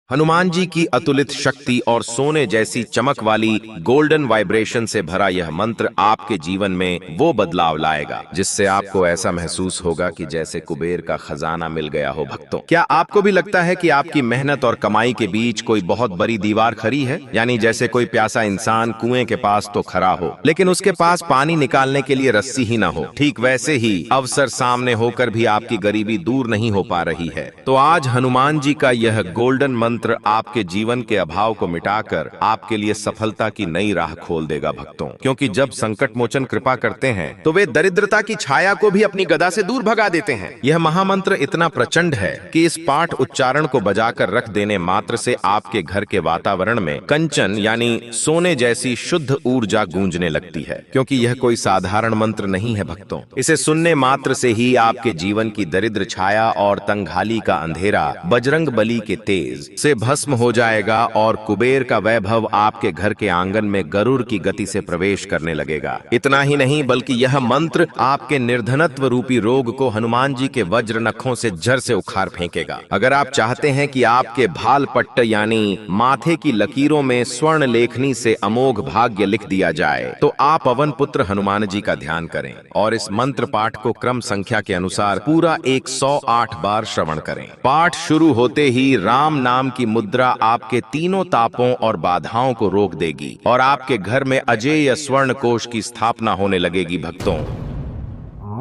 हनुमान जी की अतुलित शक्ति और सोने जैसी चमक वाली गोल्डन वाइब्रेशन से भरा यह मंत्र आपके जीवन में वो बदलाव लाएगा जिससे आपको ऐसा महसूस होगा कि जैसे कुबेर का खजाना मिल गया हो। भक्तों, क्या आपको भी लगता है कि आपकी मेहनत और कमाई के बीच कोई बहुत बड़ी दीवार खड़ी है? यानी जैसे कोई प्यासा इंसान कुएं के पास तो खड़ा हो, लेकिन उसके पास पानी निकालने के लिए रस्सी ही ना हो। ठीक वैसे ही अवसर सामने होकर भी आपकी गरीबी दूर नहीं हो पा रही है। तो आज हनुमान जी का यह गोल्डन मंत्र आपके जीवन के अभाव को मिटाकर आपके लिए सफलता की नई राह खोल देगा। भक्तों, क्योंकि जब संकट मोचन कृपा करते हैं तो वे दरिद्रता की छाया को भी अपनी गदा से दूर भगा देते हैं। यह महामंत्र इतना प्रचंड है कि इस पाठ उच्चारण को बजाकर रख देने मात्र से आपके घर के वातावरण में कंचन यानी सोने जैसी शुद्ध ऊर्जा गूंजने लगती है। क्योंकि यह कोई साधारण मंत्र नहीं है भक्तों, इसे सुनने मात्र से ही आपके जीवन की दरिद्र छाया और तंगहाली का अंधेरा बजरंग बली के तेज से भस्म हो जाएगा और कुबेर का वैभव आपके घर के आंगन में गरुड़ की गति से प्रवेश करने लगेगा। इतना ही नहीं बल्कि यह मंत्र आपके निर्धनत्व रूपी रोग को हनुमान जी के वज्र नखों से जड़ से उखाड़ फेंकेगा। अगर आप चाहते हैं कि आपके भाल पट्ट यानी माथे की लकीरों में स्वर्ण लेखनी से अमोघ भाग्य लिख दिया जाए तो आप पवन पुत्र हनुमान जी का ध्यान करें और इस मंत्र पाठ को क्रम संख्या के अनुसार पूरा 108 बार श्रवण करें। पाठ शुरू होते ही राम नाम की मुद्रा आपके तीनों तापों और बाधाओं को रोक देगी और आपके घर में अजेय स्वर्ण कोश की स्थापना होने लगेगी। भक्तों,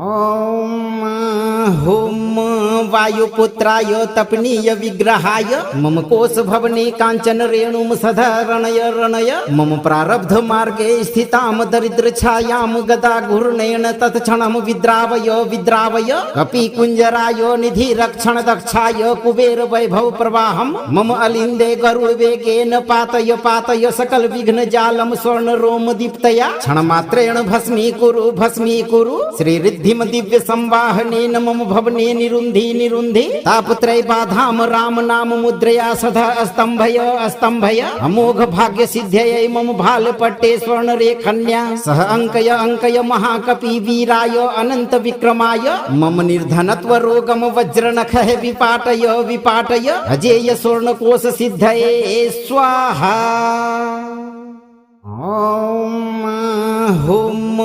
ओम हुम वायुपुत्राय तपनीय विग्रहाय मम कोश भवने कांचन रेणुम सदा रणय रणय मम प्रारब्ध मार्गे स्थिताम दरिद्र छायाम गदा घूर्णेन तत्क्षणम विद्रावय विद्रावय कपि कुंजराय निधि रक्षण दक्षाय कुबेर वैभव प्रवाहम मम अलिंदे गरुड़ वेगेन पातय पातय सकल विघ्न जालम स्वर्ण रोम दीप्तया क्षण मात्रेण भस्मी कुरु श्री रिद्धिम दिव्य संवाहनेन मम भवने निरुंधि निरुंधि तापत्रय बाधाम राम नाम मुद्रया सदा स्तंभय स्तंभय अमोघ भाग्य सिद्ध्यय मम भाल पट्टे स्वर्ण रेखन्या सह अंकय अंकय महाकपि वीराय अनंत विक्रमाय मम निर्धनत्व रोगम वज्र नख विपाटय विपाटय अजेय स्वर्ण कोश सिद्धये स्वाहा। ओम हुम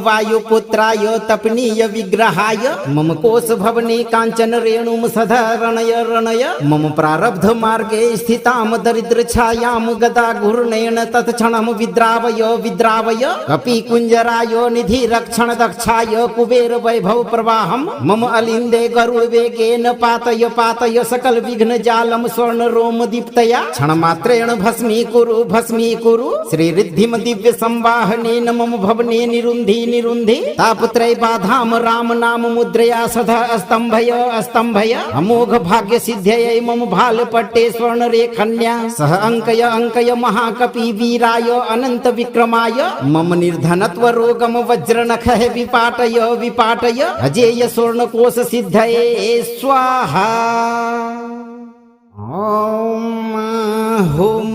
वायुपुत्राय तपनीय विग्रहाय मम कोश भवने कांचन रेणुम सदा रणय रणय मम प्रारब्ध मार्गे स्थिताम दरिद्र छायाम गदा घूर्णेन तत्क्षणम विद्रावय विद्रावय कपि कुंजराय निधि रक्षण दक्षाय कुबेर वैभव प्रवाहम मम अलिंदे गरुड़ वेगेन पातय पातय सकल विघ्न जालम स्वर्ण रोम दीप्तया क्षण मात्रेण भस्मी कुरु श्री रिद्धिम दिव्य संवाहनेन मम भवने निरुंधि निरुंधि तापत्रय बाधाम राम नाम मुद्रया सदा स्तंभय स्तंभय अमोघ भाग्य सिद्ध्यय मम भाल पट्टे स्वर्ण रेखन्या सह अंकय अंकय महाकपि वीराय अनंत विक्रमाय मम निर्धनत्व रोगम वज्र नख विपाटय विपाटय अजेय स्वर्ण कोश सिद्धये स्वाहा। ओम हुम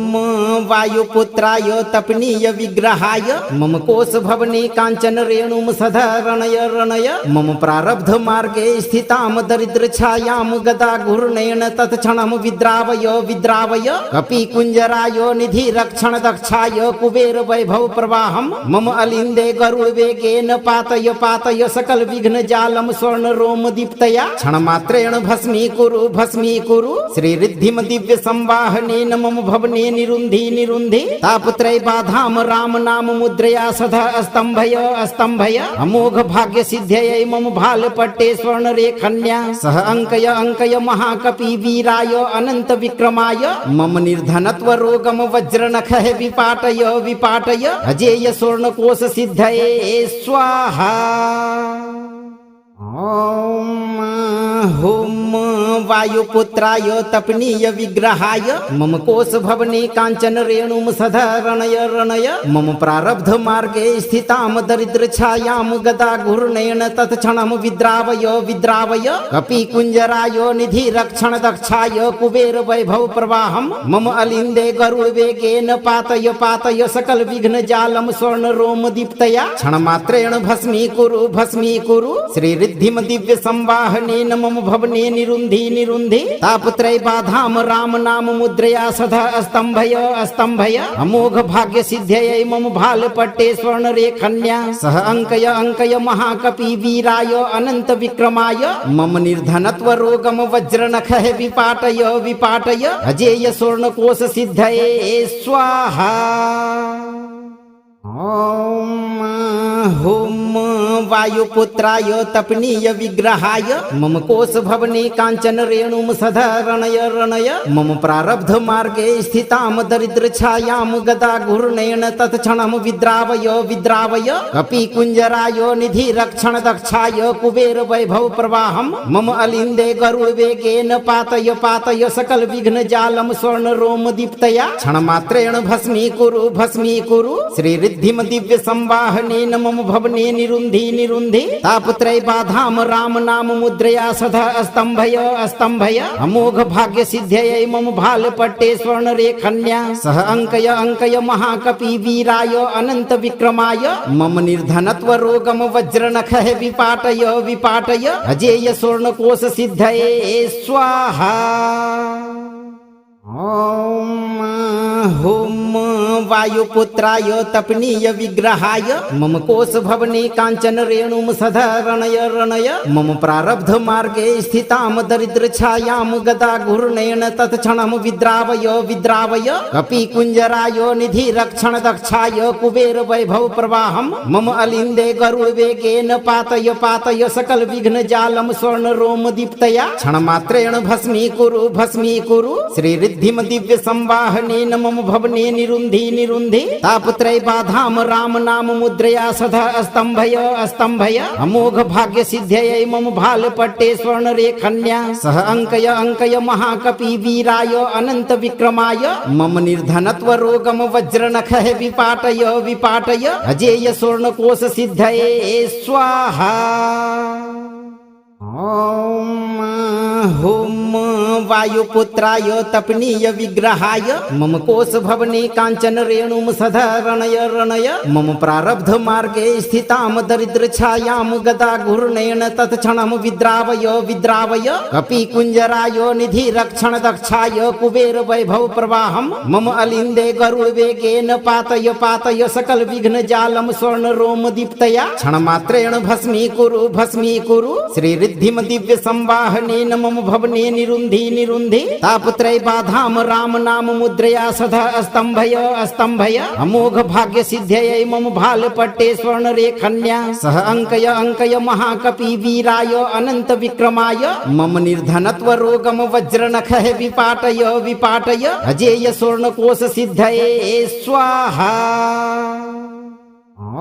वायुपुत्राय तपनीय विग्रहाय मम कोश भवने कांचन रेणुम सदा रणय रणय मम प्रारब्ध मार्गे स्थिताम दरिद्र छायाम गदा घूर्णेन तत्क्षणम विद्रावय विद्रावय कपि कुंजराय निधि रक्षण दक्षाय कुबेर वैभव प्रवाहम मम अलिंदे गरुड़ वेगेन पातय पातय सकल विघ्न जालम स्वर्ण रोम दीप्तया क्षण मात्रेण भस्मी कुरु श्री रिद्धिम दिव्य संवाहनेन मम भवने निरुंधि निरुंधि तापत्रय बाधाम राम नाम मुद्रया सदा स्तंभय स्तंभय अमोघ भाग्य सिद्ध्यय मम भाल पट्टे स्वर्ण रेखन्या सह अंकय अंकय महाकपि वीराय अनंत विक्रमाय मम निर्धनत्व रोगम वज्र नख विपाटय विपाटय अजेय स्वर्ण कोश सिद्धये स्वाहा। ओम हुम वायुपुत्राय तपनीय विग्रहाय मम कोश भवने कांचन रेणुम सदा रणय रणय मम प्रारब्ध मार्गे स्थिताम दरिद्र छायाम गदा घूर्णेन तत्क्षणम विद्रावय विद्रावय कपि कुंजराय निधि रक्षण दक्षाय कुबेर वैभव प्रवाहम मम अलिंदे गरुड़ वेगेन पातय पातय सकल विघ्न जालम स्वर्ण रोम दीप्तया क्षण मात्रेण भस्मी कुरु श्री रिद्धि श्रीरिद्धिम दिव्य संवाहनेन मम भवने निरुन्धि निरुन्धि तापत्रय बाधाम राम नाम मुद्रया सदा स्तंभय स्तंभय अमोघ भाग्य सिद्ध्ययै मम भाल पट्टे स्वर्ण रेखन्या सह अंकय अंकय महाकपि वीराय अनंत विक्रमाय मम निर्धनत्व रोगम वज्र नखः विपाटय विपाटय अजेय स्वर्ण कोश सिद्धये स्वाहा। ओम हुम वायुपुत्राय तपनीय विग्रहाय मम कोश भवने कांचन रेणुम सदा रणय रणय मम प्रारब्ध मार्गे स्थिताम दरिद्र छायाम गदा घूर्णेन तत्क्षणम विद्रावय विद्रावय कपि कुंजराय निधि रक्षण दक्षाय कुबेर वैभव प्रवाहम मम अलिंदे गरुड़ वेगेन पातय पातय सकल विघ्न जालम स्वर्ण रोम दीप्तया क्षण मात्रेण भस्मी कुरु श्री रिद्धिम दिव्य संवाहनेन मम भवने निरुन्धि निरुन्धि तापत्रय बाधाम राम नाम मुद्रया सदा स्तंभय स्तंभय अमोघ भाग्य सिद्ध्ययै मम भाल पट्टे स्वर्ण रेखन्या सह अंकय अंकय महाकपि वीराय अनंत विक्रमाय मम निर्धनत्व रोगम वज्र नखः विपाटय विपाटय अजेय स्वर्ण कोश सिद्धये स्वाहा। ओम हुम वायुपुत्राय तपनीय विग्रहाय मम कोश भवने कांचन रेणुम सदा रणय रणय मम प्रारब्ध मार्गे स्थिताम दरिद्र छायाम गदा घूर्णेन तत्क्षणम विद्रावय विद्रावय कपि कुंजराय निधि रक्षण दक्षाय कुबेर वैभव प्रवाहम मम अलिंदे गरुड़ वेगेन पातय पातय सकल विघ्न जालम स्वर्ण रोम दीप्तया क्षण मात्रेण भस्मी कुरु श्री रिद्धिम दिव्य संवाहनेन मम भवने निरुन्धि निरुन्धि तापत्रय बाधाम राम नाम मुद्रया सदा स्तंभय स्तंभय अमोघ भाग्य सिद्ध्ययै मम भाल पट्टे स्वर्ण रेखन्या सह अंकय अंकय महाकपि वीराय अनंत विक्रमाय मम निर्धनत्व रोगम वज्र नखः विपाटय विपाटय अजेय स्वर्ण कोश सिद्धये स्वाहा। ओम हुम वायुपुत्राय तपनीय विग्रहाय मम कोश भवने कांचन रेणुम सदा रणय रणय मम प्रारब्ध मार्गे स्थिताम दरिद्र छायाम गदा घूर्णेन तत्क्षणम विद्रावय विद्रावय कपि कुंजराय निधि रक्षण दक्षाय कुबेर वैभव प्रवाहम मम अलिंदे गरुड़ वेगेन पातय पातय सकल विघ्न जालम स्वर्ण रोम दीप्तया क्षण मात्रेण भस्मी कुरु श्री रिद्धिम दिव्य संवाहनेन मम भवने निरुन्धि निरुन्धि तापत्रय बाधाम राम नाम मुद्रया सदा स्तंभय स्तंभय अमोघ भाग्य सिद्ध्ययै मम भाल पट्टे स्वर्ण रेखन्या सह अंकय अंकय महाकपि वीराय अनंत विक्रमाय मम निर्धनत्व रोगम वज्र नखः विपाटय विपाटय अजेय स्वर्ण कोश सिद्धये स्वाहा।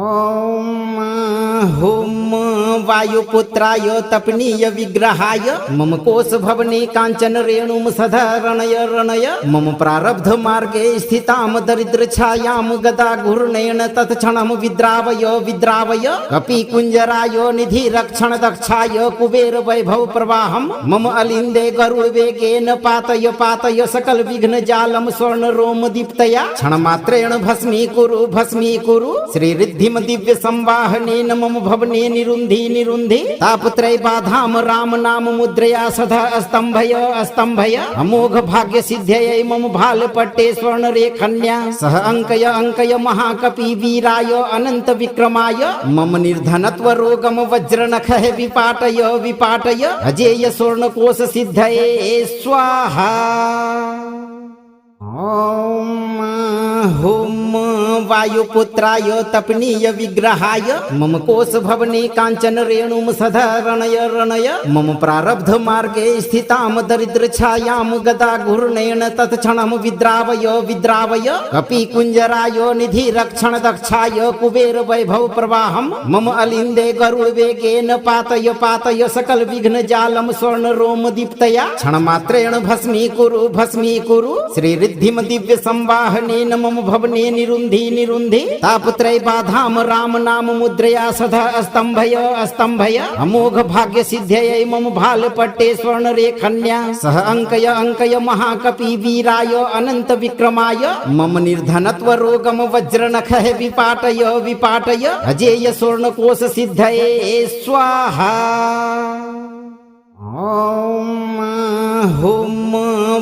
ओम हुम वायुपुत्राय तपनीय विग्रहाय मम कोश भवने कांचन रेणुम सदा रणय रणय मम प्रारब्ध मार्गे स्थिताम दरिद्र छायाम गदा घूर्णेन तत्क्षणम विद्रावय विद्रावय कपि कुंजराय निधि रक्षण दक्षाय कुबेर वैभव प्रवाहम मम अलिंदे गरुड़ वेगेन पातय पातय सकल विघ्न जालम स्वर्ण रोम दीप्तया क्षण मात्रेण भस्मी कुरु श्री रिद्धिम दिव्य संवाहनेन मम भवने निरुन्धि निरुन्धि तापत्रय बाधाम राम नाम मुद्रया सदा स्तंभय स्तंभय अमोघ भाग्य सिद्ध्ययै मम भाल पट्टे स्वर्ण रेखन्या सह अंकय अंकय महाकपि वीराय अनंत विक्रमाय मम निर्धनत्व रोगम वज्र नखः विपाटय विपाटय अजेय स्वर्ण कोश सिद्धये स्वाहा। ओम हुम वायुपुत्राय तपनीय विग्रहाय मम कोश भवने कांचन रेणुम सदा रणय रणय मम प्रारब्ध मार्गे स्थिताम दरिद्र छायाम गदा घूर्णेन तत्क्षणम विद्रावय विद्रावय कपि कुंजराय निधि रक्षण दक्षाय कुबेर वैभव प्रवाहम मम अलिंदे गरुड़ वेगेन पातय पातय सकल विघ्न जालम स्वर्ण रोम दीप्तया क्षण मात्रेण भस्मी कुरु श्री रिद्धिम दिव्य संवाहनेन मम भवने निरुन्धि निरुन्धि तापत्रय बाधाम राम नाम मुद्रया सदा स्तंभय स्तंभय अमोघ भाग्य सिद्ध्ययै मम भाल पट्टे स्वर्ण रेखन्या सह अंकय महाकपि वीराय अनंत विक्रमाय मम निर्धनत्व रोगम वज्रनख विपाटय विपाटय अजेय स्वर्ण कोश सिद्धये स्वाहा। ओम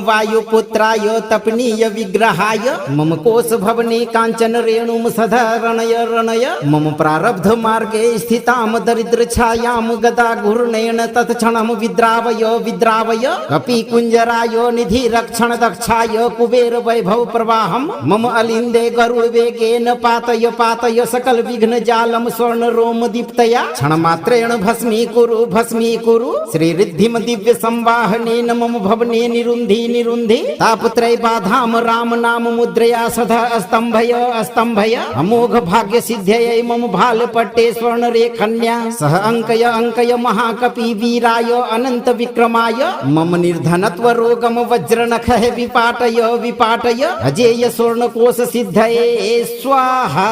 वायुपुत्राय तपनीय विग्रहाय मम कोश भवने कांचन रेणुम सदा रणय रणय मम प्रारब्ध मार्गे स्थिताम दरिद्र छायाम गदा घूर्णेन तत्क्षणम विद्रावय विद्रावय कपि कुंजराय निधि रक्षण दक्षाय कुबेर वैभव प्रवाहम मम अलिंदे गरुड़ वेगेन पातय पातय सकल विघ्न जालम स्वर्ण रोम दीप्तया क्षण मात्रेण भस्मी कुरु श्री रिद्धिम दिव्य संवाहनेन मम भवने निरुन्धि निरुन्धि तापत्रय बाधाम राम नाम मुद्रया सदा स्तंभय स्तंभय अमोघ भाग्य सिद्ध्ययै मम भाल पट्टे स्वर्ण रेखन्या सह अंकय महाकपि वीराय अनंत विक्रमाय मम निर्धनत्व रोगम वज्रनख विपाटय विपाटय अजेय स्वर्ण कोश सिद्धये स्वाहा।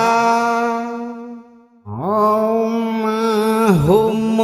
ओम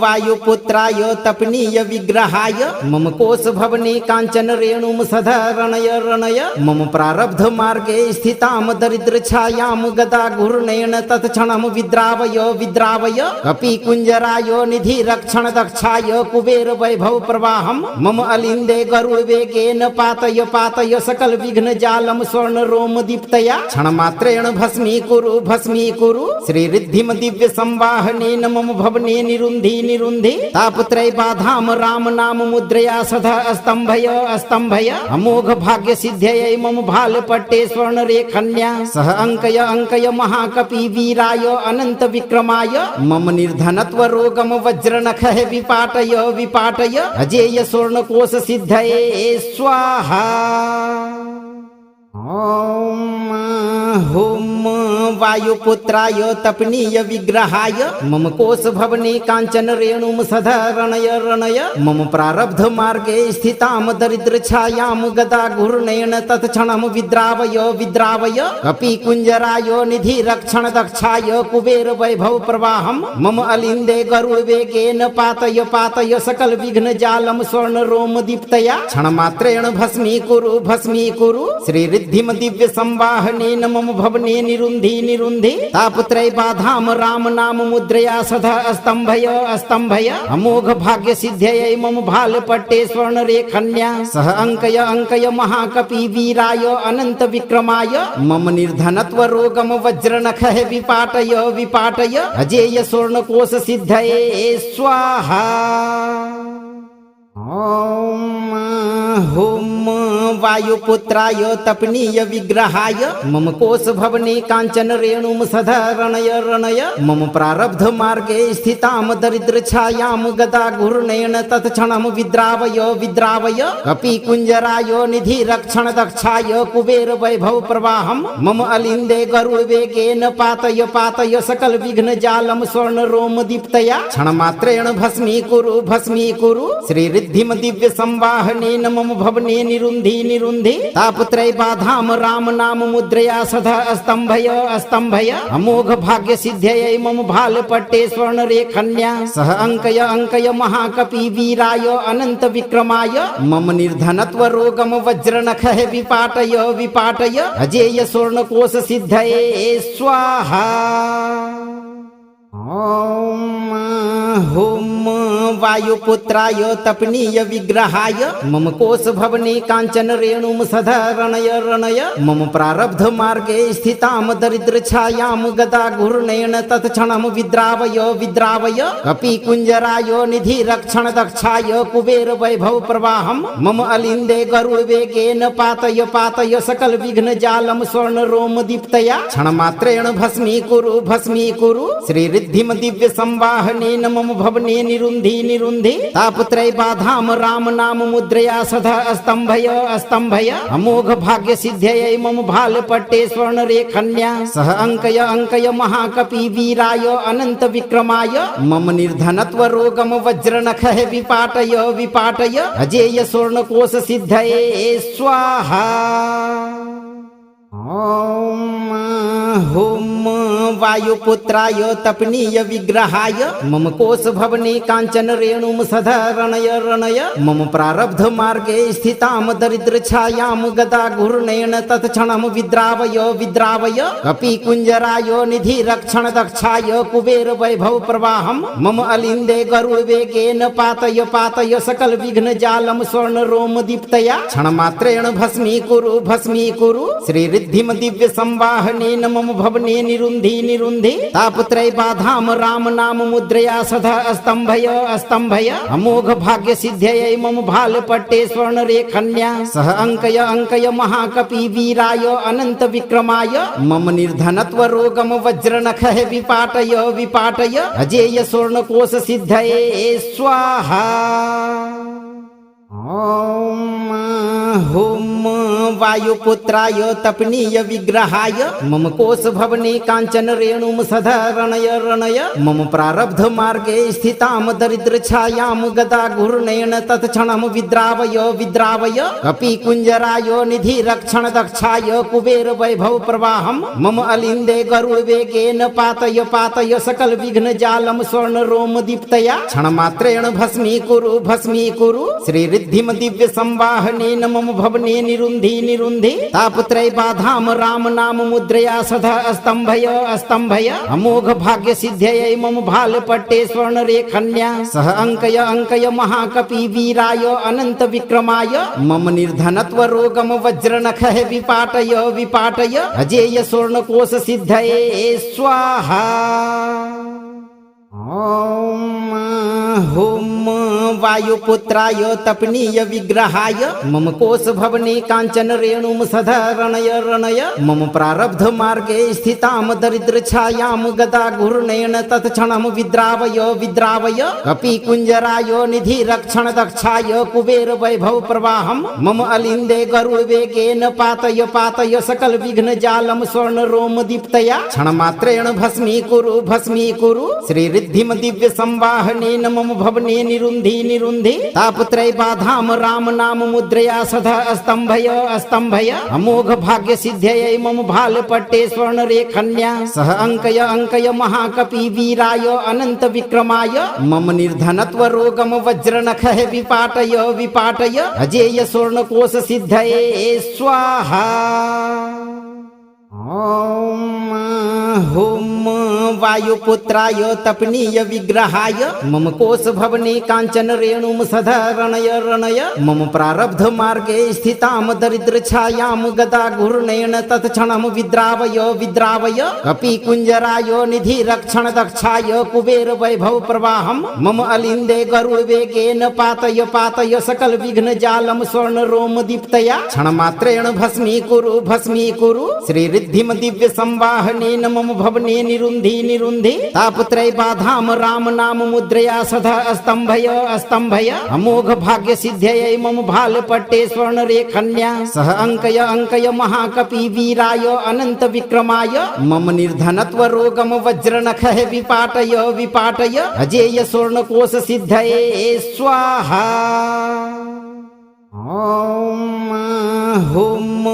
वायुपुत्राय तपनीय विग्रहाय मम कोश भवने कांचन रेणुम सदा रणय रणय मम प्रारब्ध मार्गे स्थिताम दरिद्र छायाम गदा घूर्णेन तत्क्षणम विद्रावय विद्रावय कपि कुंजराय निधि रक्षण दक्षाय कुबेर वैभव प्रवाहम मम अलिंदे गरुड़ वेगेन पातय पातय सकल विघ्न जालम स्वर्ण रोम दीप्तया क्षण मात्रेण भस्मी कुरु श्री रिद्धिम दिव्य संवाहनेन मम भवने निरुन्धि निरुन्धि तापत्रय बाधाम राम नाम मुद्रया सदा स्तंभय स्तंभय अमोघ भाग्य सिद्ध्ययै मम भाल पट्टे स्वर्ण रेखन्या सह अंकय महाकपि वीराय अनंत विक्रमाय मम निर्धनत्व रोगम वज्रनख विपाटय विपाटय अजेय स्वर्ण कोश सिद्धये स्वाहा। ओम वायुपुत्राय तपनीय विग्रहाय मम कोश भवने कांचन रेणुम सदा रणय रणय मम प्रारब्ध मार्गे स्थिताम दरिद्र छायाम गदा घूर्णेन तत्क्षणम विद्रावय विद्रावय कपि कुंजराय निधि रक्षण दक्षाय कुबेर वैभव प्रवाहम मम अलिंदे गरुड़ वेगेन पातय पातय सकल विघ्न जालम स्वर्ण रोम दीप्तया क्षण मात्रेण भस्मी कुरु श्री रिद्धिम दिव्य संवाहनेन मम भवने निरुन्धि निरुन्धि तापत्रय बाधाम राम नाम मुद्रया सदा स्तंभय स्तंभय अमोघ भाग्य सिद्ध्ययै मम भाल पट्टे स्वर्ण रेखन्या सह अंकय महाकपि वीराय अनंत विक्रमाय मम निर्धनत्व रोगम वज्रनख विपाटय विपाटय अजेय स्वर्ण कोश सिद्धये स्वाहा। ओम वायुपुत्राय तपनीय विग्रहाय मम कोश भवने कांचन रेणुम सदा रणय रणय मम प्रारब्ध मार्गे स्थिताम दरिद्र छायाम गदा घूर्णेन तत्क्षणम विद्रावय विद्रावय कपि कुंजराय निधि रक्षण दक्षाय कुबेर वैभव प्रवाहम मम अलिंदे गरुड़ वेगेन पातय पातय सकल विघ्न जालम स्वर्ण रोम दीप्तया क्षण मात्रेण भस्मी कुरु श्री रिद्धिम दिव्य संवाहनेन मम भवने निरुन्धि निरुन्धि तापत्रय बाधाम राम नाम मुद्रया सदा स्तंभय स्तंभय अमोघ भाग्य सिद्ध्ययै मम भाल पट्टे स्वर्ण रेखन्या सह अंकय महाकपि वीराय अनंत विक्रमाय मम निर्धनत्व रोगम वज्रनख विपाटय विपाटय अजेय स्वर्ण कोश सिद्धये स्वाहा। ओम वायुपुत्राय तपनीय विग्रहाय मम कोश भवने कांचन रेणुम सदा रणय रणय मम प्रारब्ध मार्गे स्थिताम दरिद्र छायाम गदा घूर्णेन तत्क्षणम विद्रावय विद्रावय कपि कुंजराय निधि रक्षण दक्षाय कुबेर वैभव प्रवाहम मम अलिंदे गरुड़ वेगेन पातय पातय सकल विघ्न जालम स्वर्ण रोम दीप्तया क्षण मात्रेण भस्मी कुरु श्री रिद्धिम दिव्य संवाहनेन मम भवने निरुन्धि निरुन्धि तापत्रय बाधाम राम नाम मुद्रया सदा स्तंभय स्तंभय अमोघ भाग्य सिद्ध्ययै मम भाल पट्टे स्वर्ण रेखन्या सह अंकय महाकपि वीराय अनंत विक्रमाय मम निर्धनत्व रोगम वज्रनख विपाटय विपाटय अजेय स्वर्ण कोश सिद्धये स्वाहा। ओम होम वायुपुत्राय तपनीय विग्रहाय मम कोश भवने कांचन रेणुम सधरणय रणय मम प्रारब्ध मार्गे स्थिताम दरिद्र छायाम गदा घूर्णेन तत्क्षणम विद्रावय विद्रावय कपि कुंजराय निधि रक्षण दक्षाय कुबेर वैभव प्रवाहम मम अलिंदे गरुड़ वेगेन पातय पातय सकल विघ्न जालम स्वर्ण रोम दीप्तया क्षण मात्रेण भस्मी कुरु श्री रिद्धिम दिव्य संवाहनेन मम भवने निरुंधि निरुंधि तापत्रय बाधाम राम नाम मुद्रया सदा स्तंभय स्तंभय अमोघ भाग्य सिद्ध्यय मम भाल पट्टे स्वर्ण रेखन्या सह अंकय महाकपि वीराय अनंत विक्रमाय मम निर्धनत्व रोगम वज्र नख विपाटय विपाटय अजेय स्वर्ण कोश सिद्धये स्वाहा। ओम होम वायुपुत्राय तपनीय विग्रहाय मम कोश भवने कांचन रेणुम सधरणय रणय मम प्रारब्ध मार्गे स्थिताम दरिद्र छायाम गदा घूर्णेन तत्क्षणम विद्रावय विद्रावय कपि कुंजराय निधि रक्षण दक्षाय कुबेर वैभव प्रवाहम मम अलिंदे गरुड़ वेगेन पातय पातय सकल विघ्न जालम स्वर्ण रोम दीप्तया क्षण मात्रेण भस्मी कुरु श्री रिद्धिम दिव्य संवाहनेन मम भवने निरुंधि निरुंधि तापत्रय बाधाम राम नाम मुद्रया सदा स्तंभय स्तंभय अमोघ भाग्य सिद्ध्यय मम भाल पट्टे स्वर्ण रेखन्या सह अंकय महाकपि वीराय अनंत विक्रमाय मम निर्धनत्व रोगम वज्र नख विपाटय विपाटय अजेय स्वर्ण कोश सिद्धये स्वाहा। ओम होम वायुपुत्राय तपनीय विग्रहाय मम कोश भवने कांचन रेणुम सधरणय रणय मम प्रारब्ध मार्गे स्थिताम दरिद्र छायाम गदा घूर्णेन तत्क्षणम विद्रावय विद्रावय कपि कुंजराय निधि रक्षण दक्षाय कुबेर वैभव प्रवाहम मम अलिंदे गरुड़ वेगेन पातय पातय सकल विघ्न जालम स्वर्ण रोम दीप्तया क्षण मात्रेण भस्मी कुरु श्री रिद्धिम दिव्य संवाहनेन मम भवने निरुंधि निरुंधि तापत्रय बाधाम राम नाम मुद्रया सदा स्तंभय स्तंभय अमोघ भाग्य सिद्ध्यय मम भाल पट्टे स्वर्ण रेखन्या सह अंकय महाकपि वीराय अनंत विक्रमाय मम निर्धनत्व रोगम वज्र नख विपाटय विपाटय अजेय स्वर्ण कोश सिद्धये स्वाहा। ओम होम वायुपुत्राय तपनीय विग्रहाय मम कोश भवने कांचन रेणुम सधरणय रणय मम प्रारब्ध मार्गे स्थिताम दरिद्र छायाम गदा घूर्णेन तत्क्षणम विद्रावय विद्रावय कपि कुंजराय निधि रक्षण दक्षाय कुबेर वैभव प्रवाहम मम अलिंदे गरुड़ वेगेन पातय पातय सकल विघ्न जालम स्वर्ण रोम दीप्तया क्षण मात्रेण भस्मी कुरु श्री रिद्धिम दिव्य संवाहनेन मम भवने निरुंधि निरुंधि तापत्रय बाधाम राम नाम मुद्रया सदा स्तंभय स्तंभय अमोघ भाग्य सिद्ध्यय मम भाल पट्टे स्वर्ण रेखन्या सह अंकय महाकपि वीराय अनंत विक्रमाय मम निर्धनत्व रोगम वज्र नख विपाटय विपाटय अजेय स्वर्ण कोश सिद्धये स्वाहा। ओम होम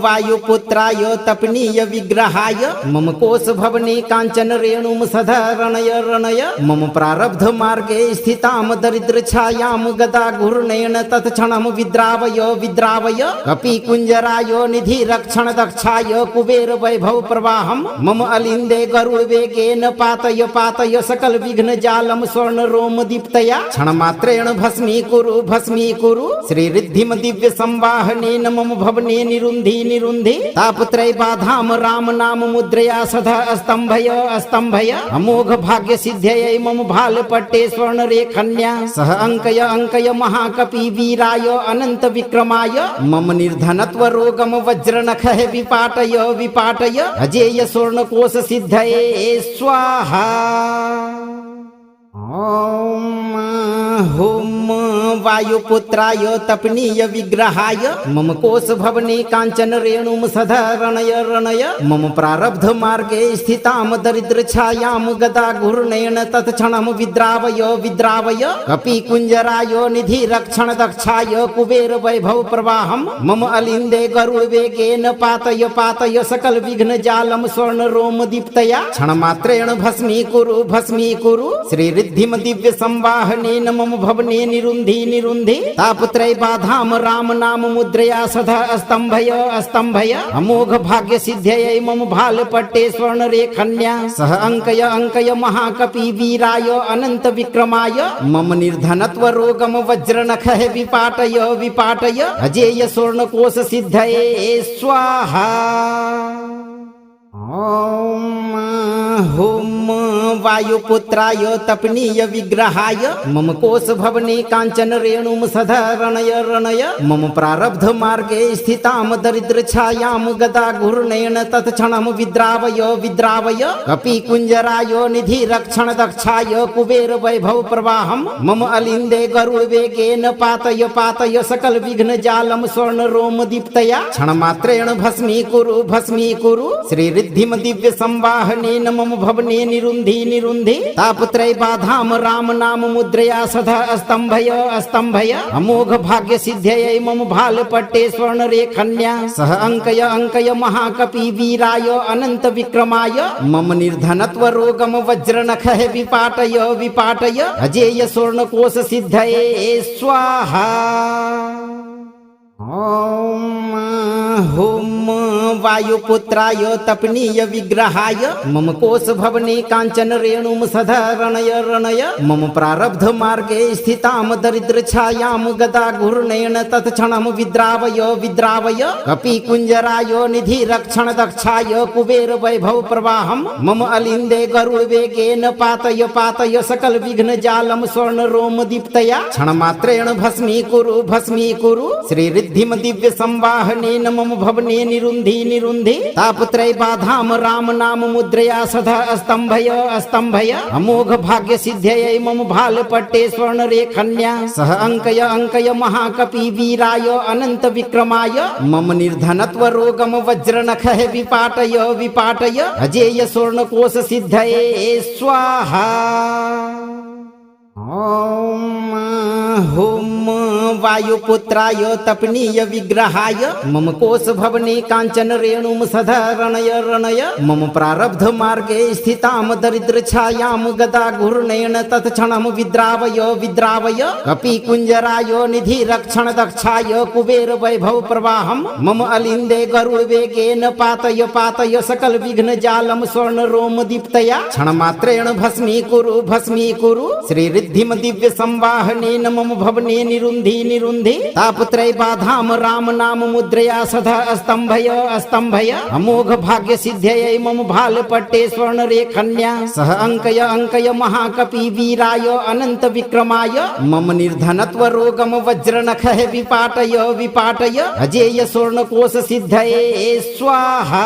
वायुपुत्राय तपनीय विग्रहाय मम कोश भवने कांचन रेणुम सधरणय रणय मम प्रारब्ध मार्गे स्थिताम दरिद्र छायाम गदा घूर्णेन तत्क्षणम विद्रावय विद्रावय कपि कुंजराय निधि रक्षण दक्षाय कुबेर वैभव प्रवाहम मम अलिंदे गरुड़ वेगेन पातय पातय सकल विघ्न जालम स्वर्ण रोम दीप्तया क्षण मात्रेण भस्मी कुरु श्री रिद्धिम दिव्य संवाहनेन मम भवने निरुंधि निरुंधि तापत्रय बाधाम राम नाम मुद्रया सदा स्तंभय स्तंभय अमोघ भाग्य सिद्ध्यय मम भाल पट्टे स्वर्ण रेखन्या सह अंकय महाकपि वीराय अनंत विक्रमाय मम निर्धनत्व रोगम वज्र नख विपाटय विपाटय अजेय स्वर्ण कोश सिद्धये स्वाहा। ओम होम वायुपुत्राय तपनीय विग्रहाय मम कोश भवने कांचन रेणुम सदा रणय रणय मम प्रारब्ध मार्गे स्थिताम दरिद्र छायाम गदा घूर्णेन तत्क्षणम विद्रावय विद्रावय कपि कुंजराय निधि रक्षण दक्षाय कुबेर वैभव प्रवाहम मम अलिंदे गरुड़ वेगेन पातय पातय सकल विघ्न जालम स्वर्ण रोम दीप्तया क्षण मात्रेण भस्मी कुरु श्री रिद्धिम दिव्य संवाहनेन मम भवने निरुंधि निरुंधि तापत्रय बाधाम राम नाम मुद्रया सदा स्तंभय स्तंभय अमोघ भाग्य सिद्ध्ययै मम भाल पट्टे स्वर्ण रेखन्या सह अंकय महाकपि वीराय अनंत विक्रमाय मम निर्धनत्व रोगम वज्र नखः विपाटय विपाटय अजेय स्वर्ण कोश सिद्धये स्वाहा। ओम हुम वायुपुत्राय तपनीय विग्रहाय मम कोश भवने कांचन रेणुम सदा रणय रणय मम प्रारब्ध मार्गे स्थिताम दरिद्र छायाम गदा घूर्णेन तत्क्षणम विद्रावय विद्रावय कपि कुंजराय निधि रक्षण दक्षाय कुबेर वैभव प्रवाहम मम अलिंदे गरुड़ वेगेन पातय पातय सकल विघ्न जालम स्वर्ण रोम दीप्तया क्षण मात्रेण भस्मी कुरु श्री रिद्धिम दिव्य संवाहनेन मम भवने निरुंधि निरुंधि तापत्रय बाधाम राम नाम मुद्रया सदा स्तंभय स्तंभय अमोघ भाग्य सिद्ध्ययै मम भाल पट्टे स्वर्ण रेखन्या सह अंकय महाकपि वीराय अनंत विक्रमाय मम निर्धनत्व रोगम वज्र नखः विपाटय विपाटय अजेय स्वर्ण कोश सिद्धये स्वाहा। ओम हुम वायुपुत्राय तपनीय विग्रहाय मम कोश भवने कांचन रेणुम सदा रणय रणय मम प्रारब्ध मार्गे स्थिताम दरिद्र छायाम गदा घूर्णेन तत्क्षणम विद्रावय विद्रावय कपि कुंजराय निधि रक्षण दक्षाय कुबेर वैभव प्रवाहम मम अलिंदे गरुड़ वेगेन पातय पातय सकल विघ्न जालम स्वर्ण रोम दीप्तया क्षण मात्रेण भस्मी कुरु श्री रिद्धिम दिव्य संवाहनेन मम भवने निरुंधि निरुंधि तापत्रय बाधाम राम नाम मुद्रया सदा स्तंभय स्तंभय अमोघ भाग्य सिद्ध्ययै मम भाल पट्टे स्वर्ण रेखन्या सह अंकय महाकपि वीराय अनंत विक्रमाय मम निर्धनत्व रोगम वज्र नखः विपाटय विपाटय अजेय स्वर्ण कोश सिद्धये स्वाहा। ओम हुम वायुपुत्राय तपनीय विग्रहाय मम कोश भवने कांचन रेणुम सदा रणय रणय मम प्रारब्ध मार्गे स्थिताम दरिद्र छायाम गदा घूर्णेन तत्क्षणम विद्रावय विद्रावय कपि कुंजराय निधि रक्षण दक्षाय कुबेर वैभव प्रवाहम मम अलिंदे गरुड़ वेगेन पातय पातय सकल विघ्न जालम स्वर्ण रोम दीप्तया क्षण मात्रेण भस्मी कुरु श्री रिद्धिम दिव्य संवाहनेन मम भवने निरुंधि निरुंधि तापत्रय बाधाम राम नाम मुद्रया सदा स्तंभय स्तंभय अमोघ भाग्य सिद्ध्ययै मम भाल पट्टे स्वर्ण रेखन्या सह अंकय महाकपि वीराय अनंत विक्रमाय मम निर्धनत्व रोगम वज्र नखः विपाटय विपाटय अजेय स्वर्ण कोश सिद्धये स्वाहा।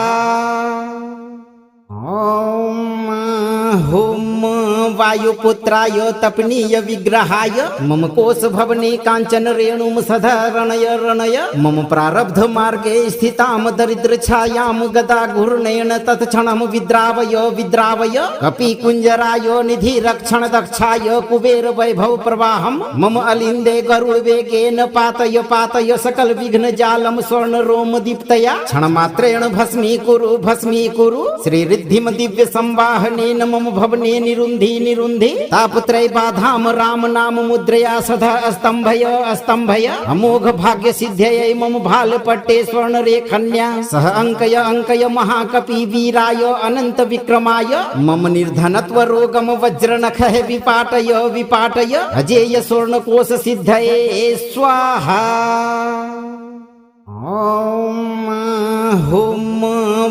ओम हुम वायुपुत्राय तपनीय विग्रहाय मम कोश भवने कांचन रेणुम सदा रणय रणय मम प्रारब्ध मार्गे स्थिताम दरिद्र छायाम गदा घूर्णेन तत्क्षणम विद्रावय विद्रावय कपि कुंजराय निधि रक्षण दक्षाय कुबेर वैभव प्रवाहम मम अलिंदे गरुड़ वेगेन पातय पातय सकल विघ्न जालम स्वर्ण रोम दीप्तया क्षण मात्रेण भस्मी कुरु श्री रिद्धिम दिव्य संवाहनेन मम भवने निरुंधि निरुंधि तापत्रय बाधाम राम नाम मुद्रया सदा स्तंभय स्तंभय अमोघ भाग्य सिद्ध्ययै मम भाल पट्टे स्वर्ण रेखन्या सह अंकय महाकपि वीराय अनंत विक्रमाय मम निर्धनत्व रोगम वज्र नखः विपाटय विपाटय अजेय स्वर्ण कोश सिद्धये स्वाहा। ओम हुम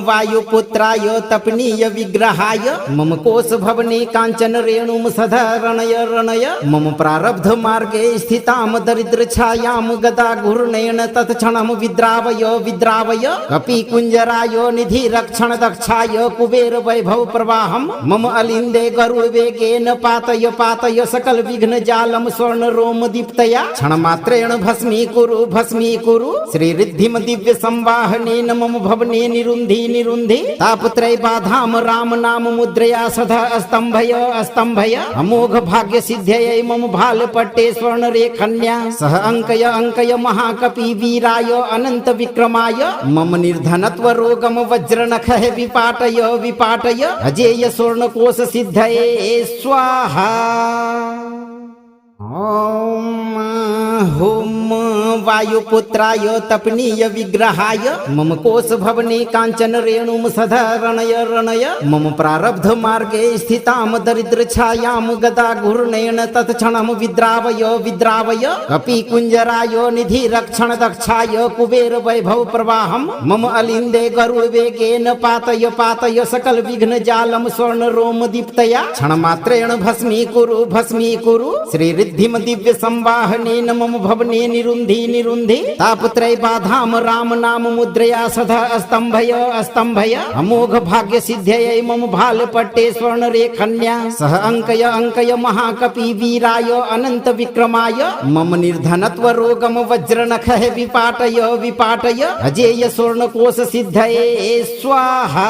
वायुपुत्राय तपनीय विग्रहाय मम कोश भवने कांचन रेणुम सदा रणय रणय मम प्रारब्ध मार्गे स्थिताम दरिद्र छायाम गदा घूर्णेन तत्क्षणम विद्रावय विद्रावय कपि कुंजराय निधि रक्षण दक्षाय कुबेर वैभव प्रवाहम मम अलिंदे गरुड़ वेगेन पातय पातय सकल विघ्न जालम स्वर्ण रोम दीप्तया क्षण मात्रेण भस्मी कुरु श्री रिद्धिम दिव्य संवाहनेन मम भवने निरुंधि निरुंधि तापत्रय बाधाम राम नाम मुद्रया सदा स्तंभय स्तंभय अमोघ भाग्य सिद्ध्ययै मम भाल पट्टे स्वर्ण रेखन्या सह अंकय महाकपि वीराय अनंत विक्रमाय मम निर्धनत्व रोगम वज्र नखः विपाटय विपाटय अजेय स्वर्ण कोश सिद्धये स्वाहा। ओम वायुपुत्राय तपनीय विग्रहाय मम कोश भवने कांचन रेणुम सदा रणय रणय मम प्रारब्ध मार्गे स्थिताम दरिद्र छायाम गदा घूर्णेन तत्क्षणम विद्रावय विद्रावय कपि कुंजराय निधि रक्षण दक्षाय कुबेर वैभव प्रवाहम मम अलिंदे गरुड़ वेगेन पातय पातय सकल विघ्न जालम स्वर्ण रोम दीप्तया क्षण मात्रेण भस्मी कुरु श्री रिद्धिम दिव्य संवाहनेन मम भवने निरुंधि निरुंधि तापत्रय बाधाम राम नाम मुद्रया सदा स्तंभय स्तंभय अमोघ भाग्य सिद्ध्ययै मम भाल पट्टे स्वर्ण रेखन्या सह अंकय महाकपि वीराय अनंत विक्रमाय मम निर्धनत्व रोगम वज्र नखः विपाटय विपाटय अजेय स्वर्ण कोश सिद्धये स्वाहा।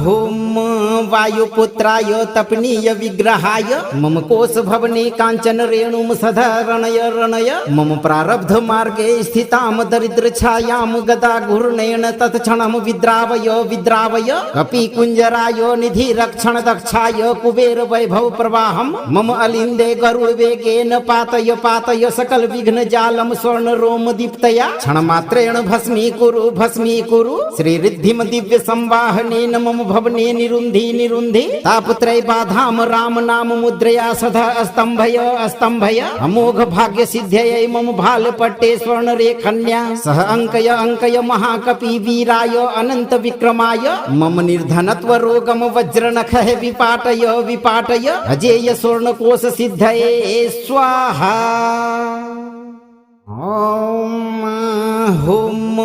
ओम वायुपुत्राय तपनीय विग्रहाय मम कोश भवने कांचन रेणुम सदा रणय रणय मम प्रारब्ध मार्गे स्थिताम दरिद्र छायाम गदा घूर्णेन तत्क्षणम विद्रावय विद्रावय कपि कुंजराय निधि रक्षण दक्षाय कुबेर वैभव प्रवाहम मम अलिंदे गरुड़ वेगेन पातय पातय सकल विघ्न जालम स्वर्ण रोम दीप्तया क्षण मात्रेण भस्मी कुरु श्री रिद्धिम दिव्य संवाहनेन मम भवने निरुंधि निरुंधि तापत्रय बाधाम राम नाम मुद्रया सदा स्तंभय स्तंभय अमोघ भाग्य सिद्ध्ययै मम भाल पट्टे स्वर्ण रेखन्या सह अंकय महाकपि वीराय अनंत विक्रमाय मम निर्धनत्व रोगम वज्र नखः विपाटय विपाटय अजेय स्वर्ण कोश सिद्धये स्वाहा। ओम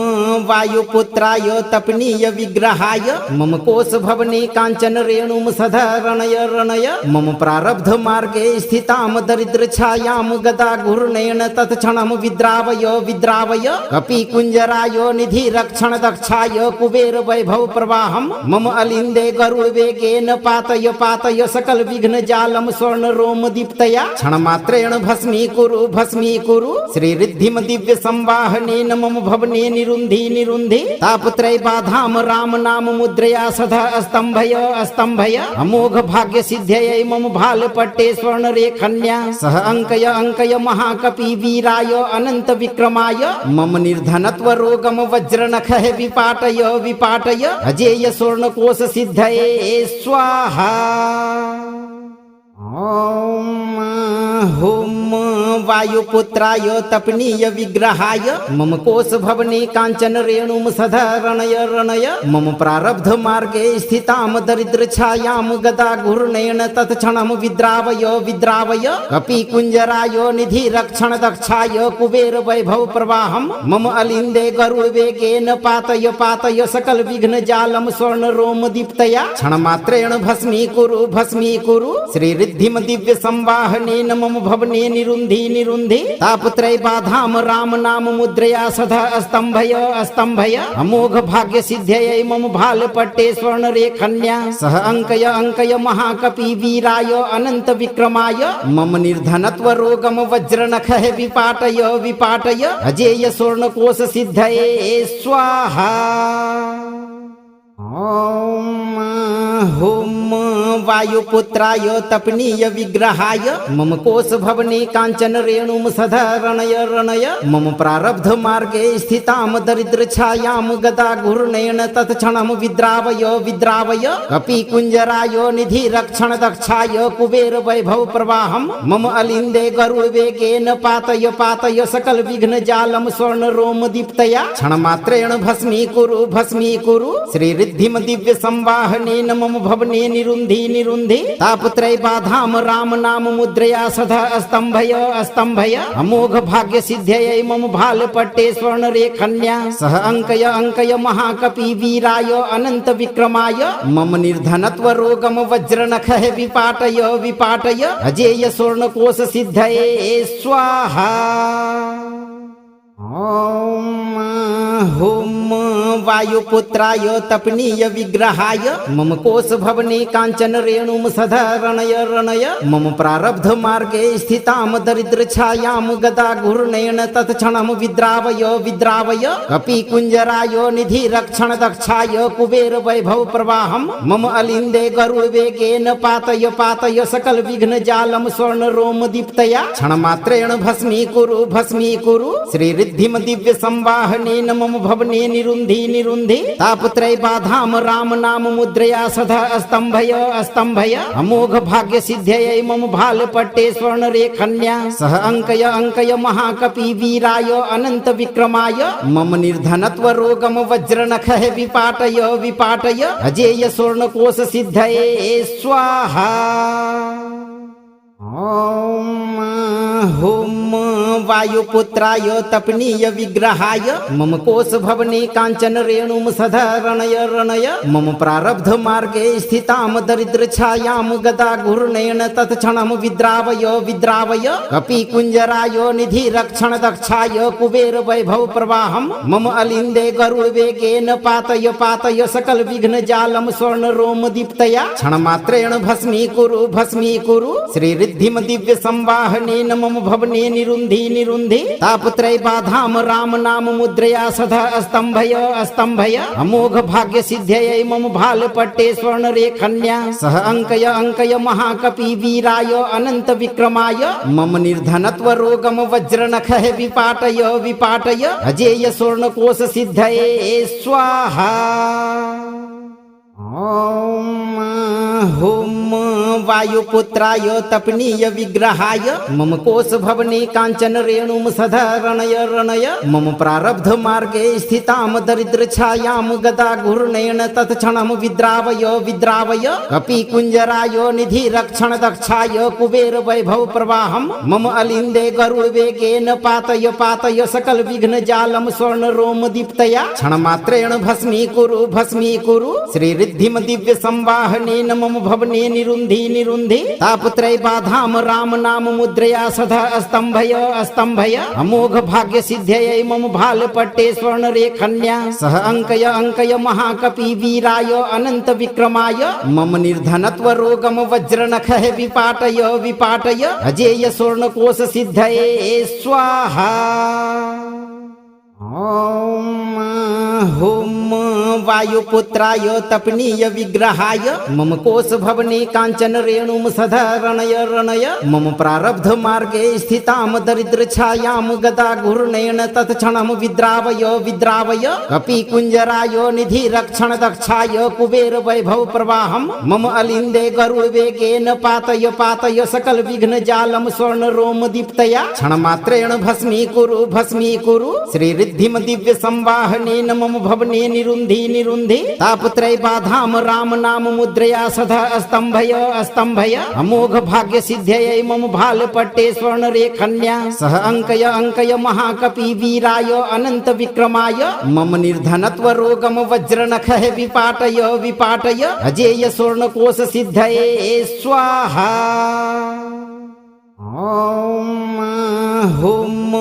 वायुपुत्राय तपनीय विग्रहाय मम कोश भवने कांचन रेणुम सदा रणय रणय मम प्रारब्ध मार्गे स्थिताम दरिद्र छायाम गदा घूर्णेन तत्क्षणम विद्रावय विद्रावय कपि कुंजराय निधि रक्षण दक्षाय कुबेर वैभव प्रवाहम मम अलिंदे गरुड़ वेगेन पातय पातय सकल विघ्न जालम स्वर्ण रोम दीप्तया क्षण मात्रेण भस्मी कुरु श्री रिद्धिम दिव्य संवाहनेन मम भवने निरुंधि निरुंधि तापत्रय बाधाम राम नाम मुद्रया सदा स्तंभय स्तंभय अमोघ भाग्य सिद्ध्ययै मम भाल पट्टे स्वर्ण रेखन्या सह अंकय महाकपि वीराय अनंत विक्रमाय मम निर्धनत्व रोगम वज्र नखः विपाटय विपाटय अजेय स्वर्ण कोश सिद्धये स्वाहा। ओम वायुपुत्राय तपनीय विग्रहाय मम कोश भवने कांचन रेणुम सदा रणय रणय मम प्रारब्ध मार्गे स्थिताम दरिद्र छायाम गदा घूर्णेन तत्क्षणम विद्रावय विद्रावय कपि कुंजराय निधि रक्षण दक्षाय कुबेर वैभव प्रवाहम मम अलिंदे गरुड़ वेगेन पातय पातय सकल विघ्न जालम स्वर्ण रोम दीप्तया क्षण मात्रेण भस्मी कुरु श्री रिद्धिम दिव्य संवाहनेन मम भवने निरुंधि निरुंधि तापत्रय बाधाम राम नाम मुद्रया सदा स्तंभय स्तंभय अमोघ भाग्य सिद्ध्ययै मम भाल पट्टे स्वर्ण रेखन्या सह अंकय महाकपि वीराय अनंत विक्रमाय मम निर्धनत्व रोगम वज्र नखः विपाटय विपाटय अजेय स्वर्ण कोश सिद्धये स्वाहा। ओम वायुपुत्राय तपनीय विग्रहाय मम कोश भवने कांचन रेणुम सधरणय रणय मम प्रारब्ध मार्गे स्थिताम दरिद्र छायाम गदा घूर्णेन तत्क्षणम विद्रावय विद्रावय कपि कुंजराय निधि रक्षण दक्षाय कुबेर वैभव प्रवाहम मम अलिंदे गरुड़ वेगेन पातय पातय सकल विघ्न जालम स्वर्ण रोम दीप्तया क्षण मात्रेण भस्मी कुरु श्री रिद्धिम दिव्य संवाहनेन मम भवने निरुंधि निरुंधि तापत्रय बाधाम राम नाम मुद्रया सदा स्तंभय स्तंभय अमोघ भाग्य सिद्ध्यय मम भाल पट्टे स्वर्ण रेखन्या सह अंकय महाकपि वीराय अनंत विक्रमाय मम निर्धनत्व रोगम वज्र नख विपाटय विपाटय अजेय स्वर्ण कोश सिद्धये स्वाहा। ओम हुम वायुपुत्राय तपनीय विग्रहाय मम कोश भवने कांचन रेणुम सधरणय रणय मम प्रारब्ध मार्गे स्थिताम दरिद्र छायाम गदा घूर्णेन तत्क्षणम विद्रावय विद्रावय कपि कुंजराय निधि रक्षण दक्षाय कुबेर वैभव प्रवाहम मम अलिंदे गरुड़ वेगेन पातय पातय सकल विघ्न जालम स्वर्ण रोम दीप्तया क्षण मात्रेण भस्मी कुरु श्री रिद्धिम दिव्य संवाहनेन मम भवने निरुंधि निरुंधि तापत्रय बाधाम राम नाम मुद्रया सदा स्तंभय स्तंभय अमोघ भाग्य सिद्ध्यय मम भाल पट्टे स्वर्ण रेखन्या सह अंकय महाकपि वीराय अनंत विक्रमाय मम निर्धनत्व रोगम वज्र नख विपाटय विपाटय अजेय स्वर्ण कोश सिद्धये स्वाहा। ओम हुम वायुपुत्राय तपनीय विग्रहाय मम कोश भवने कांचन रेणुम सधरणय रणय मम प्रारब्ध मार्गे स्थिताम दरिद्र छायाम गदा घूर्णेन तत्क्षणम विद्रावय विद्रावय कपि कुंजराय निधि रक्षण दक्षाय कुबेर वैभव प्रवाहम मम अलिंदे गरुड़ वेगेन पातय पातय सकल विघ्न जालम स्वर्ण रोम दीप्तया क्षण मात्रेण भस्मी कुरु श्री रिद्धिम दिव्य संवाहनेन मम भवने निरुंधि निरुंधि तापत्रय बाधाम राम नाम मुद्रया सदा स्तंभय स्तंभय अमोघ भाग्य सिद्ध्यय मम भाल पट्टे स्वर्ण रेखन्या सह अंकय महाकपि वीराय अनंत विक्रमाय मम निर्धनत्व रोगम वज्र नख विपाटय विपाटय अजेय स्वर्ण कोश सिद्धये स्वाहा। ओम हुम वायुपुत्राय तपनीय विग्रहाय मम कोश भवने कांचन रेणुम सधरणय रणय मम प्रारब्ध मार्गे स्थिताम दरिद्र छायाम गदा घूर्णेन तत्क्षणम विद्रावय विद्रावय कपि कुंजराय निधि रक्षण दक्षाय कुबेर वैभव प्रवाहम मम अलिंदे गरुड़ वेगेन पातय पातय सकल विघ्न जालम स्वर्ण रोम दीप्तया क्षण मात्रेण भस्मी कुरु श्री रिद्धिम दिव्य संवाहनेन मम भवने निरुंधि निरुंधि तापत्रय बाधाम राम नाम मुद्रया सदा स्तंभय स्तंभय अमोघ भाग्य सिद्ध्यय मम भाल पट्टे स्वर्ण रेखन्या सह अंकय महाकपि वीराय अनंत विक्रमाय मम निर्धनत्व रोगम वज्र नख विपाटय विपाटय अजेय स्वर्ण कोश सिद्धये स्वाहा। ओम हुम वायुपुत्राय तपनीय विग्रहाय मम कोश भवने कांचन रेणुम सधरणय रणय मम प्रारब्ध मार्गे स्थिताम दरिद्र छायाम गदा घूर्णेन तत्क्षणम विद्रावय विद्रावय कपि कुंजराय निधि रक्षण दक्षाय कुबेर वैभव प्रवाहम मम अलिंदे गरुड़ वेगेन पातय पातय सकल विघ्न जालम स्वर्ण रोम दीप्तया क्षण मात्रेण भस्मी कुरु श्री रिद्धिम दिव्य संवाहनेन मम भवने निरुंधि निरुंधि तापत्रय बाधाम राम नाम मुद्रया सदा स्तंभय स्तंभय अमोघ भाग्य सिद्ध्यय मम भाल पट्टे स्वर्ण रेखन्या सह अंकय महाकपि वीराय अनंत विक्रमाय मम निर्धनत्व रोगम वज्र नख विपाटय विपाटय अजेय स्वर्ण कोश सिद्धये स्वाहा। ओम हुम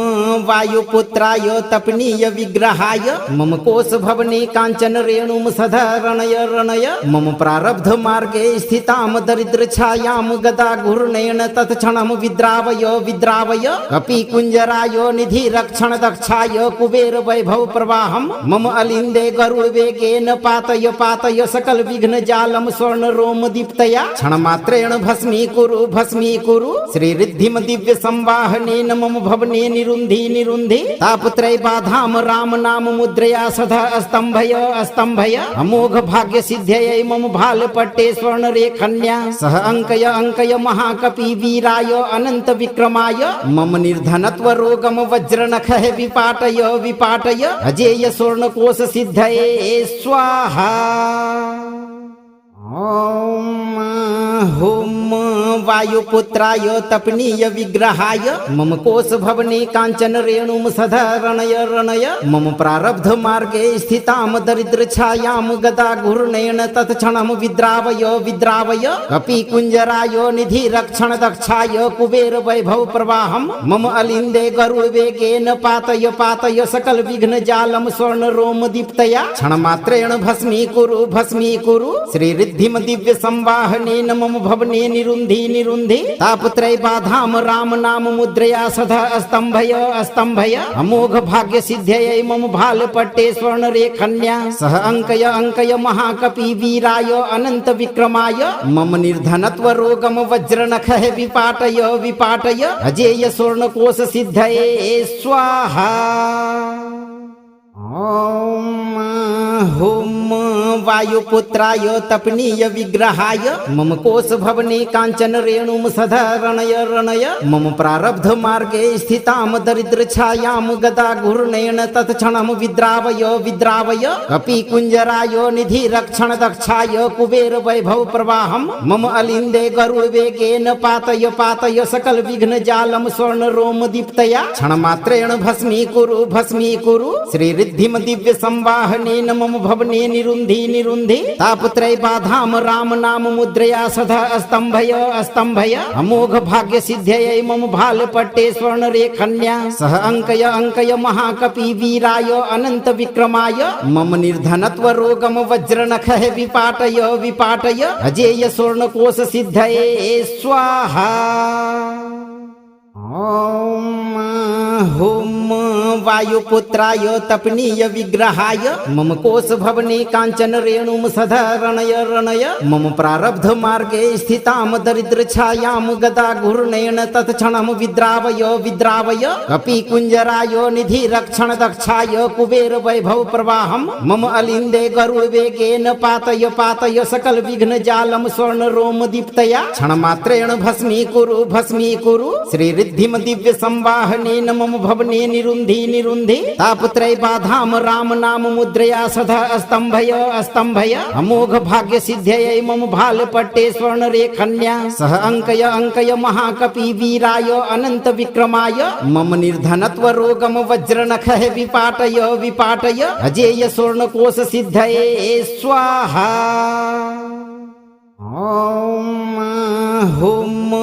वायुपुत्राय तपनीय विग्रहाय मम कोश भवने कांचन रेणुम सदा रणय रणय मम प्रारब्ध मार्गे स्थिताम दरिद्र छायाम गदा घूर्णेन तत्क्षणम विद्रावय विद्रावय कपि कुंजराय निधि रक्षण दक्षाय कुबेर वैभव प्रवाहम मम अलिंदे गरुड़ वेगेन पातय पातय सकल विघ्न जालम स्वर्ण रोम दीप्तया क्षण मात्रेण भस्मी कुरु श्री रिद्धिम दिव्य संवाहनेन मम भवने निरुंधि निरुंधि तापत्रय बाधाम राम नाम मुद्रया सदा स्तंभय स्तंभय अमोघ भाग्य सिद्ध्ययै मम भाल पट्टे स्वर्ण रेखन्या सह अंकय महाकपि वीराय अनंत विक्रमाय मम निर्धनत्व रोगम वज्र नखः विपाटय विपाटय अजेय स्वर्ण कोश सिद्धये स्वाहा। ओम हुम वायुपुत्राय तपनीय विग्रहाय मम कोश भवने कांचन रेणुम सदा रणय रणय मम प्रारब्ध मार्गे स्थिताम दरिद्र छायाम गदा घूर्णेन तत्क्षणम विद्रावय विद्रावय कपि कुंजराय निधि रक्षण दक्षाय कुबेर वैभव प्रवाहम मम अलिंदे गरुड़ वेगेन पातय पातय सकल विघ्न जालम स्वर्ण रोम दीप्तया क्षण मात्रेण भस्मी कुरु श्री रिद्धिम दिव्य संवाहनेन मम भवने निरुंधि निरुंधि तापत्रय बाधाम राम नाम मुद्रया सदा स्तंभय स्तंभय अमोघ भाग्य सिद्ध्ययै मम भाल पट्टे स्वर्ण रेखन्या सह अंकय महाकपि वीराय अनंत विक्रमाय मम निर्धनत्व रोगम वज्र नखः विपाटय विपाटय अजेय स्वर्ण कोश सिद्धये स्वाहा। ओम हुम वायुपुत्राय तपनीय विग्रहाय मम कोश भवने कांचन रेणुम सदा रणय रणय मम प्रारब्ध मार्गे स्थिताम दरिद्र छायाम गदा घूर्णेन तत्क्षणम विद्रावय विद्रावय कपि कुंजराय निधि रक्षण दक्षाय कुबेर वैभव प्रवाहम मम अलिंदे गरुड़ वेगेन पातय पातय सकल विघ्न जालम स्वर्ण रोम दीप्तया क्षण मात्रेण भस्मी कुरु श्री रिद्धिम दिव्य संवाहनेन मम भवने निरुंधि निरुंधि तापत्रय बाधाम राम नाम मुद्रया सदा स्तंभय स्तंभय अमोघ भाग्य सिद्ध्ययै मम भाल पट्टे स्वर्ण रेखन्या सह अंकय महाकपि वीराय अनंत विक्रमाय मम निर्धनत्व रोगम वज्र नखः विपाटय विपाटय अजेय स्वर्ण कोश सिद्धये स्वाहा। ओम हुम वायुपुत्राय तपनीय विग्रहाय मम कोश भवने कांचन रेणुम सदा रणय रणय मम प्रारब्ध मार्गे स्थिताम दरिद्र छायाम गदा घूर्णेन तत्क्षणम विद्रावय विद्रावय कपि कुंजराय निधि रक्षण दक्षाय कुबेर वैभव प्रवाहम मम अलिंदे गरुड़ वेगेन पातय पातय सकल विघ्न जालम स्वर्ण रोम दीप्तया क्षण मात्रेण भस्मी कुरु श्री रिद्धिम दिव्य संवाहनेन मम भवने निरुंधि निरुंधि तापत्रय बाधाम राम नाम मुद्रया सदा स्तंभय स्तंभय अमोघ भाग्य सिद्ध्ययै मम भाल पट्टे स्वर्ण रेखन्या सह अंकय महाकपि वीराय अनंत विक्रमाय मम निर्धनत्व रोगम वज्र नखः विपाटय विपाटय अजेय स्वर्ण कोश सिद्धये स्वाहा। ओम हुम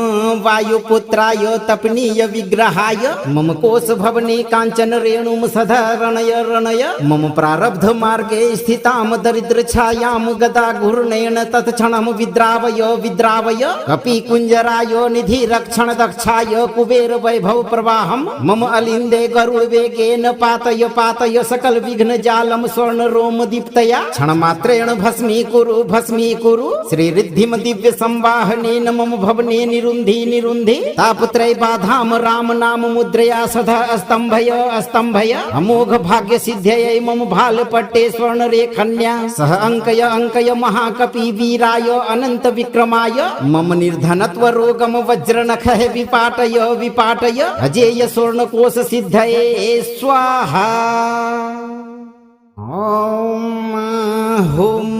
वायुपुत्राय तपनीय विग्रहाय मम कोश भवने कांचन रेणुम सदा रणय रणय मम प्रारब्ध मार्गे स्थिताम दरिद्र छायाम गदा घूर्णेन तत्क्षणम विद्रावय विद्रावय कपि कुंजराय निधि रक्षण दक्षाय कुबेर वैभव प्रवाहम मम अलिंदे गरुड़ वेगेन पातय पातय सकल विघ्न जालम स्वर्ण रोम दीप्तया क्षण मात्रेण भस्मी कुरु श्री रिद्धिम दिव्य संवाहनेन मम भवने निरुंधि निरुंधि तापत्रय बाधाम राम नाम मुद्रया सदा स्तंभय स्तंभय अमोघ भाग्य सिद्ध्ययै मम भाल पट्टे स्वर्ण रेखन्या सह अंकय महाकपि वीराय अनंत विक्रमाय मम निर्धनत्व रोगम वज्र नखः विपाटय विपाटय अजेय स्वर्ण कोश सिद्धये स्वाहा। ओम हुम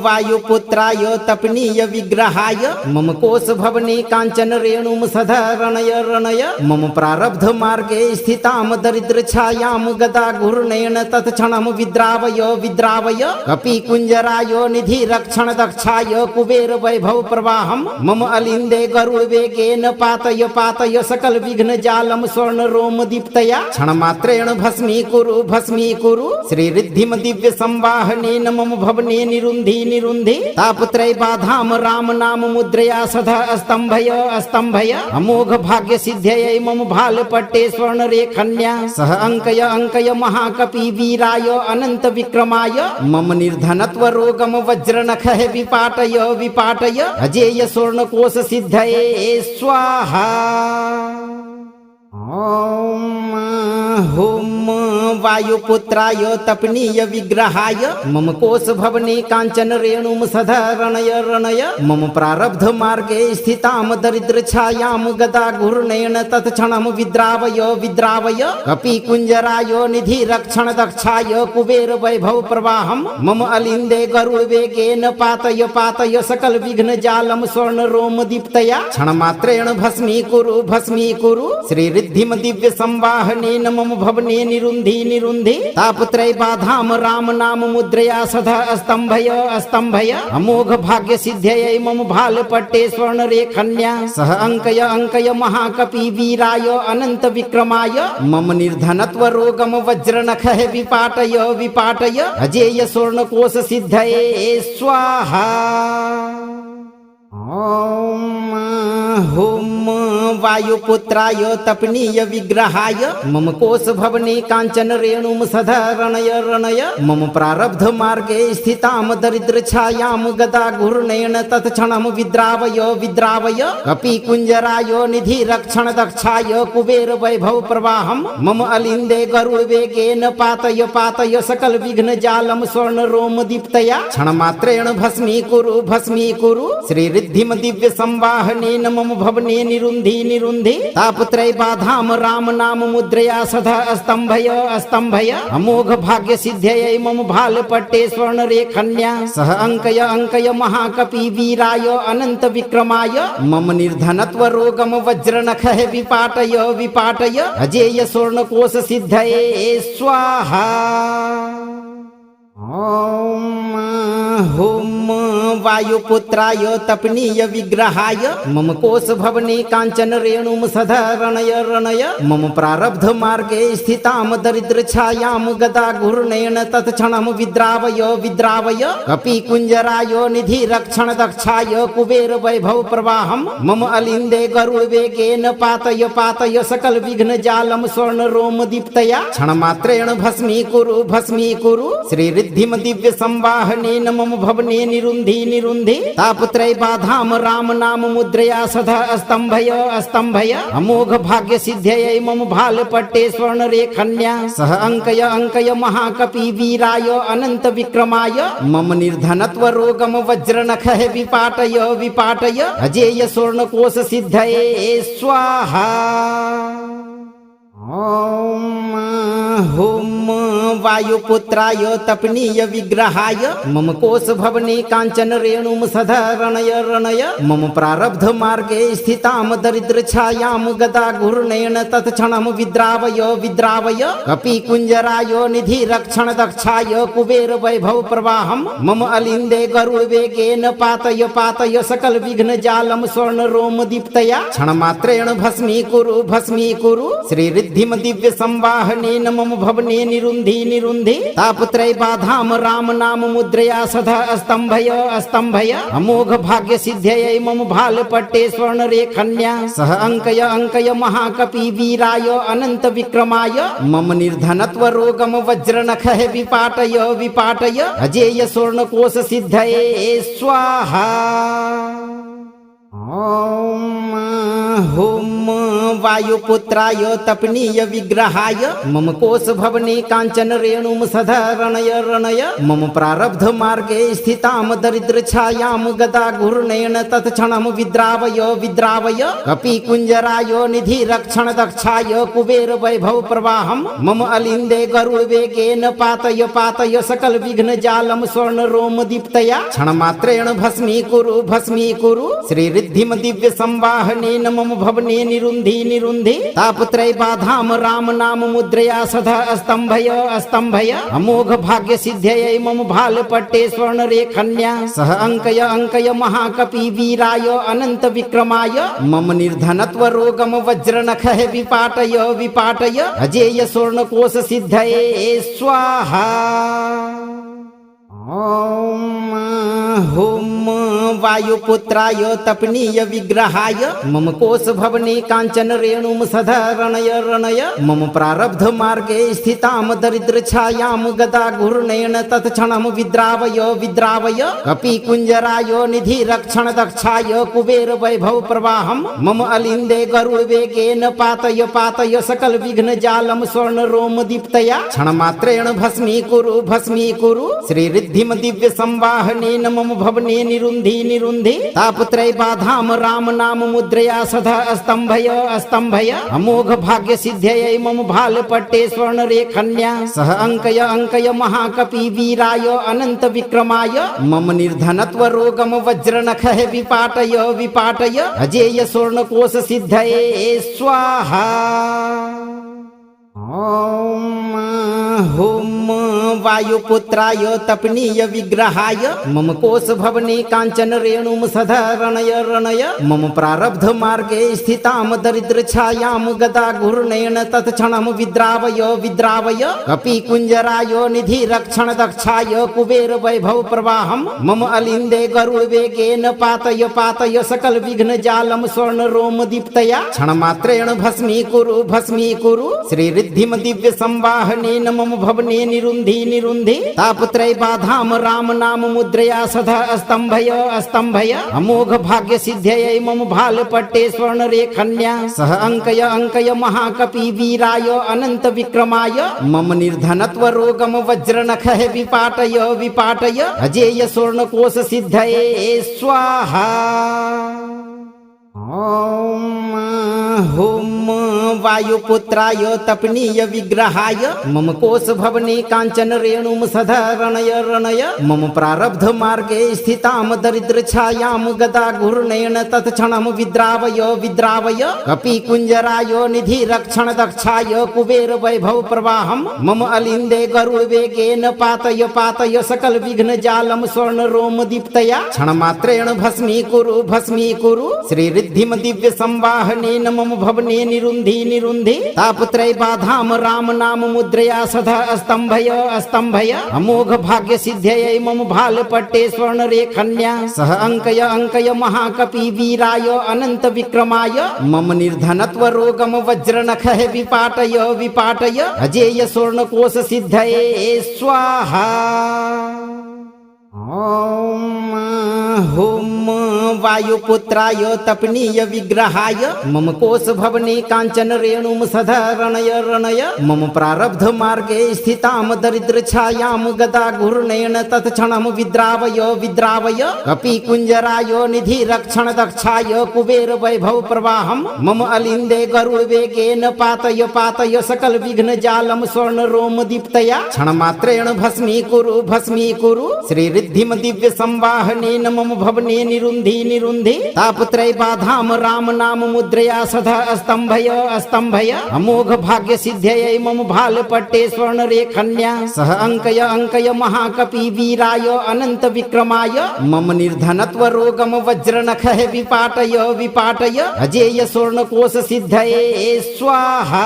वायुपुत्राय तपनीय विग्रहाय मम कोश भवने कांचन रेणुम सधरणय रणय मम प्रारब्ध मार्गे स्थिताम दरिद्र छायाम गदा घूर्णेन तत्क्षणम विद्रावय विद्रावय कपि कुंजराय निधि रक्षण दक्षाय कुबेर वैभव प्रवाहम मम अलिंदे गरुड़ वेगेन पातय पातय सकल विघ्न जालम स्वर्ण रोम दीप्तया क्षण मात्रेण भस्मी कुरु श्री रिद्धिम दिव्य संवाहनेन मम भवने निरुंधि निरुंधि तापत्रय बाधाम राम नाम मुद्रया सदा स्तंभय स्तंभय अमोघ भाग्य सिद्ध्यय मम भाल पट्टे स्वर्ण रेखन्या सह अंकय महाकपि वीराय अनंत विक्रमाय मम निर्धनत्व रोगम वज्र नख विपाटय विपाटय अजेय स्वर्ण कोश सिद्धये स्वाहा। ओम वायुपुत्राय तपनीय विग्रहाय मम कोश भवने कांचन रेणुम सधरणय रणय मम प्रारब्ध मार्गे स्थिताम दरिद्र छायाम गदा घूर्णेन तत्क्षणम विद्रावय विद्रावय कपि कुंजराय निधि रक्षण दक्षाय कुबेर वैभव प्रवाहम मम अलिंदे गरुड़ वेगेन पातय पातय सकल विघ्न जालम स्वर्ण रोम दीप्तया क्षण मात्रेण भस्मी कुरु श्री रिद्धिम दिव्य संवाहनेन मम भवने निरुंधि निरुंधि तापत्रय बाधाम राम नाम मुद्रया सदा स्तंभय स्तंभय अमोघ भाग्य सिद्ध्यय मम भाल पट्टे स्वर्ण रेखन्या सह अंकय महाकपि वीराय अनंत विक्रमाय मम निर्धनत्व रोगम वज्र नख विपाटय विपाटय अजेय स्वर्ण कोश सिद्धये स्वाहा। ओम वायुपुत्राय तपनीय विग्रहाय मम कोश भवने कांचन रेणुम सधरणय रणय मम प्रारब्ध मार्गे स्थिताम दरिद्र छायाम गदा घूर्णेन तत्क्षणम विद्रावय विद्रावय कपि कुंजराय निधि रक्षण दक्षाय कुबेर वैभव प्रवाहम मम अलिंदे गरुड़ वेगेन पातय पातय सकल विघ्न जालम स्वर्ण रोम दीप्तया क्षण मात्रेण भस्मी कुरु श्री रिद्धिम दिव्य संवाहनेन मम भवने निरुंधि निरुंधि तापत्रय बाधाम राम नाम मुद्रया सदा स्तंभय स्तंभय अमोघ भाग्य सिद्ध्यय मम भाल पट्टे स्वर्ण रेखन्या सह अंकय महाकपि वीराय अनंत विक्रमाय मम निर्धनत्व रोगम वज्र नख विपाटय विपाटय अजेय स्वर्ण कोश सिद्धये स्वाहा। ओम वायुपुत्राय तपनीय विग्रहाय मम कोश भवने कांचन रेणुम सधरणय रणय मम प्रारब्ध मार्गे स्थिताम दरिद्र छायाम गदा घूर्णेन तत्क्षणम विद्रावय विद्रावय कपि कुंजराय निधि रक्षण दक्षाय कुबेर वैभव प्रवाहम मम अलिंदे गरुड़ वेगेन पातय पातय सकल विघ्न जालम स्वर्ण रोम दीप्तया क्षण मात्रेण भस्मी कुरु श्री रिद्धिम दिव्य संवाहनेन मम भवने निरुंधि निरुंधि तापत्रय बाधाम राम नाम मुद्रया सदा स्तंभय स्तंभय अमोघ भाग्य सिद्ध्यय मम भाल पट्टे स्वर्ण रेखन्या सह अंकय महाकपि वीराय अनंत विक्रमाय मम निर्धनत्व रोगम वज्र नख विपाटय विपाटय अजेय स्वर्ण कोश सिद्धये स्वाहा। ओम वायुपुत्राय तपनीय विग्रहाय मम कोश भवने कांचन रेणुम सधरणय रणय मम प्रारब्ध मार्गे स्थिताम दरिद्र छायाम गदा घूर्णेन तत्क्षणम विद्रावय विद्रावय कपि कुंजराय निधि रक्षण दक्षाय कुबेर वैभव प्रवाहम मम अलिंदे गरुड़ वेगेन पातय पातय सकल विघ्न जालम स्वर्ण रोम दीप्तया क्षण मात्रेण भस्मी कुरु श्री रिद्धिम दिव्य संवाहनेन मम भवने निरुंधि निरुंधि तापत्रय बाधाम राम नाम मुद्रया सदा स्तंभय स्तंभय अमोघ भाग्य सिद्ध्यय मम भाल पट्टे स्वर्ण रेखन्या सह अंकय महाकपि वीराय अनंत विक्रमाय मम निर्धनत्व रोगम वज्र नख विपाटय विपाटय अजेय स्वर्ण कोश सिद्धये स्वाहा। ओम वायुपुत्राय तपनीय विग्रहाय मम कोश भवने कांचन रेणुम सधरणय रणय मम प्रारब्ध मार्गे स्थिताम दरिद्र छायाम गदा घूर्णेन तत्क्षणम विद्रावय विद्रावय कपि कुंजराय निधि रक्षण दक्षाय कुबेर वैभव प्रवाहम मम अलिंदे गरुड़ वेगेन पातय पातय सकल विघ्न जालम स्वर्ण रोम दीप्तया क्षण मात्रेण भस्मी कुरु श्री रिद्धिम दिव्य संवाहनेन मम भवने निरुंधि निरुंधि तापत्रय बाधाम राम नाम मुद्रया सदा स्तंभय स्तंभय अमोघ भाग्य सिद्ध्यय मम भाल पट्टे स्वर्ण रेखन्या सह अंकय महाकपि वीराय अनंत विक्रमाय मम निर्धनत्व रोगम वज्र नख विपाटय विपाटय अजेय स्वर्ण कोश सिद्धये स्वाहा। ओम वायुपुत्राय तपनीय विग्रहाय मम कोश भवने कांचन रेणुम सधरणय रणय मम प्रारब्ध मार्गे स्थिताम दरिद्र छायाम गदा घूर्णेन तत्क्षणम विद्रावय विद्रावय कपि कुंजराय निधि रक्षण दक्षाय कुबेर वैभव प्रवाहम मम अलिंदे गरुड़ वेगेन पातय पातय सकल विघ्न जालम स्वर्ण रोम दीप्तया क्षण मात्रेण भस्मी कुरु श्री रिद्धिम दिव्य संवाहनेन मम भवने निरुंधि निरुंधि तापत्रय बाधाम राम नाम मुद्रया सदा स्तंभय स्तंभय अमोघ भाग्य सिद्ध्यय मम भाल पट्टे स्वर्ण रेखन्या सह अंकय महाकपि वीराय अनंत विक्रमाय मम निर्धनत्व रोगम वज्र नख विपाटय विपाटय अजेय स्वर्ण कोश सिद्धये स्वाहा। ओम वायुपुत्राय तपनीय विग्रहाय मम कोश भवने कांचन रेणुम सधरणय रणय मम प्रारब्ध मार्गे स्थिताम दरिद्र छायाम गदा घूर्णेन तत्क्षणम विद्रावय विद्रावय कपि कुंजराय निधि रक्षण दक्षाय कुबेर वैभव प्रवाहम मम अलिंदे गरुड़ वेगेन पातय पातय सकल विघ्न जालम स्वर्ण रोम दीप्तया क्षण मात्रेण भस्मी कुरु श्री रिद्धिम दिव्य संवाहनेन मम भवने निरुंधि निरुंधि तापत्रय बाधाम राम नाम मुद्रया सदा स्तंभय स्तंभय अमोघ भाग्य सिद्ध्यय मम भाल पट्टे स्वर्ण रेखन्या सह अंकय महाकपि वीराय अनंत विक्रमाय मम निर्धनत्व रोगम वज्र नख विपाटय विपाटय अजेय स्वर्ण कोश सिद्धये स्वाहा। ओम वायुपुत्राय तपनीय विग्रहाय मम कोश भवने कांचन रेणुम सधरणय रणय मम प्रारब्ध मार्गे स्थिताम दरिद्र छायाम गदा घूर्णेन तत्क्षणम विद्रावय विद्रावय कपि कुंजराय निधि रक्षण दक्षाय कुबेर वैभव प्रवाहम मम अलिंदे गरुड़ वेगेन पातय पातय सकल विघ्न जालम स्वर्ण रोम दीप्तया क्षण मात्रेण भस्मी कुरु श्री रिद्धिम दिव्य संवाहनेन मम भवने निरुंधि निरुंधि तापत्रय बाधाम राम नाम मुद्रया सदा स्तंभय स्तंभय अमोघ भाग्य सिद्ध्यय मम भाल पट्टे स्वर्ण रेखन्या सह अंकय महाकपि वीराय अनंत विक्रमाय मम निर्धनत्व रोगम वज्र नख विपाटय विपाटय अजेय स्वर्ण कोश सिद्धये स्वाहा। ओम वायुपुत्राय तपनीय विग्रहाय मम कोश भवने कांचन रेणुम सधरणय रणय मम प्रारब्ध मार्गे स्थिताम दरिद्र छायाम गदा घूर्णेन तत्क्षणम विद्रावय विद्रावय कपि कुंजराय निधि रक्षण दक्षाय कुबेर वैभव प्रवाहम मम अलिंदे गरुड़ वेगेन पातय पातय सकल विघ्न जालम स्वर्ण रोम दीप्तया क्षण मात्रेण भस्मी कुरु श्री रिद्धिम दिव्य संवाहनेन मम भवने निरुंधि निरुंधि तापत्रय बाधाम राम नाम मुद्रया सदा स्तंभय स्तंभय अमोघ भाग्य सिद्ध्यय मम भाल पट्टे स्वर्ण रेखन्या सह अंकय महाकपि वीराय अनंत विक्रमाय मम निर्धनत्व रोगम वज्र नख विपाटय विपाटय अजेय स्वर्ण कोश सिद्धये स्वाहा।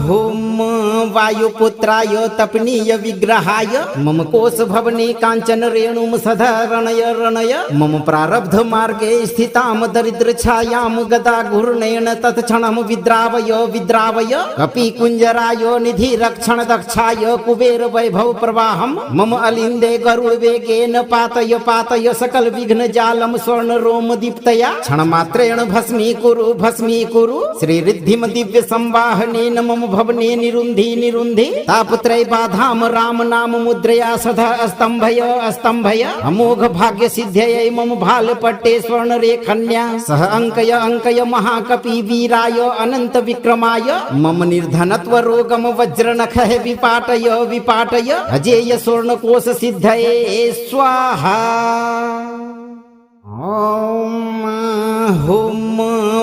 ओम वायुपुत्राय तपनीय विग्रहाय मम कोश भवने कांचन रेणुम सदा रणय रणय मम प्रारब्ध मार्गे स्थिताम दरिद्र छायाम गदा घूर्णेन तत्क्षणम विद्रावय विद्रावय कपि कुंजराय निधि रक्षण दक्षाय कुबेर वैभव प्रवाहम मम अलिंदे गरुड़ वेगेन पातय पातय सकल विघ्न जालम स्वर्ण रोम दीप्तया क्षण मात्रेण भस्मी कुरु श्री रिद्धिम दिव्य संवाहनेन मम भवने निरुंधि निरुंधि तापत्रय बाधाम राम नाम मुद्रया सदा स्तंभय स्तंभय अमोघ भाग्य सिद्ध्ययै मम भाल पट्टे स्वर्ण रेखन्या सह अंकय महाकपि वीराय अनंत विक्रमाय मम निर्धनत्व रोगम वज्र नखः विपाटय विपाटय अजेय स्वर्ण कोश सिद्धये स्वाहा। ओम हुम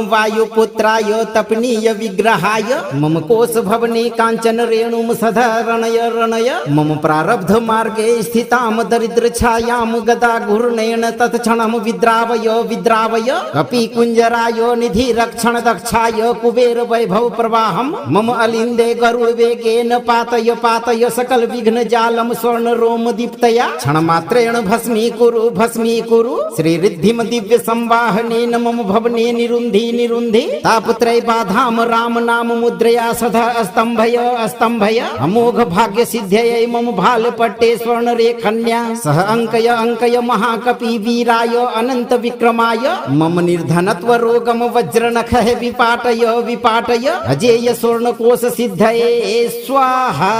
वायुपुत्राय तपनीय विग्रहाय मम कोश भवने कांचन रेणुम सदा रणय रणय मम प्रारब्ध मार्गे स्थिताम दरिद्र छायाम गदा घूर्णेन तत्क्षणम विद्रावय विद्रावय कपि कुंजराय निधि रक्षण दक्षाय कुबेर वैभव प्रवाहम मम अलिंदे गरुड़ वेगेन पातय पातय सकल विघ्न जालम स्वर्ण रोम दीप्तया क्षण मात्रेण भस्मी कुरु श्री रिद्धिम दिव्य संवाहनेन मम भवने निरुंधि निरुंधि तापत्रय बाधाम राम नाम मुद्रया सदा स्तंभय स्तंभय अमोघ भाग्य सिद्ध्ययै मम भाल पट्टे स्वर्ण रेखन्या सह अंकय महाकपि वीराय अनंत विक्रमाय मम निर्धनत्व रोगम वज्र नखः विपाटय विपाटय अजेय स्वर्ण कोश सिद्धये स्वाहा।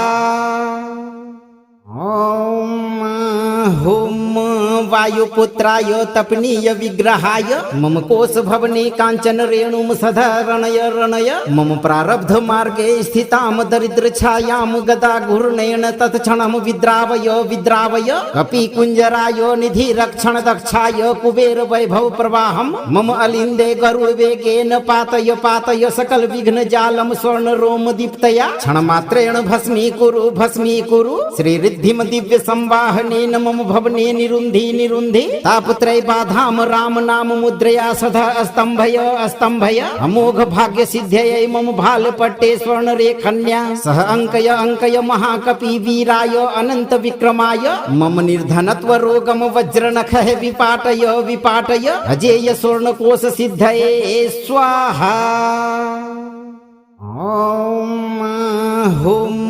ओम हुम वायुपुत्राय तपनीय विग्रहाय मम कोश भवने कांचन रेणुम सदा रणय रणय मम प्रारब्ध मार्गे स्थिताम दरिद्र छायाम गदा घूर्णेन तत्क्षणम विद्रावय विद्रावय कपि कुंजराय निधि रक्षण दक्षाय कुबेर वैभव प्रवाहम मम अलिंदे गरुड़ वेगेन पातय पातय सकल विघ्न जालम स्वर्ण रोम दीप्तया क्षण मात्रेण भस्मी कुरु श्री रिद्धिम दिव्य संवाहनेन मम भवने निरुंधि निरुंधि तापत्रय बाधाम राम नाम मुद्रया सदा स्तंभय स्तंभय अमोघ भाग्य सिद्ध्ययै मम भाल पट्टे स्वर्ण रेखन्या सह अंकय महाकपि वीराय अनंत विक्रमाय मम निर्धनत्व रोगम वज्र नखः विपाटय विपाटय अजेय स्वर्ण कोश सिद्धये स्वाहा। ओम हुम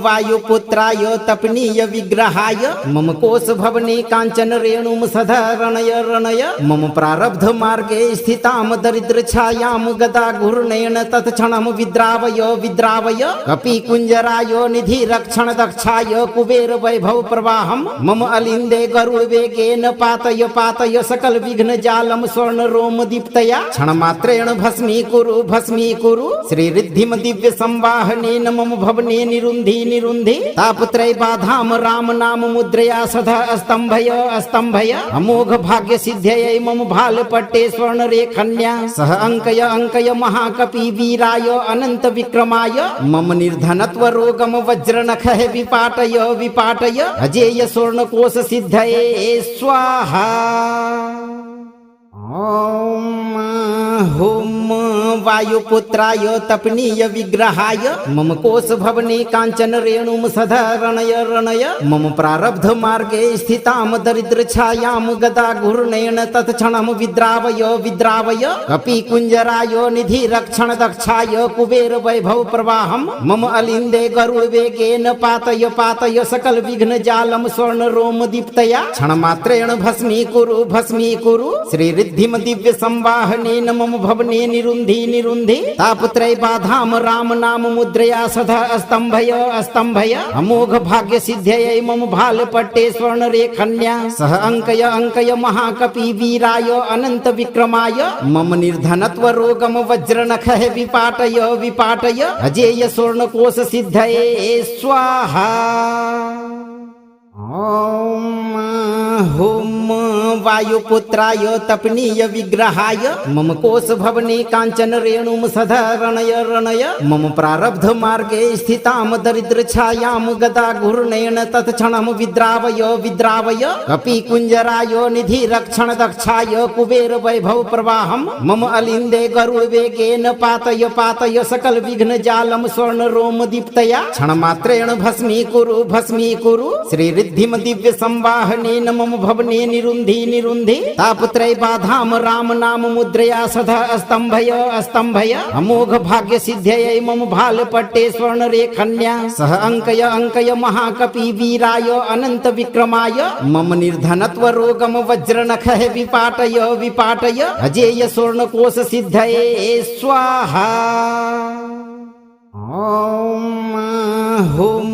वायुपुत्राय तपनीय विग्रहाय मम कोश भवने कांचन रेणुम सदा रणय रणय मम प्रारब्ध मार्गे स्थिताम दरिद्र छायाम गदा घूर्णेन तत्क्षणम विद्रावय विद्रावय कपि कुंजराय निधि रक्षण दक्षाय कुबेर वैभव प्रवाहम मम अलिंदे गरुड़ वेगेन पातय पातय सकल विघ्न जालम स्वर्ण रोम दीप्तया क्षण मात्रेण भस्मी कुरु श्री रिद्धिम दिव्य संवाहनेन मम भवने निरुंधि निरुंधि तापत्रय बाधाम राम नाम मुद्रया सदा स्तंभय स्तंभय अमोघ भाग्य सिद्ध्ययै मम भाल पट्टे स्वर्ण रेखन्या सह अंकय महाकपि वीराय अनंत विक्रमाय मम निर्धनत्व रोगम वज्र नखः विपाटय विपाटय अजेय स्वर्ण कोश सिद्धये स्वाहा। ओम हुम वायुपुत्राय तपनीय विग्रहाय मम कोश भवने कांचन रेणुम सदा रणय रणय मम प्रारब्ध मार्गे स्थिताम दरिद्र छायाम गदा घूर्णेन तत्क्षणम विद्रावय विद्रावय कपि कुंजराय निधि रक्षण दक्षाय कुबेर वैभव प्रवाहम मम अलिंदे गरुड़ वेगेन पातय पातय सकल विघ्न जालम स्वर्ण रोम दीप्तया क्षण मात्रेण भस्मी कुरु श्री रिद्धिम दिव्य संवाहनेन मम भवने निरुंधि निरुंधि तापत्रय बाधाम राम नाम मुद्रया सदा स्तंभय स्तंभय अमोघ भाग्य सिद्ध्ययै मम भाल पट्टे स्वर्ण रेखन्या सह अंकय महाकपि वीराय अनंत विक्रमाय मम निर्धनत्व रोगम वज्र नखः विपाटय विपाटय अजेय स्वर्ण कोश सिद्धये स्वाहा। ओम हुम वायुपुत्राय तपनीय विग्रहाय मम कोश भवने कांचन रेणुम सधरणय रणय मम प्रारब्ध मार्गे स्थिताम दरिद्र छायाम गदा घूर्णेन तत्क्षणम विद्रावय विद्रावय कपि कुंजराय निधि रक्षण दक्षाय कुबेर वैभव प्रवाहम मम अलिंदे गरुड़ वेगेन पातय पातय सकल विघ्न जालम स्वर्ण रोम दीप्तया क्षण मात्रेण भस्मी कुरु श्री रिद्धिम दिव्य संवाहनेन मम भवने निरुंधि निरुंधि तापत्रय बाधाम राम नाम मुद्रया सदा स्तंभय स्तंभय अमोघ भाग्य सिद्ध्यय मम भाल पट्टे स्वर्ण रेखन्या सह अंकय महाकपि वीराय अनंत विक्रमाय मम निर्धनत्व रोगम वज्र नख विपाटय विपाटय अजेय स्वर्ण कोश सिद्धये स्वाहा। ओम हुम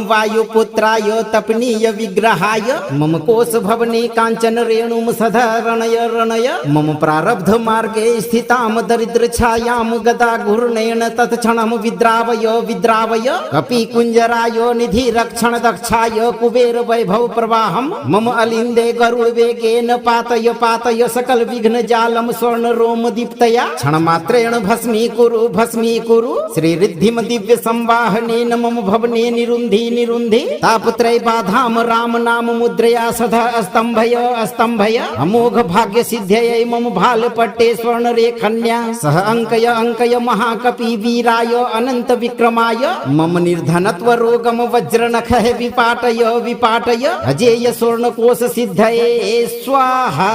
वायुपुत्राय तपनीय विग्रहाय मम कोश भवने कांचन रेणुम सधरणय रणय मम प्रारब्ध मार्गे स्थिताम दरिद्र छायाम गदा घूर्णेन तत्क्षणम विद्रावय विद्रावय कपि कुंजराय निधि रक्षण दक्षाय कुबेर वैभव प्रवाहम मम अलिंदे गरुड़ वेगेन पातय पातय सकल विघ्न जालम स्वर्ण रोम दीप्तया क्षण मात्रेण भस्मी कुरु श्री रिद्धिम दिव्य संवाहनेन मम भवने निरुंधि निरुंधि तापत्रय बाधाम राम नाम मुद्रया सदा स्तंभय स्तंभय अमोघ भाग्य सिद्ध्यय मम भाल पट्टे स्वर्ण रेखन्या सह अंकय महाकपि वीराय अनंत विक्रमाय मम निर्धनत्व रोगम वज्र नख विपाटय विपाटय अजेय स्वर्ण कोश सिद्धये स्वाहा।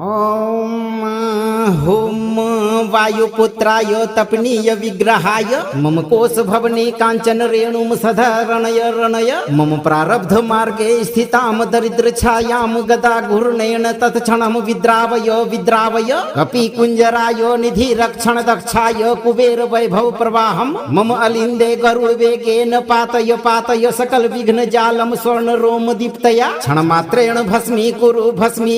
ओम हुम वायुपुत्राय तपनीय विग्रहाय मम कोश भवने कांचन रेणुम सधरणय रणय मम प्रारब्ध मार्गे स्थिताम दरिद्र छायाम गदा घूर्णेन तत्क्षणम विद्रावय विद्रावय कपि कुंजराय निधि रक्षण दक्षाय कुबेर वैभव प्रवाहम मम अलिंदे गरुड़ वेगेन पातय पातय सकल विघ्न जालम स्वर्ण रोम दीप्तया क्षण मात्रेण भस्मी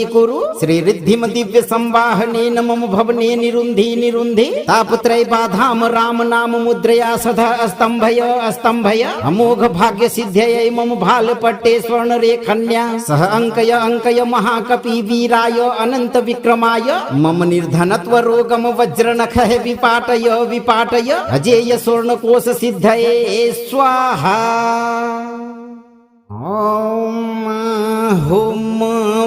कुरु श्री रिद्धिम दिव्य संवाहनेन मम भवने निरुंधि निरुंधि तापत्रय बाधाम राम नाम मुद्रया सदा स्तंभय स्तंभय अमोघ भाग्य सिद्ध्यय मम भाल पट्टे स्वर्ण रेखन्या सह अंकय महाकपि वीराय अनंत विक्रमाय मम निर्धनत्व रोगम वज्र नख विपाटय विपाटय अजेय स्वर्ण कोश सिद्धये स्वाहा। ओम हुम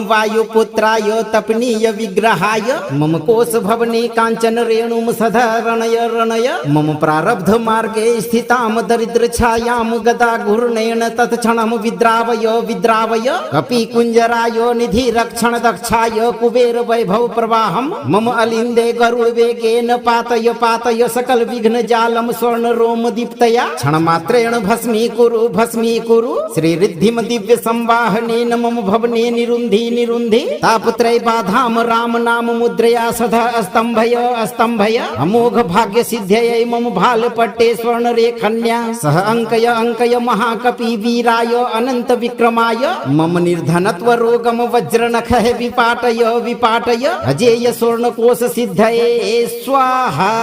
वायुपुत्राय तपनीय विग्रहाय मम कोश भवने कांचन रेणुम सधरणय रणय मम प्रारब्ध मार्गे स्थिताम दरिद्र छायाम गदा घूर्णेन तत्क्षणम विद्रावय विद्रावय कपि कुंजराय निधि रक्षण दक्षाय कुबेर वैभव प्रवाहम मम अलिंदे गरुड़ वेगेन पातय पातय सकल विघ्न जालम स्वर्ण रोम दीप्तया क्षण मात्रेण भस्मी कुरु श्री रिद्धिम दिव्य संवाहनेन मम भवने निरुंधि निरुंधि तापत्रय बाधाम राम नाम मुद्रया सदा स्तंभय स्तंभय अमोघ भाग्य सिद्ध्यय मम भाल पट्टे स्वर्ण रेखन्या सह अंकय महाकपि वीराय अनंत विक्रमाय मम निर्धनत्व रोगम वज्र नख विपाटय विपाटय अजेय स्वर्ण कोश सिद्धये स्वाहा।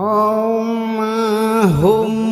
ओम हुम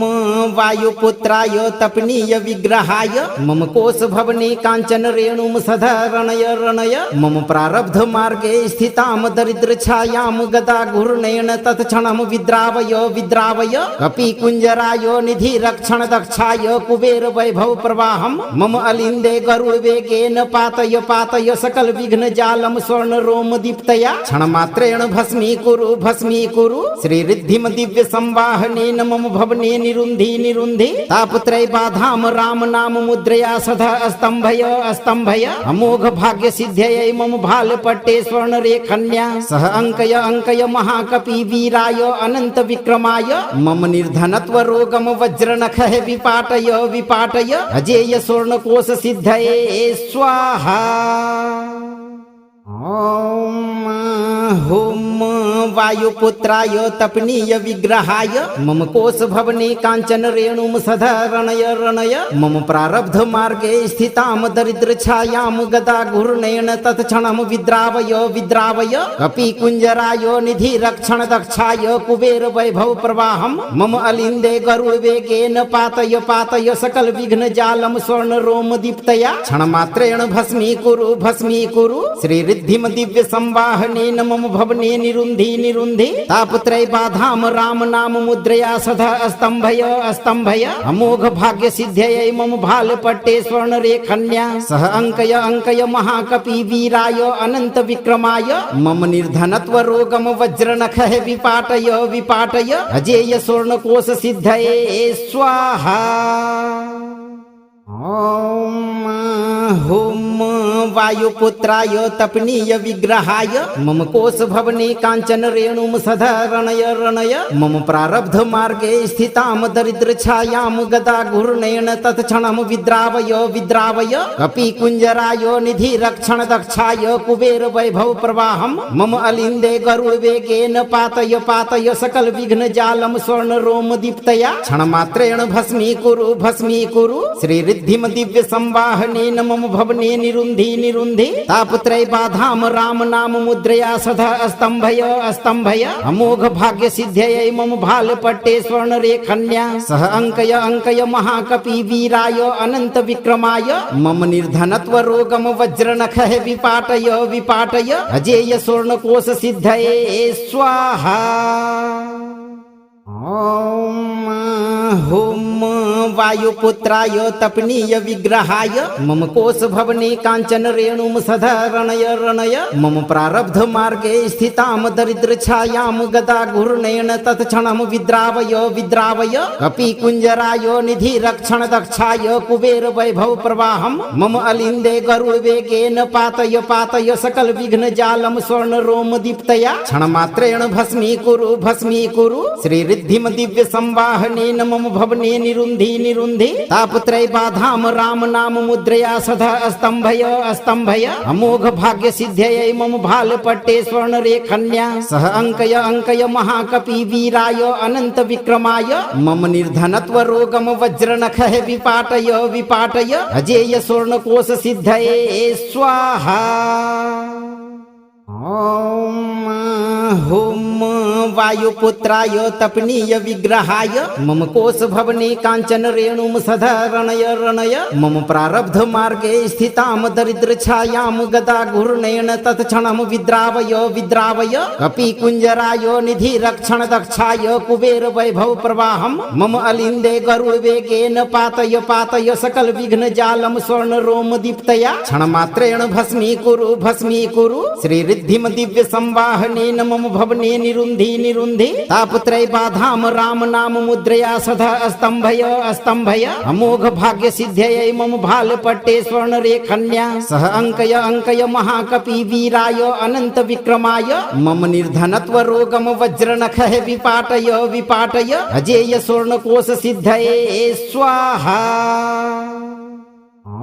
वायुपुत्राय तपनीय विग्रहाय मम कोश भवने कांचन रेणुम सधरणय रणय मम प्रारब्ध मार्गे स्थिताम दरिद्र छायाम गदा घूर्णेन तत्क्षणम विद्रावय विद्रावय कपि कुंजराय निधि रक्षण दक्षाय कुबेर वैभव प्रवाहम मम अलिंदे गरुड़ वेगेन पातय पातय सकल विघ्न जालम स्वर्ण रोम दीप्तया क्षण मात्रेण भस्मी कुरु श्री रिद्धिम दिव्य संवाहनेन मम भवने निरुंधि निरुंधि तापत्रय बाधाम राम नाम मुद्रया सदा स्तंभय स्तंभय अमोघ भाग्य सिद्ध्यय मम भाल पट्टे स्वर्ण रेखन्या सह अंकय महाकपि वीराय अनंत विक्रमाय मम निर्धनत्व रोगम वज्र नख विपाटय विपाटय अजेय स्वर्ण कोश सिद्धये स्वाहा। ॐ हुम वायुपुत्राय तपनीय विग्रहाय मम कोश भवने कांचन रेणुम सधरणय रणय मम प्रारब्ध मार्गे स्थिताम दरिद्र छायाम गदा घूर्णेन तत्क्षणम विद्रावय विद्रावय कपि कुंजराय निधि रक्षण दक्षाय कुबेर वैभव प्रवाहम मम अलिंदे गरुड़ वेगेन पातय पातय सकल विघ्न जालम स्वर्ण रोम दीप्तया क्षण मात्रेण भस्मीकुरु श्री रिद्धिम दिव्य संवाहनेन मम भवने निरुन्धि निरुन्धि तापत्रय बाधाम राम नाम मुद्रया सदा स्तंभय स्तंभय अमोघ भाग्य सिद्ध्ययै मम भाल पट्टे स्वर्ण रेखन्या सह अंकय महाकपि वीराय अनंत विक्रमाय मम निर्धनत्व रोगम वज्र नखः विपाटय विपाटय अजेय स्वर्ण कोश सिद्धये स्वाहा। ॐ हुम वायुपुत्राय तपनीय विग्रहाय मम कोश भवने कांचन रेणुम सधरणय रणय मम प्रारब्ध मार्गे स्थिताम दरिद्र छायाम गदा घूर्णेन तत्क्षणम विद्रावय विद्रावय कपि कुंजराय निधि रक्षण दक्षाय कुबेर वैभव प्रवाहम मम अलिंदे गरुड़ वेगेन पातय पातय सकल विघ्न जालम स्वर्ण रोम दीप्तया क्षण मात्रेण भस्मीकुरु श्री रिद्धिम दिव्य संवाहनेन मम भवने निरुन्धि निरुन्धि तापत्रय बाधाम राम नाम मुद्रया सदा स्तंभय स्तंभय अमोघ भाग्य सिद्ध्ययै मम भाल पट्टे स्वर्ण रेखन्या सह अंकय महाकपि वीराय अनंत विक्रमाय मम निर्धनत्व रोगम वज्र नखः विपाटय विपाटय अजेय स्वर्ण कोश सिद्धये स्वाहा। ॐ हुम वायुपुत्राय तपनीय विग्रहाय मम कोश भवने कांचन रेणुम सधरणय रणय मम प्रारब्ध मार्गे स्थिताम दरिद्र छायाम गदा घूर्णेन तत्क्षणम विद्रावय विद्रावय कपि कुंजराय निधि रक्षण दक्षाय कुबेर वैभव प्रवाहम मम अलिंदे गरुड़ वेगेन पातय पातय सकल विघ्न जालम स्वर्ण रोम दीप्तया क्षण मात्रेण भस्मीकुरु श्री रिद्धिम दिव्य संवाहनेन मम भवने निरुन्धि निरुन्धि तापत्रय बाधाम राम नाम मुद्रया सदा स्तंभय स्तंभय अमोघ भाग्य सिद्ध्ययै मम भाल पट्टे स्वर्ण रेखन्या सह अंकय महाकपि वीराय अनंत विक्रमाय मम निर्धनत्व रोगम वज्र नखः विपाटय विपाटय अजेय स्वर्ण कोश सिद्धये स्वाहा। ॐ हुम वायुपुत्राय तपनीय विग्रहाय मम कोश भवने कांचन रेणुम सधरणय रणय मम प्रारब्ध मार्गे स्थिताम दरिद्र छायाम गदा घूर्णेन तत्क्षणम विद्रावय विद्रावय कपि कुंजराय निधि रक्षण दक्षाय कुबेर वैभव प्रवाहम मम अलिंदे गरुड़ वेगेन पातय पातय सकल विघ्न जालम स्वर्ण रोम दीप्तया क्षण मात्रेण भस्मीकुरु श्री रिद्धिम दिव्य संवाहनेन मम भवने निरुन्धि निरुन्धि तापत्रय बाधाम राम नाम मुद्रया सदा स्तंभय स्तंभय अमोघ भाग्य सिद्ध्ययै मम भाल पट्टे स्वर्ण रेखन्या सह अंकय महाकपि वीराय अनंत विक्रमाय मम निर्धनत्व रोगम वज्र नखः विपाटय विपाटय अजेय स्वर्ण कोश सिद्धये स्वाहा।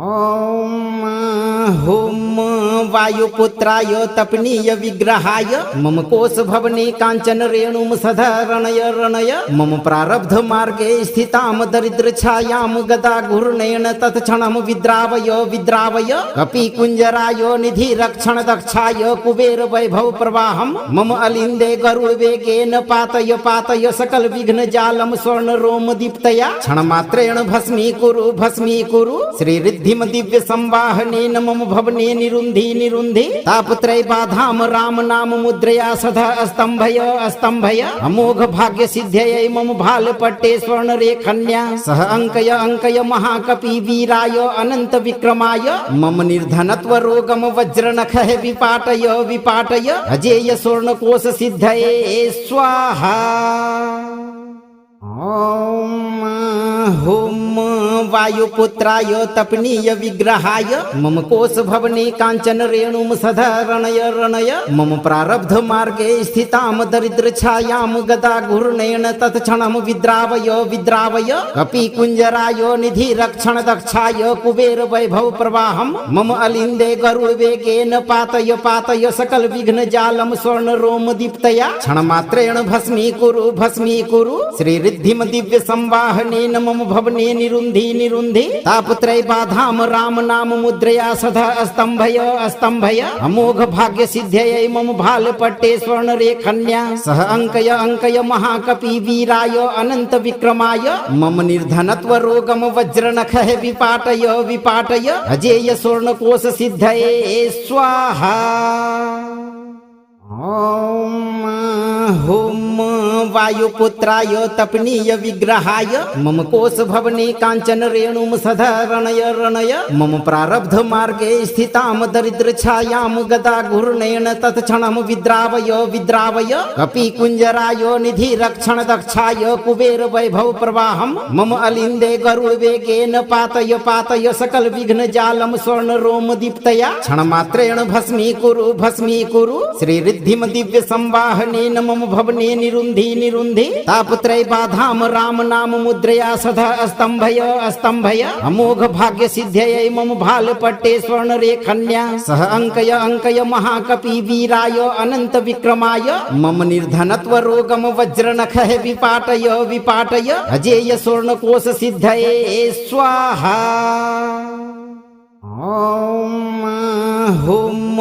ॐ हुम वायुपुत्राय तपनीय विग्रहाय मम कोश भवने कांचन रेणुम सधरणय रणय मम प्रारब्ध मार्गे स्थिताम दरिद्र छायाम गदा घूर्णेन तत्क्षणम विद्रावय विद्रावय कपि कुंजराय निधि रक्षण दक्षाय कुबेर वैभव प्रवाहम मम अलिंदे गरुड़ वेगेन पातय पातय सकल विघ्न जालम स्वर्ण रोम दीप्तया क्षण मात्रेण भस्मीकुरु श्री रिद्धिम दिव्य संवाहनेन मम भवने निरुन्धि निरुन्धि तापत्रय बाधाम राम नाम मुद्रया सदा स्तंभय स्तंभय अमोघ भाग्य सिद्ध्ययै मम भाल पट्टे स्वर्ण रेखन्या सह अंकय महाकपि वीराय अनंत विक्रमाय मम निर्धनत्व रोगम वज्र नखः विपाटय विपाटय अजेय स्वर्ण कोश सिद्धये स्वाहा। ॐ हुम वायुपुत्राय तपनीय विग्रहाय मम कोश भवने कांचन रेणुम सदा रणय रणय मम प्रारब्ध मार्गे स्थिताम दरिद्र छायाम गदा घूर्णेन तत्क्षणम विद्रावय विद्रावय कपि कुंजराय निधि रक्षण दक्षाय कुबेर वैभव प्रवाहम मम अलिंदे गरुड़ वेगेन पातय पातय सकल विघ्न जालम स्वर्ण रोम दीप्तया क्षण मात्रेण भस्मीकुरु श्री रिद्धिम दिव्य संवाहनेन मम भवने निरुन्धि निरुन्धि तापत्रय बाधाम राम नाम मुद्रया सदा स्तंभय स्तंभय अमोघ भाग्य सिद्ध्ययै मम भाल पट्टे स्वर्ण रेखन्या सह अंकय महाकपि वीराय अनंत विक्रमाय मम निर्धनत्व रोगम वज्र नखः विपाटय विपाटय अजेय स्वर्ण कोश सिद्धये स्वाहा। ओम वायुपुत्राय तपनीय विग्रहाय मम कोश भवने कांचन रेणुम सदा रणय रणय मम प्रारब्ध मार्गे स्थिताम दरिद्र छायाम गदा घूर्णेन तत्क्षणम विद्रावय विद्रावय कपि कुंजराय निधि रक्षण दक्षाय कुबेर वैभव प्रवाहम मम अलिंदे गरुड़ वेगेन पातय पातय सकल विघ्न जालम स्वर्ण रोम दीप्तया क्षण मात्रेण भस्मीकुरु श्री रिद्धिम दिव्य संवाहनेन मम भवने निरुन्धि निरुन्धि तापत्रय बाधाम राम नाम मुद्रया सदा स्तंभय स्तंभय अमोघ भाग्य सिद्ध्ययै मम भाल पट्टे स्वर्ण रेखन्या सह अंकय महाकपि वीराय अनंत विक्रमाय मम निर्धनत्व रोगम वज्र नखः विपाटय विपाटय अजेय स्वर्ण कोश सिद्धये स्वाहा। ओम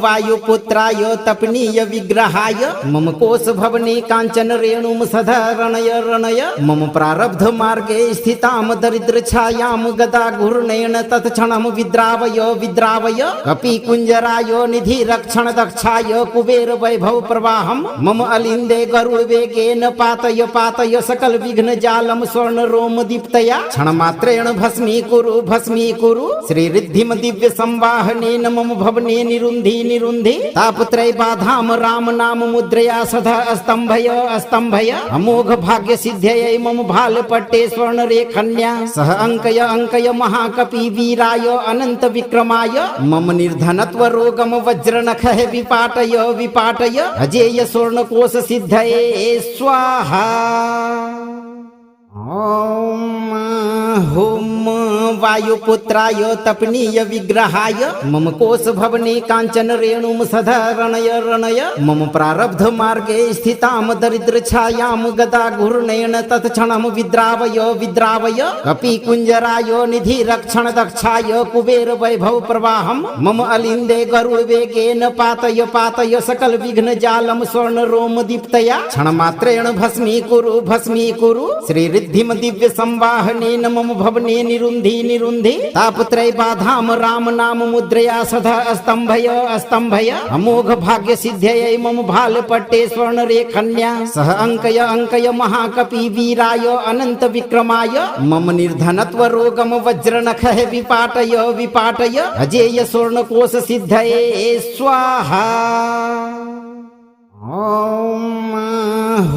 वायुपुत्राय तपनीय विग्रहाय मम कोश भवने कांचन रेणुम सदा रणय रणय मम प्रारब्ध मार्गे स्थिताम दरिद्र छायाम गदा घूर्णेन तत्क्षणम विद्रावय विद्रावय कपि कुंजराय निधि रक्षण दक्षाय कुबेर वैभव प्रवाहम मम अलिंदे गरुड़ वेगेन पातय पातय सकल विघ्न जालम स्वर्ण रोम दीप्तया क्षण मात्रेण भस्मीकुरु श्री रिद्धिम दिव्य संवाहनेन मम भवने निरुन्धि निरुन्धि तापत्रय बाधाम राम नाम मुद्रया सदा स्तंभय स्तंभय अमोघ भाग्य सिद्ध्ययै मम भाल पट्टे स्वर्ण रेखन्या सह अंकय महाकपि वीराय अनंत विक्रमाय मम निर्धनत्व रोगम वज्र नखः विपाटय विपाटय अजेय स्वर्ण कोश सिद्धये स्वाहा। ओम वायुपुत्राय तपनीय विग्रहाय मम कोश भवने कांचन रेणुम सदा रणय रणय मम प्रारब्ध मार्गे स्थिताम दरिद्र छायाम गदा घूर्णेन तत्क्षणम विद्रावय विद्रावय कपि कुंजराय निधि रक्षण दक्षाय कुबेर वैभव प्रवाहम मम अलिंदे गरुड़ वेगेन पातय पातय सकल विघ्न जालम स्वर्ण रोम दीप्तया क्षण मात्रेण भस्मीकुरु श्री रिद्धिम दिव्य संवाहनेन मम भवने निरुन्धि निरुन्धि तापत्रय बाधाम राम नाम मुद्रया सदा स्तंभय स्तंभय अमोघ भाग्य सिद्ध्ययै मम भाल पट्टे स्वर्ण रेखन्या सह अंकय महाकपि वीराय अनंत विक्रमाय मम निर्धनत्व रोगम वज्र नखः विपाटय विपाटय अजेय स्वर्ण कोश सिद्धये स्वाहा।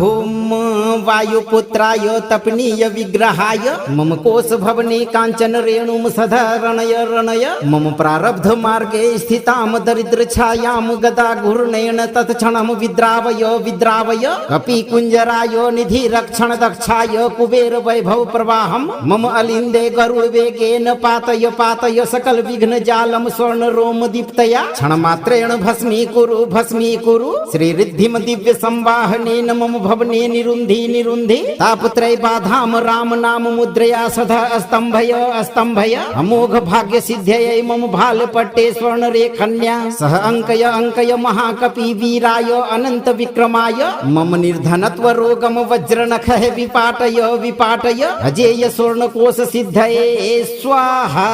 ओम वायुपुत्राय तपनीय विग्रहाय मम कोश भवने कांचन रेणुम सदा रणय रणय मम प्रारब्ध मार्गे स्थिताम दरिद्र छायाम गदा घूर्णेन तत्क्षणम विद्रावय विद्रावय कपि कुंजराय निधि रक्षण दक्षाय कुबेर वैभव प्रवाहम मम अलिंदे गरुड़ वेगेन पातय पातय सकल विघ्न जालम स्वर्ण रोम दीप्तया क्षण मात्रेण भस्मीकुरु श्री रिद्धिम दिव्य संवाहनेन मम भवने निरुन्धि निरुन्धि तापत्रय बाधाम राम नाम मुद्रया सदा स्तंभय स्तंभय अमोघ भाग्य सिद्ध्ययै मम भाल पट्टे स्वर्ण रेखन्या सह अंकय महाकपि वीराय अनंत विक्रमाय मम निर्धनत्व रोगम वज्र नखः विपाटय विपाटय अजेय स्वर्ण कोश सिद्धये स्वाहा।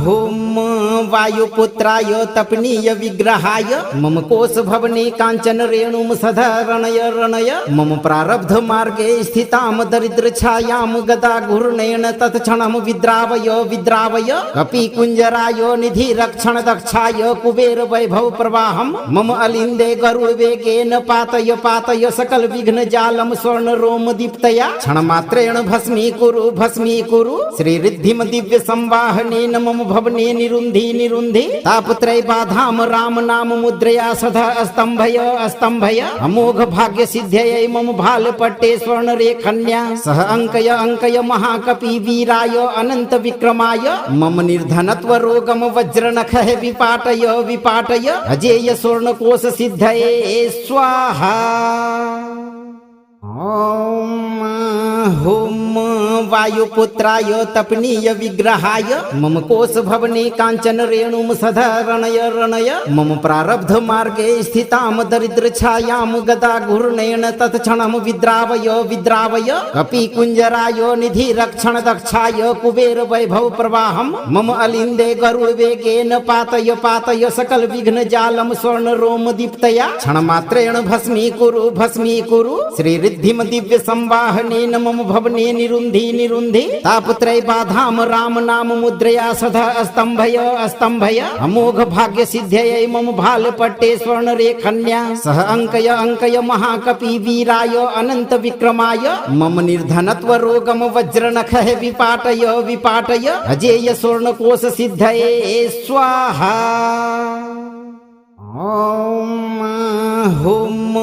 ओम वायुपुत्राय तपनीय विग्रहाय मम कोश भवने कांचन रेणुम सदा रणय रणय मम प्रारब्ध मार्गे स्थिताम दरिद्र छायाम गदा घूर्णेन तत्क्षणम विद्रावय विद्रावय कपि कुंजराय निधि रक्षण दक्षाय कुबेर वैभव प्रवाहम मम अलिंदे गरुड़ वेगेन पातय पातय सकल विघ्न जालम स्वर्ण रोम दीप्तया क्षण मात्रेण भस्मी कुरु श्री रिद्धिम दिव्य संवाहनेन मम भवने निरुंधि निरुंधि तापत्रय बाधाम राम नाम मुद्रया सदा स्तंभय स्तंभय अमोघ भाग्य सिद्ध्ययै मम भाल पट्टे स्वर्ण रेखन्या सह अंकय महाकपि वीराय अनंत विक्रमाय मम निर्धनत्व रोगम वज्र नखः विपाटय विपाटय अजेय स्वर्ण कोश सिद्धये स्वाहा। ओम वायुपुत्राय तपनीय विग्रहाय मम कोश भवने कांचन रेणुम सदा रणय रणय मम प्रारब्ध मार्गे स्थिताम दरिद्र छायाम गदा घूर्णेन तत्क्षणम विद्रावय विद्रावय कपि कुंजराय निधि रक्षण दक्षाय कुबेर वैभव प्रवाहम मम अलिंदे गरुड़ वेगेन पातय पातय सकल विघ्न जालम स्वर्ण रोम दीप्तया क्षण मात्रेण भस्मी कुरु श्री रिद्धिम दिव्य संवाहनेन मम भवने निरुंधि निरुंधि तापत्रय बाधाम राम नाम मुद्रया सदा स्तंभय स्तंभय अमोघ भाग्य सिद्ध्ययै मम भाल पट्टे स्वर्ण रेखन्या सह अंकय महाकपि वीराय अनंत विक्रमाय मम निर्धनत्व रोगम वज्र नखः विपाटय विपाटय अजेय स्वर्ण कोश सिद्धये स्वाहा। ओम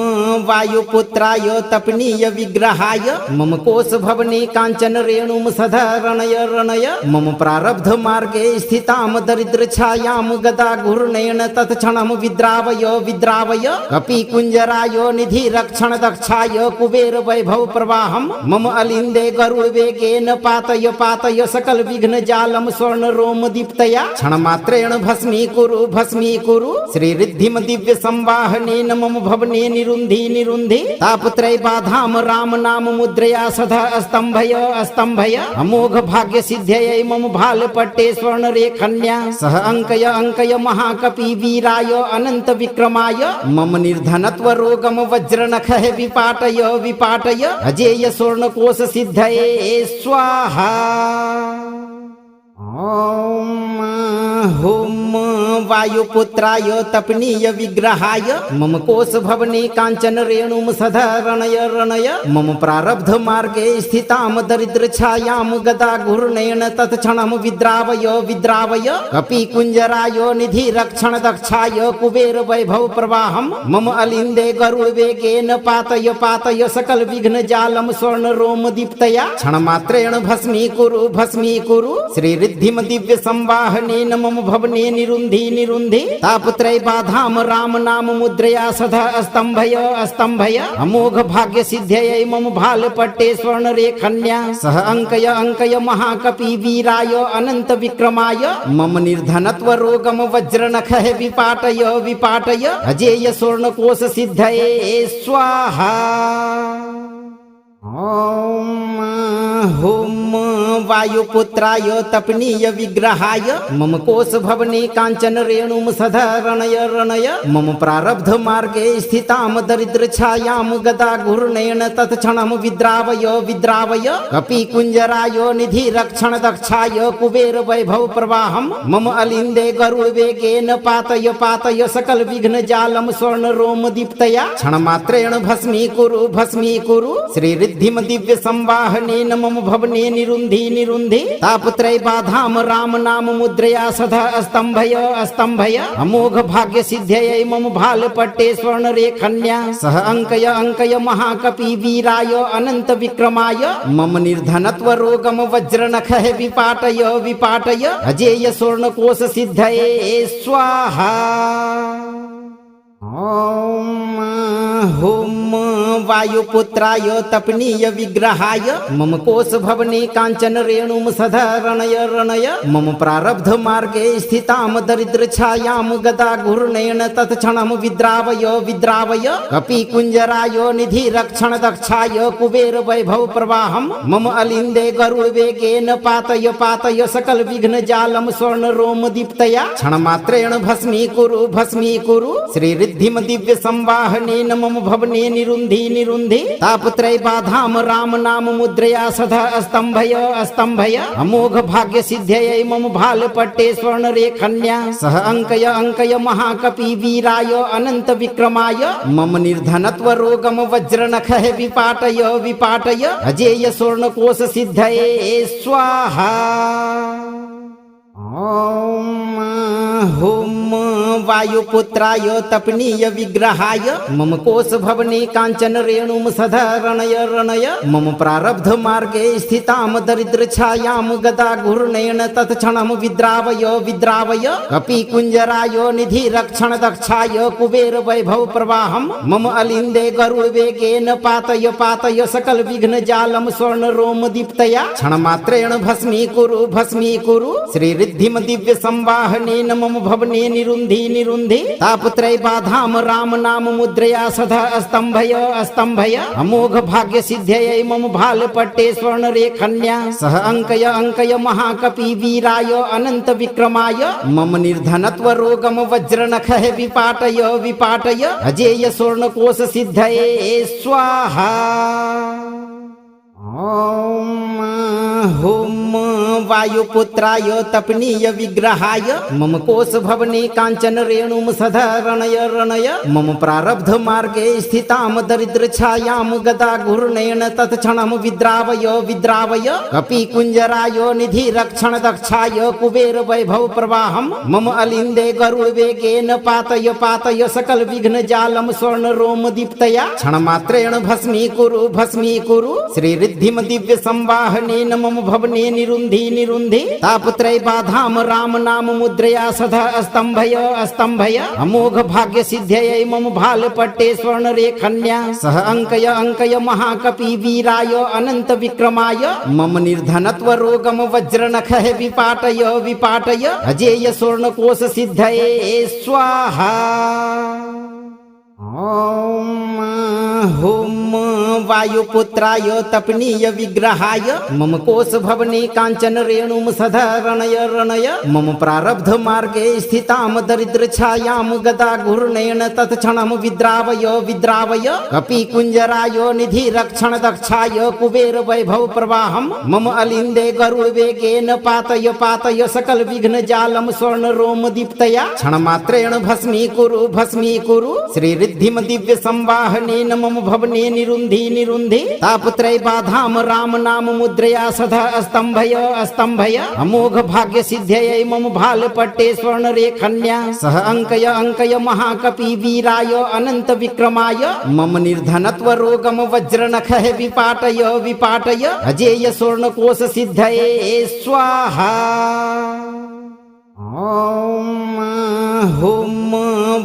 वायुपुत्राय तपनीय विग्रहाय मम कोश भवने कांचन रेणुम सदा रणय रणय मम प्रारब्ध मार्गे स्थिताम दरिद्र छायाम गदा घूर्णेन तत्क्षणम विद्रावय विद्रावय कपि कुंजराय निधि रक्षण दक्षाय कुबेर वैभव प्रवाहम मम अलिंदे गरुड़ वेगेन पातय पातय सकल विघ्न जालम स्वर्ण रोम दीप्तया क्षण मात्रेण भस्मी कुरु श्री रिद्धिम दिव्य संवाहनेन मम भवने निरुंधि निरुंधि तापत्रय बाधाम राम नाम मुद्रया सदा स्तंभय स्तंभय अमोघ भाग्य सिद्ध्ययै मम भाल पट्टे स्वर्ण रेखन्या सह अंकय महाकपि वीराय अनंत विक्रमाय मम निर्धनत्व रोगम वज्र नखः विपाटय विपाटय अजेय स्वर्ण कोश सिद्धये स्वाहा। ओम वायुपुत्राय तपनीय विग्रहाय मम कोश भवने कांचन रेणुम सदा रणय रणय मम प्रारब्ध मार्गे स्थिताम दरिद्र छायाम गदा घूर्णेन तत्क्षणम विद्रावय विद्रावय कपि कुंजराय निधि रक्षण दक्षाय कुबेर वैभव प्रवाहम मम अलिंदे गरुड़ वेगेन पातय पातय सकल विघ्न जालम स्वर्ण रोम दीप्तया क्षण मात्रेण भस्मी कुरु श्री रिद्धिम दिव्य संवाहनेन मम भवने निरुंधि निरुंधि तापत्रय बाधाम राम नाम मुद्रया सदा स्तंभय स्तंभय अमोघ भाग्य सिद्ध्ययै मम भाल पट्टे स्वर्ण रेखन्या सह अंकय महाकपि वीराय अनंत विक्रमाय मम निर्धनत्व रोगम वज्र नखः विपाटय विपाटय अजेय स्वर्ण कोश सिद्धये स्वाहा। ओम वायुपुत्राय तपनीय विग्रहाय मम कोश भवने कांचन रेणुम सदा रणय रणय मम प्रारब्ध मार्गे स्थिताम दरिद्र छायाम गदा घूर्णेन तत्क्षणम विद्रावय विद्रावय कपि कुंजराय निधि रक्षण दक्षाय कुबेर वैभव प्रवाहम मम अलिंदे गरुड़ वेगेन पातय पातय सकल विघ्न जालम स्वर्ण रोम दीप्तया क्षण मात्रेण भस्मी कुरु श्री रिद्धिम दिव्य संवाहनेन मम भवने निरुंधि निरुंधि तापत्रय बाधाम राम नाम मुद्रया सदा स्तंभय स्तंभय अमोघ भाग्य सिद्ध्ययै मम भाल पट्टे स्वर्ण रेखन्या सह अंकय महाकपि वीराय अनंत विक्रमाय मम निर्धनत्व रोगम वज्र नखः विपाटय विपाटय अजेय स्वर्ण कोश सिद्धये स्वाहा। ओम वायुपुत्राय तपनीय विग्रहाय मम कोश भवने कांचन रेणुम सदा रणय रणय मम प्रारब्ध मार्गे स्थिताम दरिद्र छायाम गदा घूर्णेन तत्क्षणम विद्रावय विद्रावय कपि कुंजराय निधि रक्षण दक्षाय कुबेर वैभव प्रवाहम मम अलिंदे गरुड़ वेगेन पातय पातय सकल विघ्न जालम स्वर्ण रोम दीप्तया क्षण मात्रेण भस्मीकुरु श्री रिद्धिम दिव्य संवाहनेन मम भवने निरुन्धि निरुन्धि तापत्रय बाधाम राम नाम मुद्रया सदा स्तंभय स्तंभय अमोघ भाग्य सिद्ध्ययै मम भाल पट्टे स्वर्ण रेखन्या सह अंकय महाकपि वीराय अनंत विक्रमाय मम निर्धनत्व रोगम वज्रनख विपाटय विपाटय अजेय स्वर्ण कोश सिद्धये स्वाहा। ओम वायुपुत्राय तपनीय विग्रहाय मम कोश भवने कांचन रेणुम सदा रणय रणय मम प्रारब्ध मार्गे स्थिताम दरिद्र छायाम गदा घूर्णेन तत्क्षणम विद्रावय विद्रावय कपि कुंजराय निधि रक्षण दक्षाय कुबेर वैभव प्रवाहम मम अलिंदे गरुड़ वेगेन पातय पातय सकल विघ्न जालम स्वर्ण रोम दीप्तया क्षण मात्रेण भस्मीकुरु श्री रिद्धिम दिव्य संवाहनेन मम भवने निरुन्धि निरुन्धि तापत्रय बाधाम राम नाम मुद्रया सदा स्तंभय स्तंभय अमोघ भाग्य सिद्ध्ययै मम भाल पट्टे स्वर्ण रेखन्या सह अंकय महाकपि वीराय अनंत विक्रमाय मम निर्धनत्व रोगम वज्रनख विपाटय विपाटय अजेय स्वर्ण कोश सिद्धये स्वाहा। ओम वायुपुत्राय तपनीय विग्रहाय मम कोश भवने कांचन रेणुम सदा रणय रणय मम प्रारब्ध मार्गे स्थिताम दरिद्र छायाम गदा घूर्णेन तत्क्षणम विद्रावय विद्रावय कपि कुंजराय निधि रक्षण दक्षाय कुबेर वैभव प्रवाहम मम अलिंदे गरुड़ वेगेन पातय पातय सकल विघ्न जालम स्वर्ण रोम दीप्तया क्षण मात्रेण भस्मीकुरु श्री रिद्धिम दिव्य संवाहनेन मम भवने निरुन्धि निरुन्धि तापत्रय बाधाम राम नाम मुद्रया सदा स्तंभय स्तंभय अमोघ भाग्य सिद्ध्ययै मम भाल पट्टे स्वर्ण रेखन्या सह अंकय महाकपि वीराय अनंत विक्रमाय मम निर्धनत्व रोगम वज्रनख विपाटय विपाटय अजेय स्वर्ण कोश सिद्धये स्वाहा। ओम वायुपुत्राय तपनीय विग्रहाय मम कोश भवने कांचन रेणुम सदा रणय रणय मम प्रारब्ध मार्गे स्थिताम दरिद्र छायाम गदा घूर्णेन तत्क्षणम विद्रावय विद्रावय कपि कुंजराय निधि रक्षण दक्षाय कुबेर वैभव प्रवाहम मम अलिंदे गरुड़ वेगेन पातय पातय सकल विघ्न जालम स्वर्ण रोम दीप्तया क्षण मात्रेण भस्मीकुरु श्री रिद्धिम दिव्य संवाहनेन मम भवने निरुन्धि निरुन्धि तापत्रय बाधाम राम नाम मुद्रया सदा स्तंभय स्तंभय अमोघ भाग्य सिद्ध्ययै मम भाल पट्टे स्वर्ण रेखन्या सह अंकय महाकपि वीराय अनंत विक्रमाय मम निर्धनत्व रोगम वज्रनख विपाटय विपाटय अजेय स्वर्ण कोश सिद्धये स्वाहा। ओम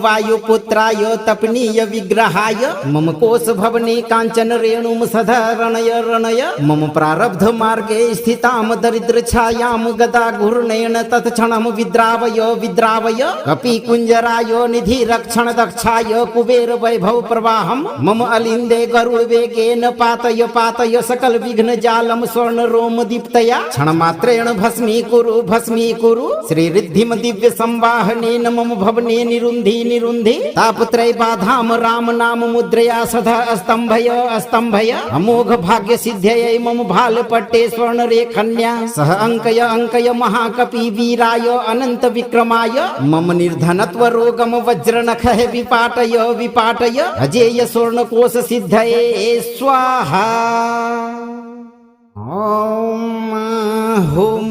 वायुपुत्राय तपनीय विग्रहाय मम कोश भवने कांचन रेणुम सदा रणय रणय मम प्रारब्ध मार्गे स्थिताम दरिद्र छायाम गदा घूर्णेन तत्क्षणम विद्रावय विद्रावय कपि कुंजराय निधि रक्षण दक्षाय कुबेर वैभव प्रवाहम मम अलिंदे गरुड़ वेगेन पातय पातय सकल विघ्न जालम स्वर्ण रोम दीप्तया क्षण मात्रेण भस्मीकुरु श्री रिद्धिम दिव्य संवाहनेन मम भवने निरुन्धि निरुन्धि तापत्रय बाधाम राम नाम मुद्रया सदा स्तंभय स्तंभय अमोघ भाग्य सिद्ध्ययै मम भाल पट्टे स्वर्ण रेखन्या सह अंकय महाकपि वीराय अनंत विक्रमाय मम निर्धनत्व रोगम वज्रनख विपाटय विपाटय अजेय स्वर्ण कोश सिद्धये स्वाहा। ओम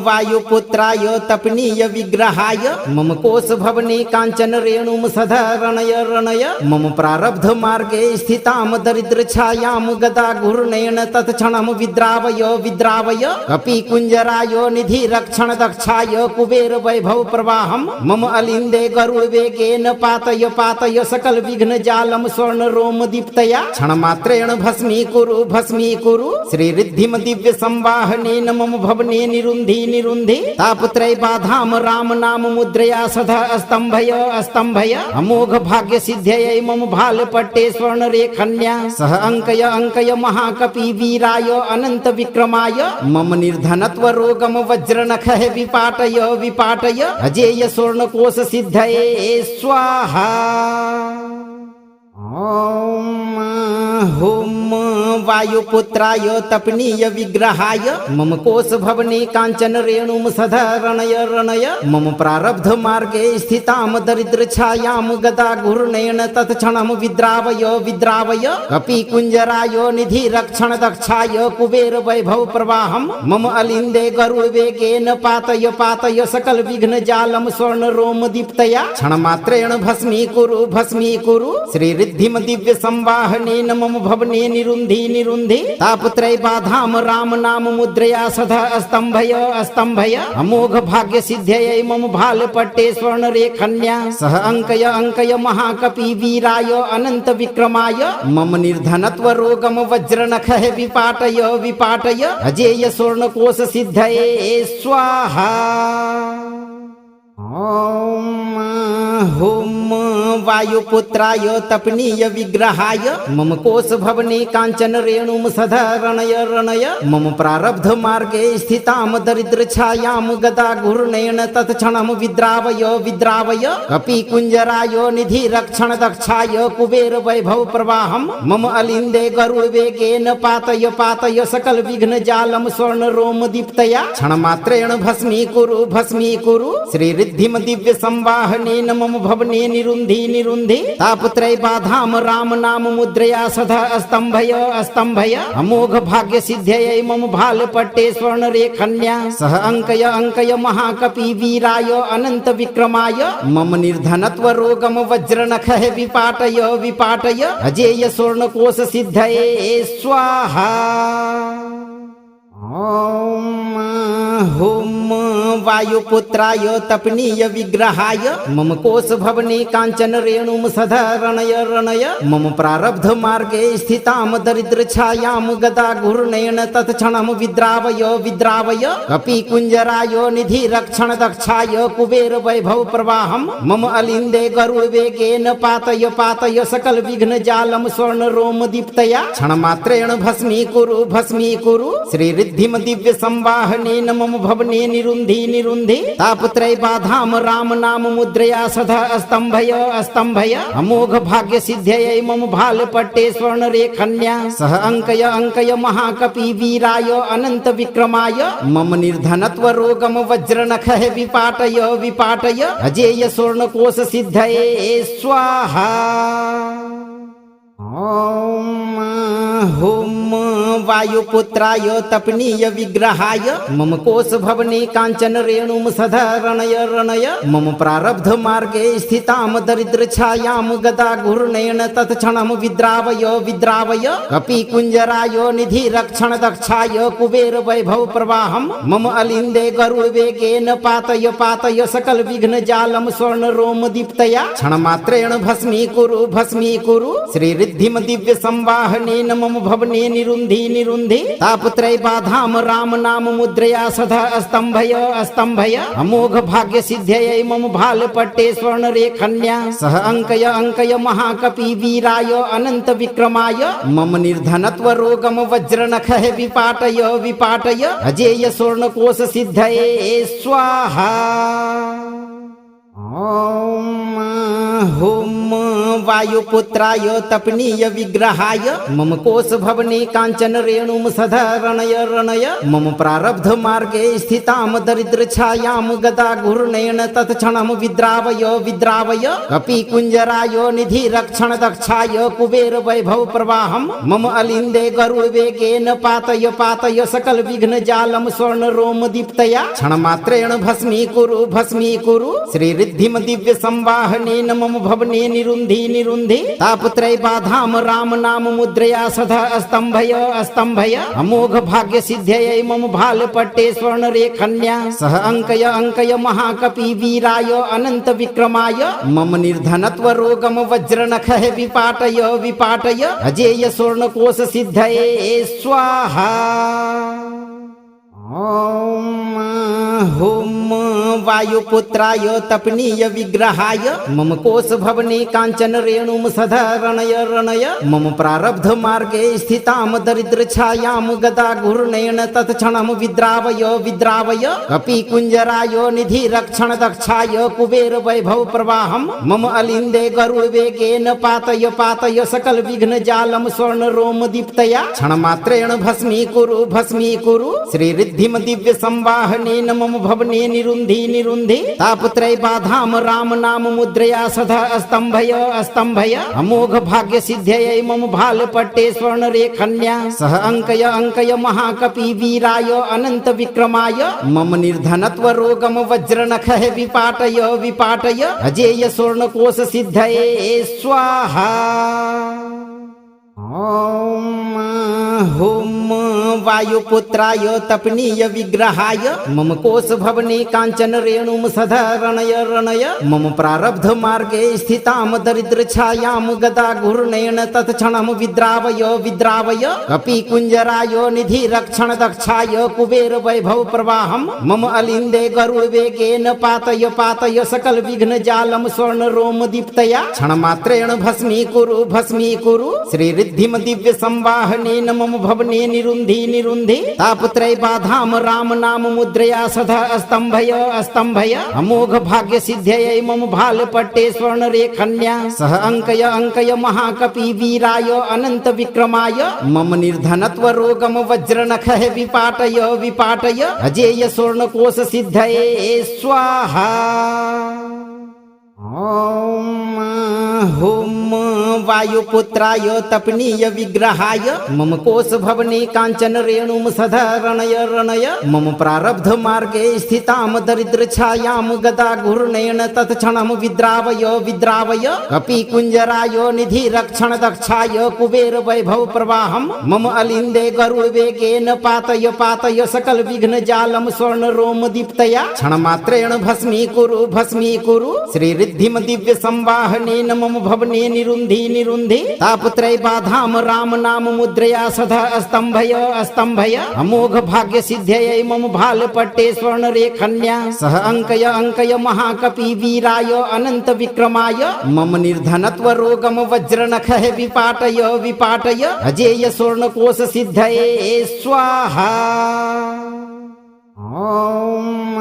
वायुपुत्राय तपनीय विग्रहाय मम कोश भवने कांचन रेणुम सदा रणय रणय मम प्रारब्ध मार्गे स्थिताम दरिद्र छायाम गदा घूर्णेन तत्क्षणम विद्रावय विद्रावय कपि कुंजराय निधि रक्षण दक्षाय कुबेर वैभव प्रवाहम मम अलिंदे गरुड़ वेगेन पातय पातय सकल विघ्न जालम स्वर्ण रोम दीप्तया क्षण मात्रेण भस्मीकुरु श्री रिद्धिम दिव्य संवाहनेन मम भवने निरुन्धि निरुन्धि तापत्रय बाधाम राम नाम मुद्रया सदा स्तंभय स्तंभय अमोघ भाग्य सिद्ध्ययै मम भाल पट्टे स्वर्ण रेखन्या सह अंकय महाकपि वीराय अनंत विक्रमाय मम निर्धनत्व रोगम वज्र नखः विपाटय विपाटय अजेय स्वर्ण कोश सिद्धये स्वाहा। ओम वायुपुत्राय तपनीय विग्रहाय मम कोश भवने कांचन रेणुम सदा रणय रणय मम प्रारब्ध मार्गे स्थिताम दरिद्र छायाम गदा घूर्णेन तत्क्षणम विद्रावय विद्रावय कपि कुंजराय निधि रक्षण दक्षाय कुबेर वैभव प्रवाहम मम अलिंदे गरुड़ वेगेन पातय पातय सकल विघ्न जालम स्वर्ण रोम दीप्तया क्षण मात्रेण भस्मीकुरु श्री रिद्धिम दिव्य संवाहनेन मम भवने निरुन्धि निरुन्धि तापत्रय बाधाम राम नाम मुद्रया सदा स्तंभय स्तंभय अमोघ भाग्य सिद्ध्ययै मम भाल पट्टे स्वर्ण रेखन्या सह अंकय महाकपि वीराय अनंत विक्रमाय मम निर्धनत्व रोगम वज्र नखः विपाटय विपाटय अजेय स्वर्ण कोश सिद्धये स्वाहा। ओम वायुपुत्राय तपनीय विग्रहाय मम कोश भवने कांचन रेणुम सदा रणय रणय मम प्रारब्ध मार्गे स्थिताम दरिद्र छायाम गदा घूर्णेन तत्क्षणम विद्रावय विद्रावय कपि कुंजराय निधि रक्षण दक्षाय कुबेर वैभव प्रवाहम मम अलिंदे गरुड़ वेगेन पातय पातय सकल विघ्न जालम स्वर्ण रोम दीप्तया क्षण मात्रेण भस्मीकुरु श्री रिद्धिम दिव्य संवाहनेन मम भवने निरुन्धि निरुन्धि तापत्रय बाधाम राम नाम मुद्रया सदा स्तंभय स्तंभय अमोघ भाग्य सिद्ध्ययै मम भाल पट्टे स्वर्ण रेखन्या सह अंकय महाकपि वीराय अनंत विक्रमाय मम निर्धनत्व रोगम वज्र नखः विपाटय विपाटय अजेय स्वर्ण कोश सिद्धये स्वाहा। ओम वायुपुत्राय तपनीय विग्रहाय मम कोश भवने कांचन रेणुम सदा रणय रणय मम प्रारब्ध मार्गे स्थिताम दरिद्र छायाम गदा घूर्णेन तत्क्षणम विद्रावय विद्रावय कपि कुंजराय निधि रक्षण दक्षाय कुबेर वैभव प्रवाहम मम अलिंदे गरुड़ वेगेन पातय पातय सकल विघ्न जालम स्वर्ण रोम दीप्तया क्षण मात्रेण भस्मीकुरु श्री रिद्धिम दिव्य संवाहनेन मम भवने निरुन्धि निरुन्धि तापत्रय बाधाम राम नाम मुद्रया सदा स्तंभय स्तंभय अमोघ भाग्य सिद्ध्ययै मम भाल पट्टे स्वर्ण रेखन्या सह अंकय महाकपि वीराय अनंत विक्रमाय मम निर्धनत्व रोगम वज्र नखः विपाटय विपाटय अजेय स्वर्ण कोश सिद्धये स्वाहा। ओम वायुपुत्राय तपनीय विग्रहाय मम कोश भवने कांचन रेणुम सदा रणय रणय मम प्रारब्ध मार्गे स्थिताम दरिद्र छायाम गदा घूर्णेन तत्क्षणम विद्रावय विद्रावय कपि कुंजराय निधि रक्षण दक्षाय कुबेर वैभव प्रवाहम मम अलिंदे गरुड़ वेगेन पातय पातय सकल विघ्न जालम स्वर्ण रोम दीप्तया क्षण मात्रेण भस्मीकुरु श्री रिद्धिम दिव्य संवाहनेन मम भवने निरुन्धि निरुन्धि तापत्रय बाधाम राम नाम मुद्रया सदा स्तंभय स्तंभय अमोघ भाग्य सिद्ध्ययै मम भाल पट्टे स्वर्ण रेखन्या सह अंकय महाकपि वीराय अनंत विक्रमाय मम निर्धनत्व रोगम वज्र नखः विपाटय विपाटय अजेय स्वर्ण कोश सिद्धये स्वाहा। ओम वायुपुत्राय तपनीय विग्रहाय मम कोश भवने कांचन रेणुम सदा रणय रणय मम प्रारब्ध मार्गे स्थिताम दरिद्र छायाम गदा घूर्णेन तत्क्षणम विद्रावय विद्रावय कपि कुंजराय निधि रक्षण दक्षाय कुबेर वैभव प्रवाहम मम अलिंदे गरुड़ वेगेन पातय पातय सकल विघ्न जालम स्वर्ण रोम दीप्तया क्षण मात्रेण भस्मी कुरु श्री रिद्धिम दिव्य संवाहनेन मम भवने निरुंधि निरुंधि तापत्रय बाधाम राम नाम मुद्रया सदा स्तंभय स्तंभय अमोघ भाग्य सिद्ध्यय मम भाल पट्टे स्वर्ण रेखन्या सह अंकय महाकपि वीराय अनंत विक्रमाय मम निर्धनत्व रोगम वज्र नख विपाटय विपाटय अजेय स्वर्ण कोश सिद्धये स्वाहा। ओम हुम वायुपुत्राय तपनीय विग्रहाय मम कोश भवने कांचन रेणुम सदा रणय रणय मम प्रारब्ध मार्गे स्थिताम दरिद्र छायाम गदा घूर्णेन तत्क्षणम विद्रावय विद्रावय कपि कुंजराय निधि रक्षण दक्षाय कुबेर वैभव प्रवाहम मम अलिंदे गरुड़ वेगेन पातय पातय सकल विघ्न जालम स्वर्ण रोम दीप्तया क्षण मात्रेण भस्मी कुरु श्री रिद्धिम दिव्य संवाहनेन मम भवने निरुंधि निरुंधि तापत्रय बाधाम राम नाम मुद्रया सदा स्तंभय स्तंभय अमोघ भाग्य सिद्ध्यय मम भाल पट्टे स्वर्ण रेखन्या सह अंकय महाकपि वीराय अनंत विक्रमाय मम निर्धनत्व रोगम वज्र नख विपाटय विपाटय अजेय स्वर्ण कोश सिद्धये स्वाहा। ओम हुम वायुपुत्राय तपनीय विग्रहाय मम कोश भवने कांचन रेणुम सदा रणय रणय मम प्रारब्ध मार्गे स्थिताम दरिद्र छायाम गदा घूर्णेन तत्क्षणम विद्रावय विद्रावय कपि कुंजराय निधि रक्षण दक्षाय कुबेर वैभव प्रवाहम मम अलिंदे गरुड़ वेगेन पातय पातय सकल विघ्न जालम स्वर्ण रोम दीप्तया क्षण मात्रेण भस्मी कुरु श्री रिद्धिम दिव्य संवाहनेन मम भवने निरुंधि निरुंधि तापत्रय बाधाम राम नाम मुद्रया सदा स्तंभय स्तंभय अमोघ भाग्य सिद्ध्यय मम भाल पट्टे स्वर्ण रेखन्या सह अंकय महाकपि वीराय अनंत विक्रमाय मम निर्धनत्व रोगम वज्र नख विपाटय विपाटय अजेय स्वर्ण कोश सिद्धये स्वाहा। ओम हुम वायुपुत्राय तपनीय विग्रहाय मम कोश भवने कांचन रेणुम सदा रणय रणय मम प्रारब्ध मार्गे स्थिताम दरिद्र छायाम गदा घूर्णेन तत्क्षणम विद्रावय विद्रावय कपि कुंजराय निधि रक्षण दक्षाय कुबेर वैभव प्रवाहम मम अलिंदे गरुड़ वेगेन पातय पातय सकल विघ्न जालम स्वर्ण रोम दीप्तया क्षण मात्रेण भस्मी कुरु श्री रिद्धिम दिव्य संवाहनेन मम भवने निरुंधि निरुंधि तापत्रय बाधाम राम नाम मुद्रया सदा स्तंभय स्तंभय अमोघ भाग्य सिद्ध्यय मम भाल पट्टे स्वर्ण रेखन्या सह अंकय महाकपि वीराय अनंत विक्रमाय मम निर्धनत्व रोगम वज्र नख विपाटय विपाटय अजेय स्वर्ण कोश सिद्धये स्वाहा। ओम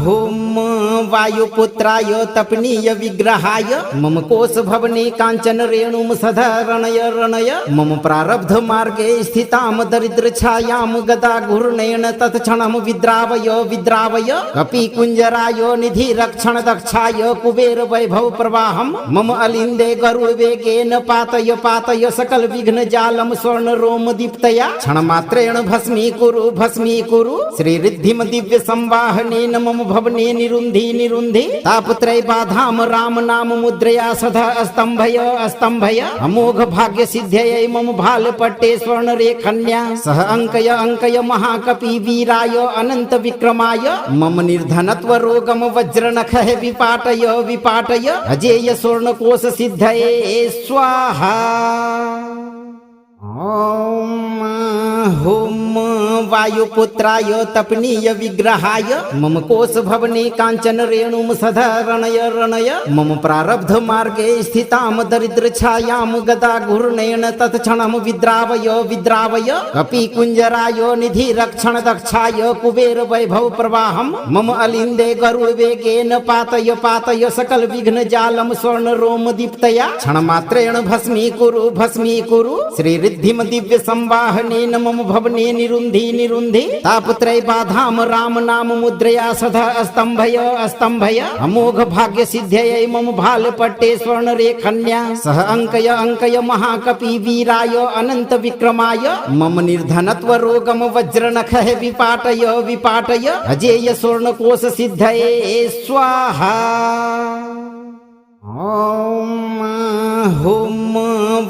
हुम वायुपुत्राय तपनीय विग्रहाय मम कोश भवने कांचन रेणुम सदा रणय रणय मम प्रारब्ध मार्गे स्थिताम दरिद्र छायाम गदा घूर्णेन तत्क्षणम विद्रावय विद्रावय कपि कुंजराय निधि रक्षण दक्षाय कुबेर वैभव प्रवाहम मम अलिंदे गरुड़ वेगेन पातय पातय सकल विघ्न जालम स्वर्ण रोम दीप्तया क्षण मात्रेण भस्मी कुरु श्री रिद्धिम दिव्य संवाहनेन मम भवने निरुंधि निरुंधि तापत्रय बाधाम राम नाम मुद्रया सदा स्तंभय स्तंभय अमोघ भाग्य सिद्ध्यय मम भाल पट्टे स्वर्ण रेखन्या सह अंकय महाकपि वीराय अनंत विक्रमाय मम निर्धनत्व रोगम वज्र नख विपाटय विपाटय अजेय स्वर्ण कोश सिद्धये स्वाहा। ओम हुम वायुपुत्राय तपनीय विग्रहाय मम कोश भवने कांचन रेणुम सधरणय रणय मम प्रारब्ध मार्गे स्थिताम दरिद्र छायाम गदा घूर्णेन तत्क्षणम विद्रावय विद्रावय कपि कुंजराय निधि रक्षण दक्षाय कुबेर वैभव प्रवाहम मम अलिंदे गरुड़ वेगेन पातय पातय सकल विघ्न जालम स्वर्ण रोम दीप्तया क्षण मात्रेण भस्मी कुरु श्री रिद्धिम दिव्य संवाहनेन मम भवने निरुंधि निरुंधि तापत्रय बाधाम राम नाम मुद्रया सदा स्तंभय स्तंभय अमोघ भाग्य सिद्ध्यय मम भाल पट्टे स्वर्ण रेखन्या सह अंकय महाकपि वीराय अनंत विक्रमाय मम निर्धनत्व रोगम वज्र नख विपाटय विपाटय अजेय स्वर्ण कोश सिद्धये स्वाहा। ओम हुम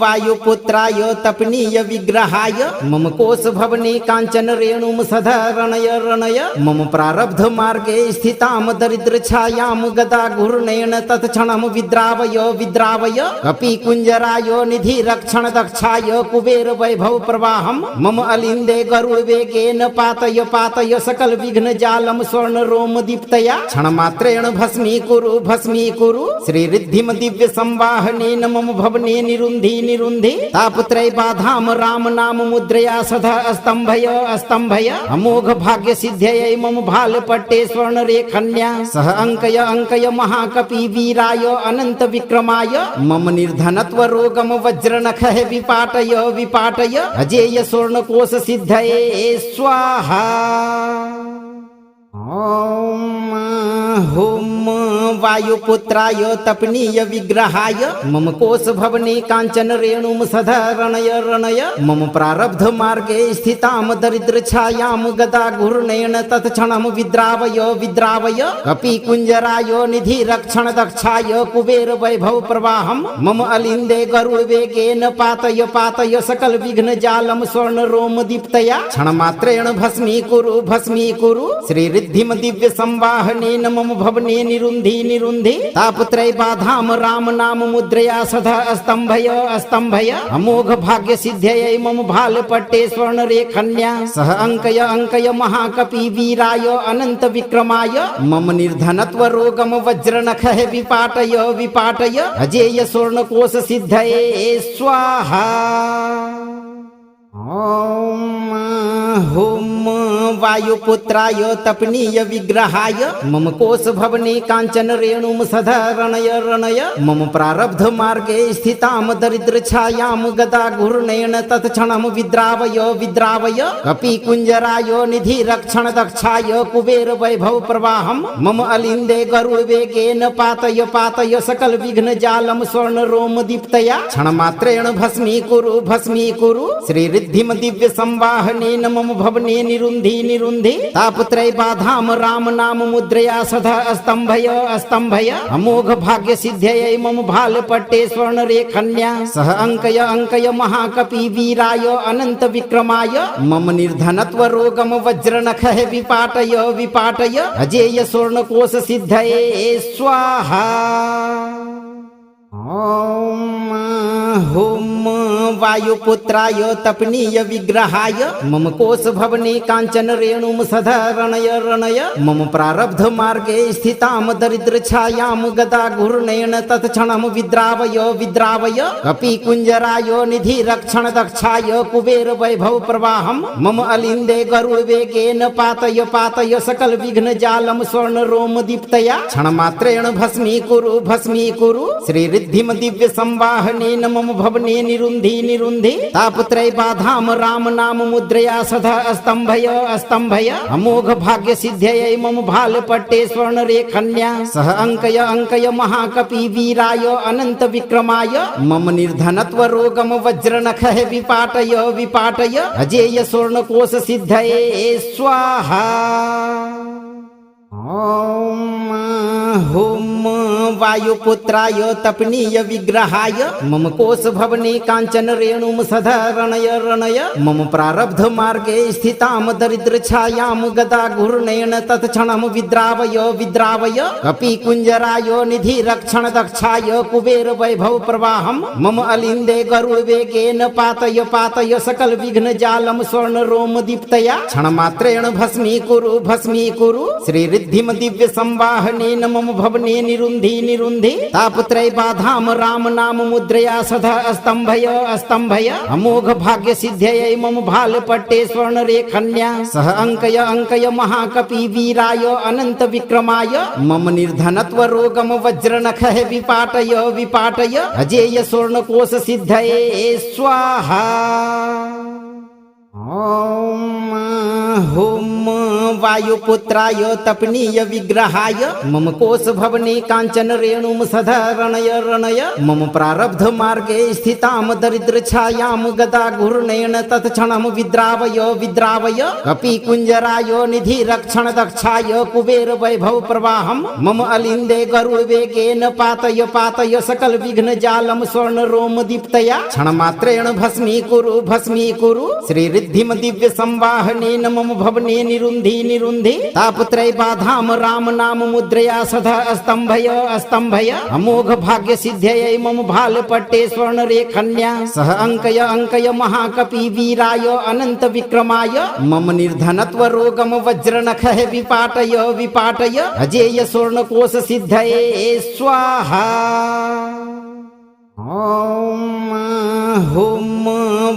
वायुपुत्राय तपनीय विग्रहाय मम कोश भवने कांचन रेणुम सधरणय रणय मम प्रारब्ध मार्गे स्थिताम दरिद्र छायाम गदा घूर्णेन तत्क्षणम विद्रावय विद्रावय कपि कुंजराय निधि रक्षण दक्षाय कुबेर वैभव प्रवाहम मम अलिंदे गरुड़ वेगेन पातय पातय सकल विघ्न जालम स्वर्ण रोम दीप्तया क्षण मात्रेण भस्मी कुरु श्री रिद्धिम दिव्य संवाहनेन मम भवने निरुंधि निरुंधि तापत्रय बाधाम राम नाम मुद्रया सदा स्तंभय स्तंभय अमोघ भाग्य सिद्ध्यय मम भाल पट्टे स्वर्ण रेखन्या सह अंकय महाकपि वीराय अनंत विक्रमाय मम निर्धनत्व रोगम वज्र नख विपाटय विपाटय अजेय स्वर्ण कोश सिद्धये स्वाहा। ओम हुम वायुपुत्राय तपनीय विग्रहाय मम कोश भवने कांचन रेणुम सधरणय रणय मम प्रारब्ध मार्गे स्थिताम दरिद्र छायाम गदा घूर्णेन तत्क्षणम विद्रावय विद्रावय कपि कुंजराय निधि रक्षण दक्षाय कुबेर वैभव प्रवाहम मम अलिंदे गरुड़ वेगेन पातय पातय सकल विघ्न जालम स्वर्ण रोम दीप्तया क्षण मात्रेण भस्मी कुरु श्री रिद्धिम दिव्य संवाहनेन मम भवने निरुंधि निरुंधि तापत्रय बाधाम राम नाम मुद्रया सदा स्तंभय स्तंभय अमोघ भाग्य सिद्ध्यय मम भाल पट्टे स्वर्ण रेखन्या सह अंकय महाकपि वीराय अनंत विक्रमाय मम निर्धनत्व रोगम वज्र नख विपाटय विपाटय अजेय स्वर्ण कोश सिद्धये स्वाहा। ओम हुम वायुपुत्राय तपनीय विग्रहाय मम कोश भवने कांचन रेणुम सधरणय रणय मम प्रारब्ध मार्गे स्थिताम दरिद्र छायाम गदा घूर्णेन तत्क्षणम विद्रावय विद्रावय कपि कुंजराय निधि रक्षण दक्षाय कुबेर वैभव प्रवाहम मम अलिंदे गरुड़ वेगेन पातय पातय सकल विघ्न जालम स्वर्ण रोम दीप्तया क्षण मात्रेण भस्मी कुरु श्री रिद्धिम दिव्य संवाहनेन मम भवने निरुंधि निरुंधि तापत्रय बाधाम राम नाम मुद्रया सदा स्तंभय स्तंभय अमोघ भाग्य सिद्ध्यय मम भाल पट्टे स्वर्ण रेखन्या सह अंकय महाकपि वीराय अनंत विक्रमाय मम निर्धनत्व रोगम वज्र नख विपाटय विपाटय अजेय स्वर्ण कोश सिद्धये स्वाहा। ओम हुम वायुपुत्राय तपनीय विग्रहाय मम कोश भवने कांचन रेणुम सधरणय रणय मम प्रारब्ध मार्गे स्थिताम दरिद्र छायाम गदा घूर्णेन तत्क्षणम विद्रावय विद्रावय कपि कुंजराय निधि रक्षण दक्षाय कुबेर वैभव प्रवाहम मम अलिंदे गरुड़ वेगेन पातय पातय सकल विघ्न जालम स्वर्ण रोम दीप्तया क्षण मात्रेण भस्मी कुरु श्री रिद्धिम दिव्य संवाहनेन मम भवने निरुंधि निरुंधि तापत्रय बाधाम राम नाम मुद्रया सदा स्तंभय स्तंभय अमोघ भाग्य सिद्ध्यय मम भाल पट्टे स्वर्ण रेखन्या सह अंकय महाकपि वीराय अनंत विक्रमाय मम निर्धनत्व रोगम वज्र नख विपाटय विपाटय अजेय स्वर्ण कोश सिद्धये स्वाहा। ओम हुम वायुपुत्राय तपनीय विग्रहाय मम कोश भवने कांचन रेणुम सदा रणय रणय मम प्रारब्ध मार्गे स्थिताम दरिद्र छायाम गदा घूर्णेन तत्क्षणम विद्रावय विद्रावय कपि कुंजराय निधि रक्षण दक्षाय कुबेर वैभव प्रवाहम मम अलिंदे गरुड़ वेगेन पातय पातय सकल विघ्न जालम स्वर्ण रोम दीप्तया क्षण मात्रेण भस्मीकुरु श्री रिद्धिम दिव्य संवाहनेन मम भवने निरुन्धि निरुन्धि तापत्रय बाधाम राम नाम मुद्रया सदा स्तंभय स्तंभय अमोघ भाग्य सिद्ध्ययै मम भाल पट्टे स्वर्ण रेखन्या सह अंकय महाकपि वीराय अनंत विक्रमाय मम निर्धनत्व रोगम वज्र नखः विपाटय विपाटय अजेय स्वर्ण कोश सिद्धये स्वाहा। ओम वायुपुत्राय तपनीय विग्रहाय मम कोश भवने कांचन रेणुम सदा रणय रणय मम प्रारब्ध मार्गे स्थिताम दरिद्र छायाम गदा घूर्णेन तत्क्षणम विद्रावय विद्रावय कपि कुंजराय निधि रक्षण दक्षाय कुबेर वैभव प्रवाहम मम अलिंदे गरुड़ वेगेन पातय पातय सकल विघ्न जालम स्वर्ण रोम दीप्तया क्षण मात्रेण भस्मीकुरु श्री रिद्धिम दिव्य संवाहनेन मम भवने निरुन्धि निरुन्धि तापत्रय बाधाम राम नाम मुद्रया सदा स्तंभय स्तंभय अमोघ भाग्य सिद्ध्ययै मम भाल पट्टे स्वर्ण रेखन्या सह अंकय महाकपि वीराय अनंत विक्रमाय मम निर्धनत्व रोगम वज्र नखः विपाटय विपाटय अजेय स्वर्ण कोश सिद्धये स्वाहा। ओम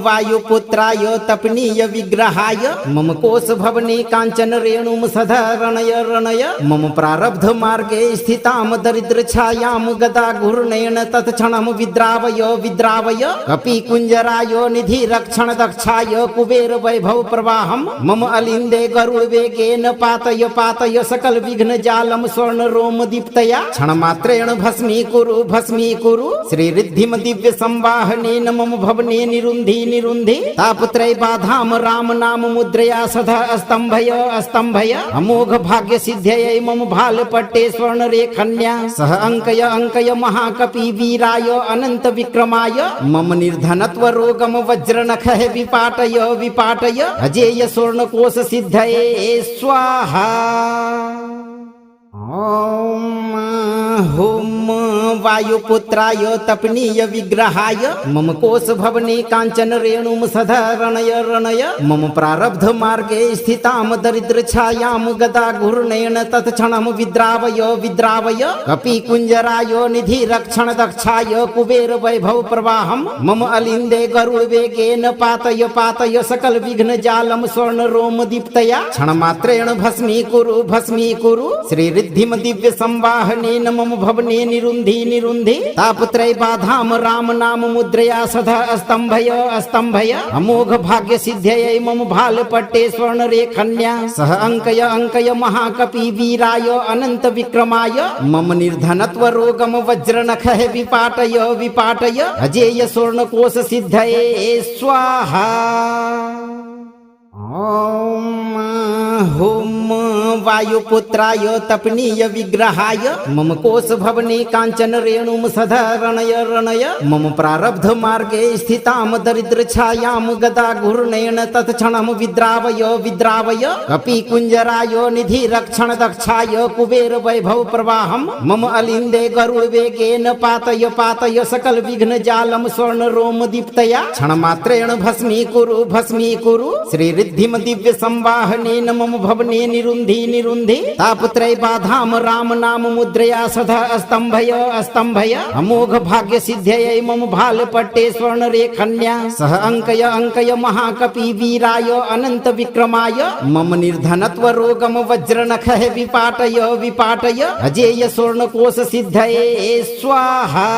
वायुपुत्राय तपनीय विग्रहाय मम कोश भवने कांचन रेणुम सदा रणय रणय मम प्रारब्ध मार्गे स्थिताम दरिद्र छायाम गदा घूर्णेन तत्क्षणम विद्रावय विद्रावय कपि कुंजराय निधि रक्षण दक्षाय कुबेर वैभव प्रवाहम मम अलिंदे गरुड़ वेगेन पातय पातय सकल विघ्न जालम स्वर्ण रोम दीप्तया क्षण मात्रेण भस्मीकुरु श्री रिद्धिम दिव्य संवाहनेन मम भवने निरुन्धि निरुन्धि तापत्रय बाधाम राम नाम मुद्रया सदा स्तंभय स्तंभय अमोघ भाग्य सिद्ध्ययै मम भाल पट्टे स्वर्ण रेखन्या सह अंकय महाकपि वीराय अनंत विक्रमाय मम निर्धनत्व रोगम वज्र नखः विपाटय विपाटय अजेय स्वर्ण कोश सिद्धये स्वाहा। ओम वायुपुत्राय तपनीय विग्रहाय मम कोश भवने कांचन रेणुम सदा रणय रणय मम प्रारब्ध मार्गे स्थिताम दरिद्र छायाम गदा घूर्णेन तत्क्षणम विद्रावय विद्रावय कपि कुंजराय निधि रक्षण दक्षाय कुबेर वैभव प्रवाहम मम अलिंदे गरुड़ वेगेन पातय पातय सकल विघ्न जालम स्वर्ण रोम दीप्तया क्षण मात्रेण भस्मीकुरु श्री रिद्धिम दिव्य संवाहनेन मम भवने निरुन्धि निरुन्धि तापत्रय बाधाम राम नाम मुद्रया सदा स्तंभय स्तंभय अमोघ भाग्य सिद्ध्ययै मम भाल पट्टे स्वर्ण रेखन्या सह अंकय महाकपि वीराय अनंत विक्रमाय मम निर्धनत्व रोगम वज्र नखः विपाटय विपाटय अजेय स्वर्ण कोश सिद्धये स्वाहा। ओम वायुपुत्राय तपनीय विग्रहाय मम कोश भवने कांचन रेणुम सदा रणय रणय मम प्रारब्ध मार्गे स्थिताम दरिद्र छायाम गदा घूर्णेन तत्क्षणम विद्रावय विद्रावय कपि कुंजराय निधि रक्षण दक्षाय कुबेर वैभव प्रवाहम मम अलिंदे गरुड़ वेगेन पातय पातय सकल विघ्न जालम स्वर्ण रोम दीप्तया क्षण मात्रेण भस्मीकुरु श्री रिद्धिम दिव्य संवाहनेन मम भवने निरुन्धि निरुन्धि तापत्रय बाधाम राम नाम मुद्रया सदा स्तंभय स्तंभय अमोघ भाग्य सिद्ध्ययै मम भाल पट्टे स्वर्ण रेखन्या सह अंकय महाकपि वीराय अनंत विक्रमाय मम निर्धनत्व रोगम वज्र नखः विपाटय विपाटय अजेय स्वर्ण कोश सिद्धये स्वाहा।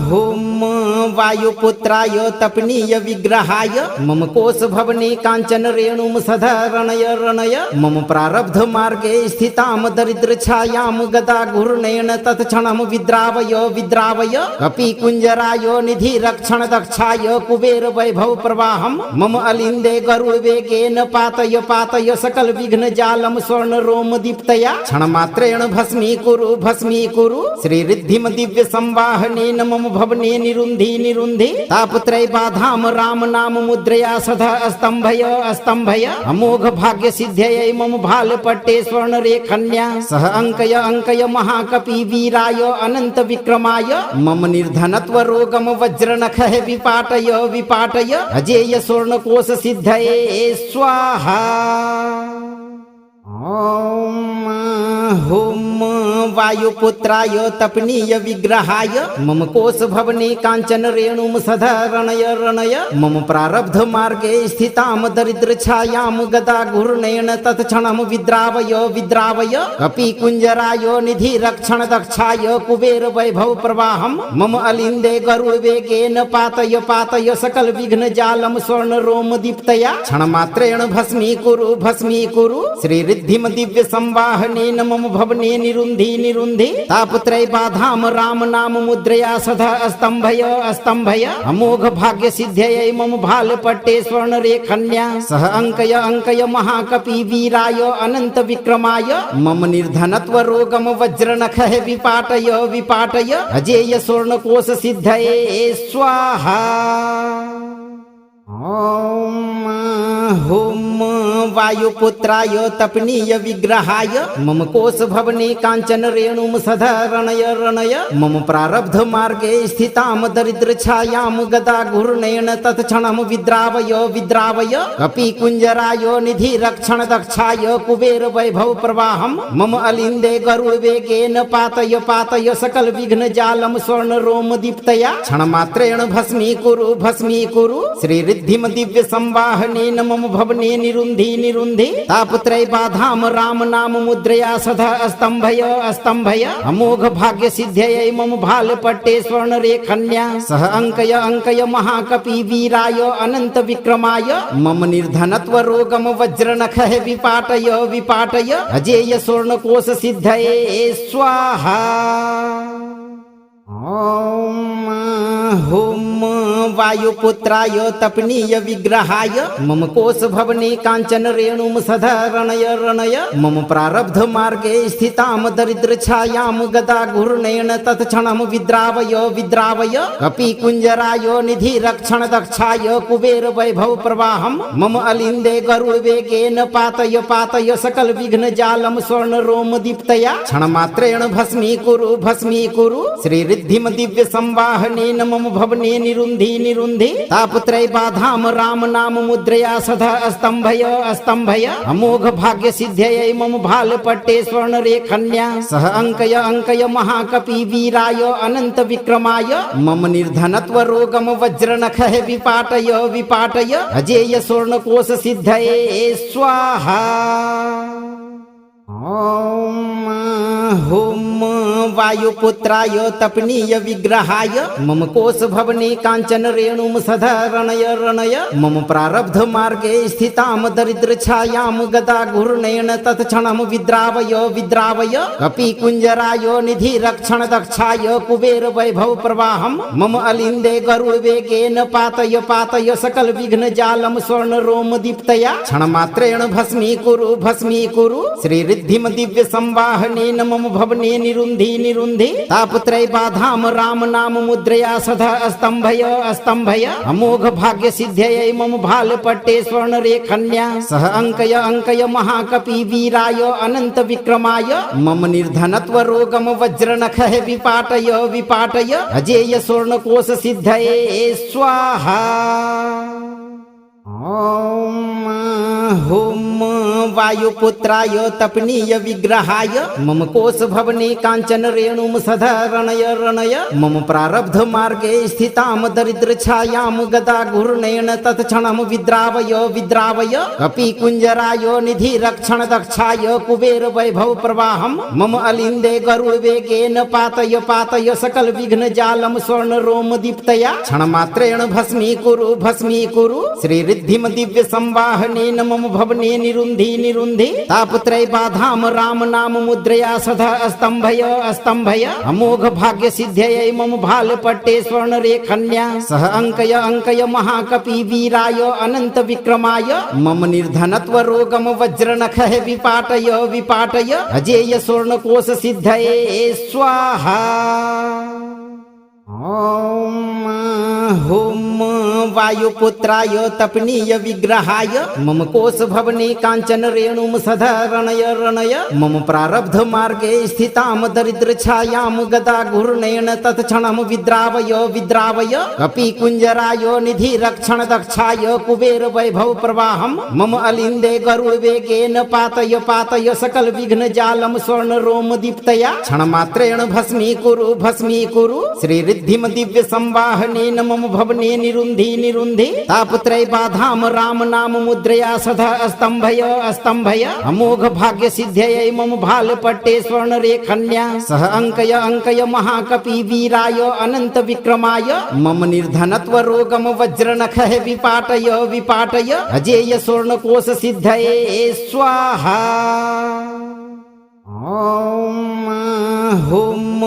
ओम वायुपुत्राय तपनीय विग्रहाय मम कोश भवने कांचन रेणुम सदा रणय रणय मम प्रारब्ध मार्गे स्थिताम दरिद्र छायाम गदा घूर्णेन तत्क्षणम विद्रावय विद्रावय कपि कुंजराय निधि रक्षण दक्षाय कुबेर वैभव प्रवाहम मम अलिंदे गरुड़ वेगेन पातय पातय सकल विघ्न जालम स्वर्ण रोम दीप्तया क्षण मात्रेण भस्मी कुरु श्री रिद्धिम दिव्य संवाहनेन मम भवने निरुंधि निरुंधि तापत्रय बाधाम राम नाम मुद्रया सदा स्तंभय स्तंभय अमोघ भाग्य सिद्ध्यय मम भाल पट्टे स्वर्ण रेखन्या सह अंकय महाकपि वीराय अनंत विक्रमाय मम निर्धनत्व रोगम वज्र नख विपाटय विपाटय अजेय स्वर्ण कोश सिद्धये स्वाहा। ओम हुम वायुपुत्राय तपनीय विग्रहाय मम कोश भवने कांचन रेणुम सदा रणय रणय मम प्रारब्ध मार्गे स्थिताम दरिद्र छायाम गदा घूर्णेन तत्क्षणम विद्रावय विद्रावय कपि कुंजराय निधि रक्षण दक्षाय कुबेर वैभव प्रवाहम मम अलिंदे गरुड़ वेगेन पातय पातय सकल विघ्न जालम स्वर्ण रोम दीप्तया क्षण मात्रेण भस्मी कुरु श्री रिद्धिम दिव्य संवाहनेन मम भवने निरुंधि निरुंधि तापत्रय बाधाम राम नाम मुद्रया सदा स्तंभय स्तंभय अमोघ भाग्य सिद्ध्यय मम भाल पट्टे स्वर्ण रेखन्या सह अंकय महाकपि वीराय अनंत विक्रमाय मम निर्धनत्व रोगम वज्र नख विपाटय विपाटय अजेय स्वर्ण कोश सिद्धये स्वाहा। ओम हुम वायुपुत्राय तपनीय विग्रहाय मम कोश भवने कांचन रेणुम सदा रणय रणय मम प्रारब्ध मार्गे स्थिताम दरिद्र छायाम गदा घूर्णेन तत्क्षणम विद्रावय विद्रावय कपि कुंजराय निधि रक्षण दक्षाय कुबेर वैभव प्रवाहम मम अलिंदे गरुड़ वेगेन पातय पातय सकल विघ्न जालम स्वर्ण रोम दीप्तया क्षण मात्रेण भस्मी कुरु श्री रिद्धिम दिव्य संवाहनेन मम भवने निरुंधि निरुंधि तापत्रय बाधाम राम नाम मुद्रया सदा स्तंभय स्तंभय अमोघ भाग्य सिद्ध्यय मम भाल पट्टे स्वर्ण रेखन्या सह अंकय महाकपि वीराय अनंत विक्रमाय मम निर्धनत्व रोगम वज्र नख विपाटय विपाटय अजेय स्वर्ण कोश सिद्धये स्वाहा। ओम हुम वायुपुत्राय तपनीय विग्रहाय मम कोश भवने कांचन रेणुम सदा रणय रणय मम प्रारब्ध मार्गे स्थिताम दरिद्र छायाम गदा घूर्णेन तत्क्षणम विद्रावय विद्रावय कपि कुंजराय निधि रक्षण दक्षाय कुबेर वैभव प्रवाहम मम अलिंदे गरुड़ वेगेन पातय पातय सकल विघ्न जालम स्वर्ण रोम दीप्तया क्षण मात्रेण भस्मी कुरु श्री रिद्धिम दिव्य संवाहनेन मम भवने निरुंधि निरुंधि तापत्रय बाधाम राम नाम मुद्रया सदा स्तंभय स्तंभय अमोघ भाग्य सिद्ध्यय मम भाल पट्टे स्वर्ण रेखन्या सह अंकय महाकपि वीराय अनंत विक्रमाय मम निर्धनत्व रोगम वज्र नख विपाटय विपाटय अजेय स्वर्ण कोश सिद्धये स्वाहा। ओम हुम वायुपुत्राय तपनीय विग्रहाय मम कोश भवने कांचन रेणुम सदा रणय रणय मम प्रारब्ध मार्गे स्थिताम दरिद्र छायाम गदा घूर्णेन तत्क्षणम विद्रावय विद्रावय कपि कुंजराय निधि रक्षण दक्षाय कुबेर वैभव प्रवाहम मम अलिंदे गरुड़ वेगेन पातय पातय सकल विघ्न जालम स्वर्ण रोम दीप्तया क्षण मात्रेण भस्मी कुरु श्री रिद्धिम दिव्य संवाहनेन मम भवने निरुंधि निरुंधि तापत्रय बाधाम राम नाम मुद्रया सदा स्तंभय स्तंभय अमोघ भाग्य सिद्ध्यय मम भाल पट्टे स्वर्ण रेखन्या सह अंकय महाकपि वीराय अनंत विक्रमाय मम निर्धनत्व रोगम वज्र नख विपाटय विपाटय अजेय स्वर्ण कोश सिद्धये स्वाहा। ओम हुम वायुपुत्राय तपनीय विग्रहाय मम कोश भवने कांचन रेणुम सधरणय रणय मम प्रारब्ध मार्गे स्थिताम दरिद्र छायाम गदा घूर्णेन तत्क्षणम विद्रावय विद्रावय कपि कुंजराय निधि रक्षण दक्षाय कुबेर वैभव प्रवाहम मम अलिंदे गरुड़ वेगेन पातय पातय सकल विघ्न जालम स्वर्ण रोम दीप्तया क्षण मात्रेण भस्मी कुरु श्री रिद्धिम दिव्य संवाहनेन मम भवने निरुंधि निरुंधि तापत्रय बाधाम राम नाम मुद्रया सदा स्तंभय स्तंभय अमोघ भाग्य सिद्ध्यय मम भाल पट्टे स्वर्ण रेखन्या सह अंकय महाकपि वीराय अनंत विक्रमाय मम निर्धनत्व रोगम वज्र नख विपाटय विपाटय अजेय स्वर्ण कोश सिद्धये स्वाहा। ओम हुम वायुपुत्राय तपनीय विग्रहाय मम कोश भवने कांचन रेणुम सधरणय रणय मम प्रारब्ध मार्गे स्थिताम दरिद्र छायाम गदा घूर्णेन तत्क्षणम विद्रावय विद्रावय कपि कुंजराय निधि रक्षण दक्षाय कुबेर वैभव प्रवाहम मम अलिंदे गरुड़ वेगेन पातय पातय सकल विघ्न जालम स्वर्ण रोम दीप्तया क्षण मात्रेण भस्मी कुरु श्री रिद्धिम दिव्य संवाहनेन मम भवने निरुंधि निरुंधि तापत्रय बाधाम राम नाम मुद्रया सदा स्तंभय अमोघ भाग्य सिद्ध्यय मम भाल पट्टे स्वर्ण रेखन्या सह अंकय महाकपि वीराय अनंत विक्रमाय मम निर्धनत्व रोगम वज्र नख विपाटय विपाटय अजेय स्वर्ण कोश सिद्धये स्वाहा। ओम हुम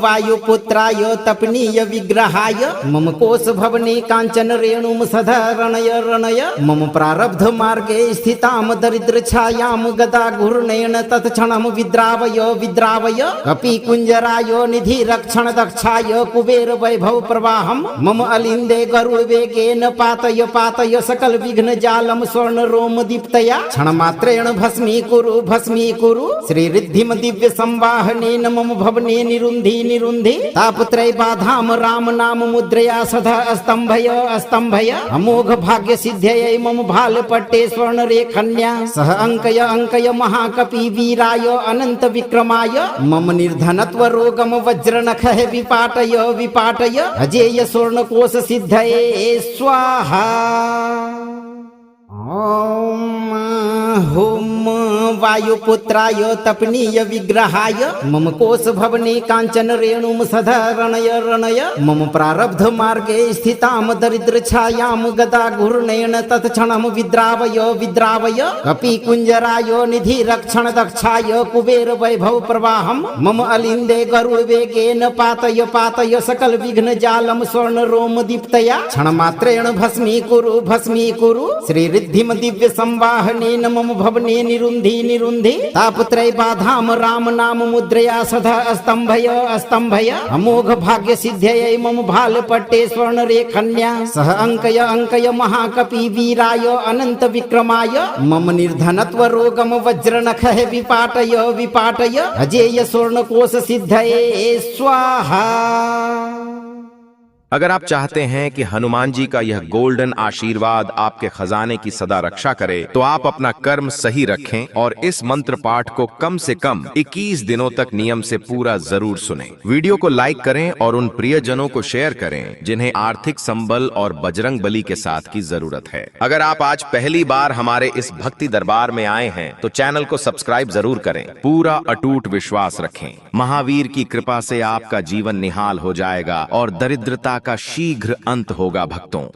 वायुपुत्राय तपनीय विग्रहाय मम कोश भवने कांचन रेणुम सधरणय रणय मम प्रारब्ध मार्गे स्थिताम दरिद्र छायाम गदा घूर्णेन तत्क्षणम विद्रावय विद्रावय कपि कुंजराय निधि रक्षण दक्षाय कुबेर वैभव प्रवाहम मम अलिंदे गरुड़ वेगेन पातय पातय सकल विघ्न जालम स्वर्ण रोम दीप्तया क्षण मात्रेण भस्मी कुरु श्री रिद्धिम दिव्य संवाहनेन मम भवने निरुंधि निरुंधि तापत्रय बाधाम राम नाम मुद्रया सदा स्तंभय अमोघ भाग्य सिद्ध्यय मम भाल पट्टे स्वर्ण रेखन्या सह अंकय महाकपि वीराय अनंत विक्रमाय मम निर्धनत्व रोगम वज्र नख विपाटय विपाटय अजेय स्वर्ण कोश सिद्धये स्वाहा। ओम हुम वायुपुत्राय तपनीय विग्रहाय मम कोश भवने कांचन रेणुम सधरणय रणय मम प्रारब्ध मार्गे स्थिताम दरिद्र छायाम गदा घूर्णेन तत्क्षणम विद्रावय विद्रावय कपि कुंजराय निधि रक्षण दक्षाय कुबेर वैभव प्रवाहम मम अलिंदे गरुड़ वेगेन पातय पातय सकल विघ्न जालम स्वर्ण रोम दीप्तया क्षण मात्रेण भस्मी कुरु श्री रिद्धिम दिव्य संवाहनेन मम भवने निरुंधि निरुंधि तापत्रय बाधाम राम नाम मुद्रया सदा स्तंभय अमोघ भाग्य सिद्ध्यय मम भाल पट्टे स्वर्ण रेखन्या सह अंकय महाकपि वीराय अनंत विक्रमाय मम निर्धनत्व रोगम वज्र नख विपाटय विपाटय अजेय स्वर्ण कोश सिद्धये स्वाहा। अगर आप चाहते हैं कि हनुमान जी का यह गोल्डन आशीर्वाद आपके खजाने की सदा रक्षा करे, तो आप अपना कर्म सही रखें और इस मंत्र पाठ को कम से कम 21 दिनों तक नियम से पूरा जरूर सुनें। वीडियो को लाइक करें और उन प्रियजनों को शेयर करें जिन्हें आर्थिक संबल और बजरंग बली के साथ की जरूरत है। अगर आप आज पहली बार हमारे इस भक्ति दरबार में आए हैं तो चैनल को सब्सक्राइब जरूर करें। पूरा अटूट विश्वास रखें, महावीर की कृपा से आपका जीवन निहाल हो जाएगा और दरिद्रता का शीघ्र अंत होगा भक्तों।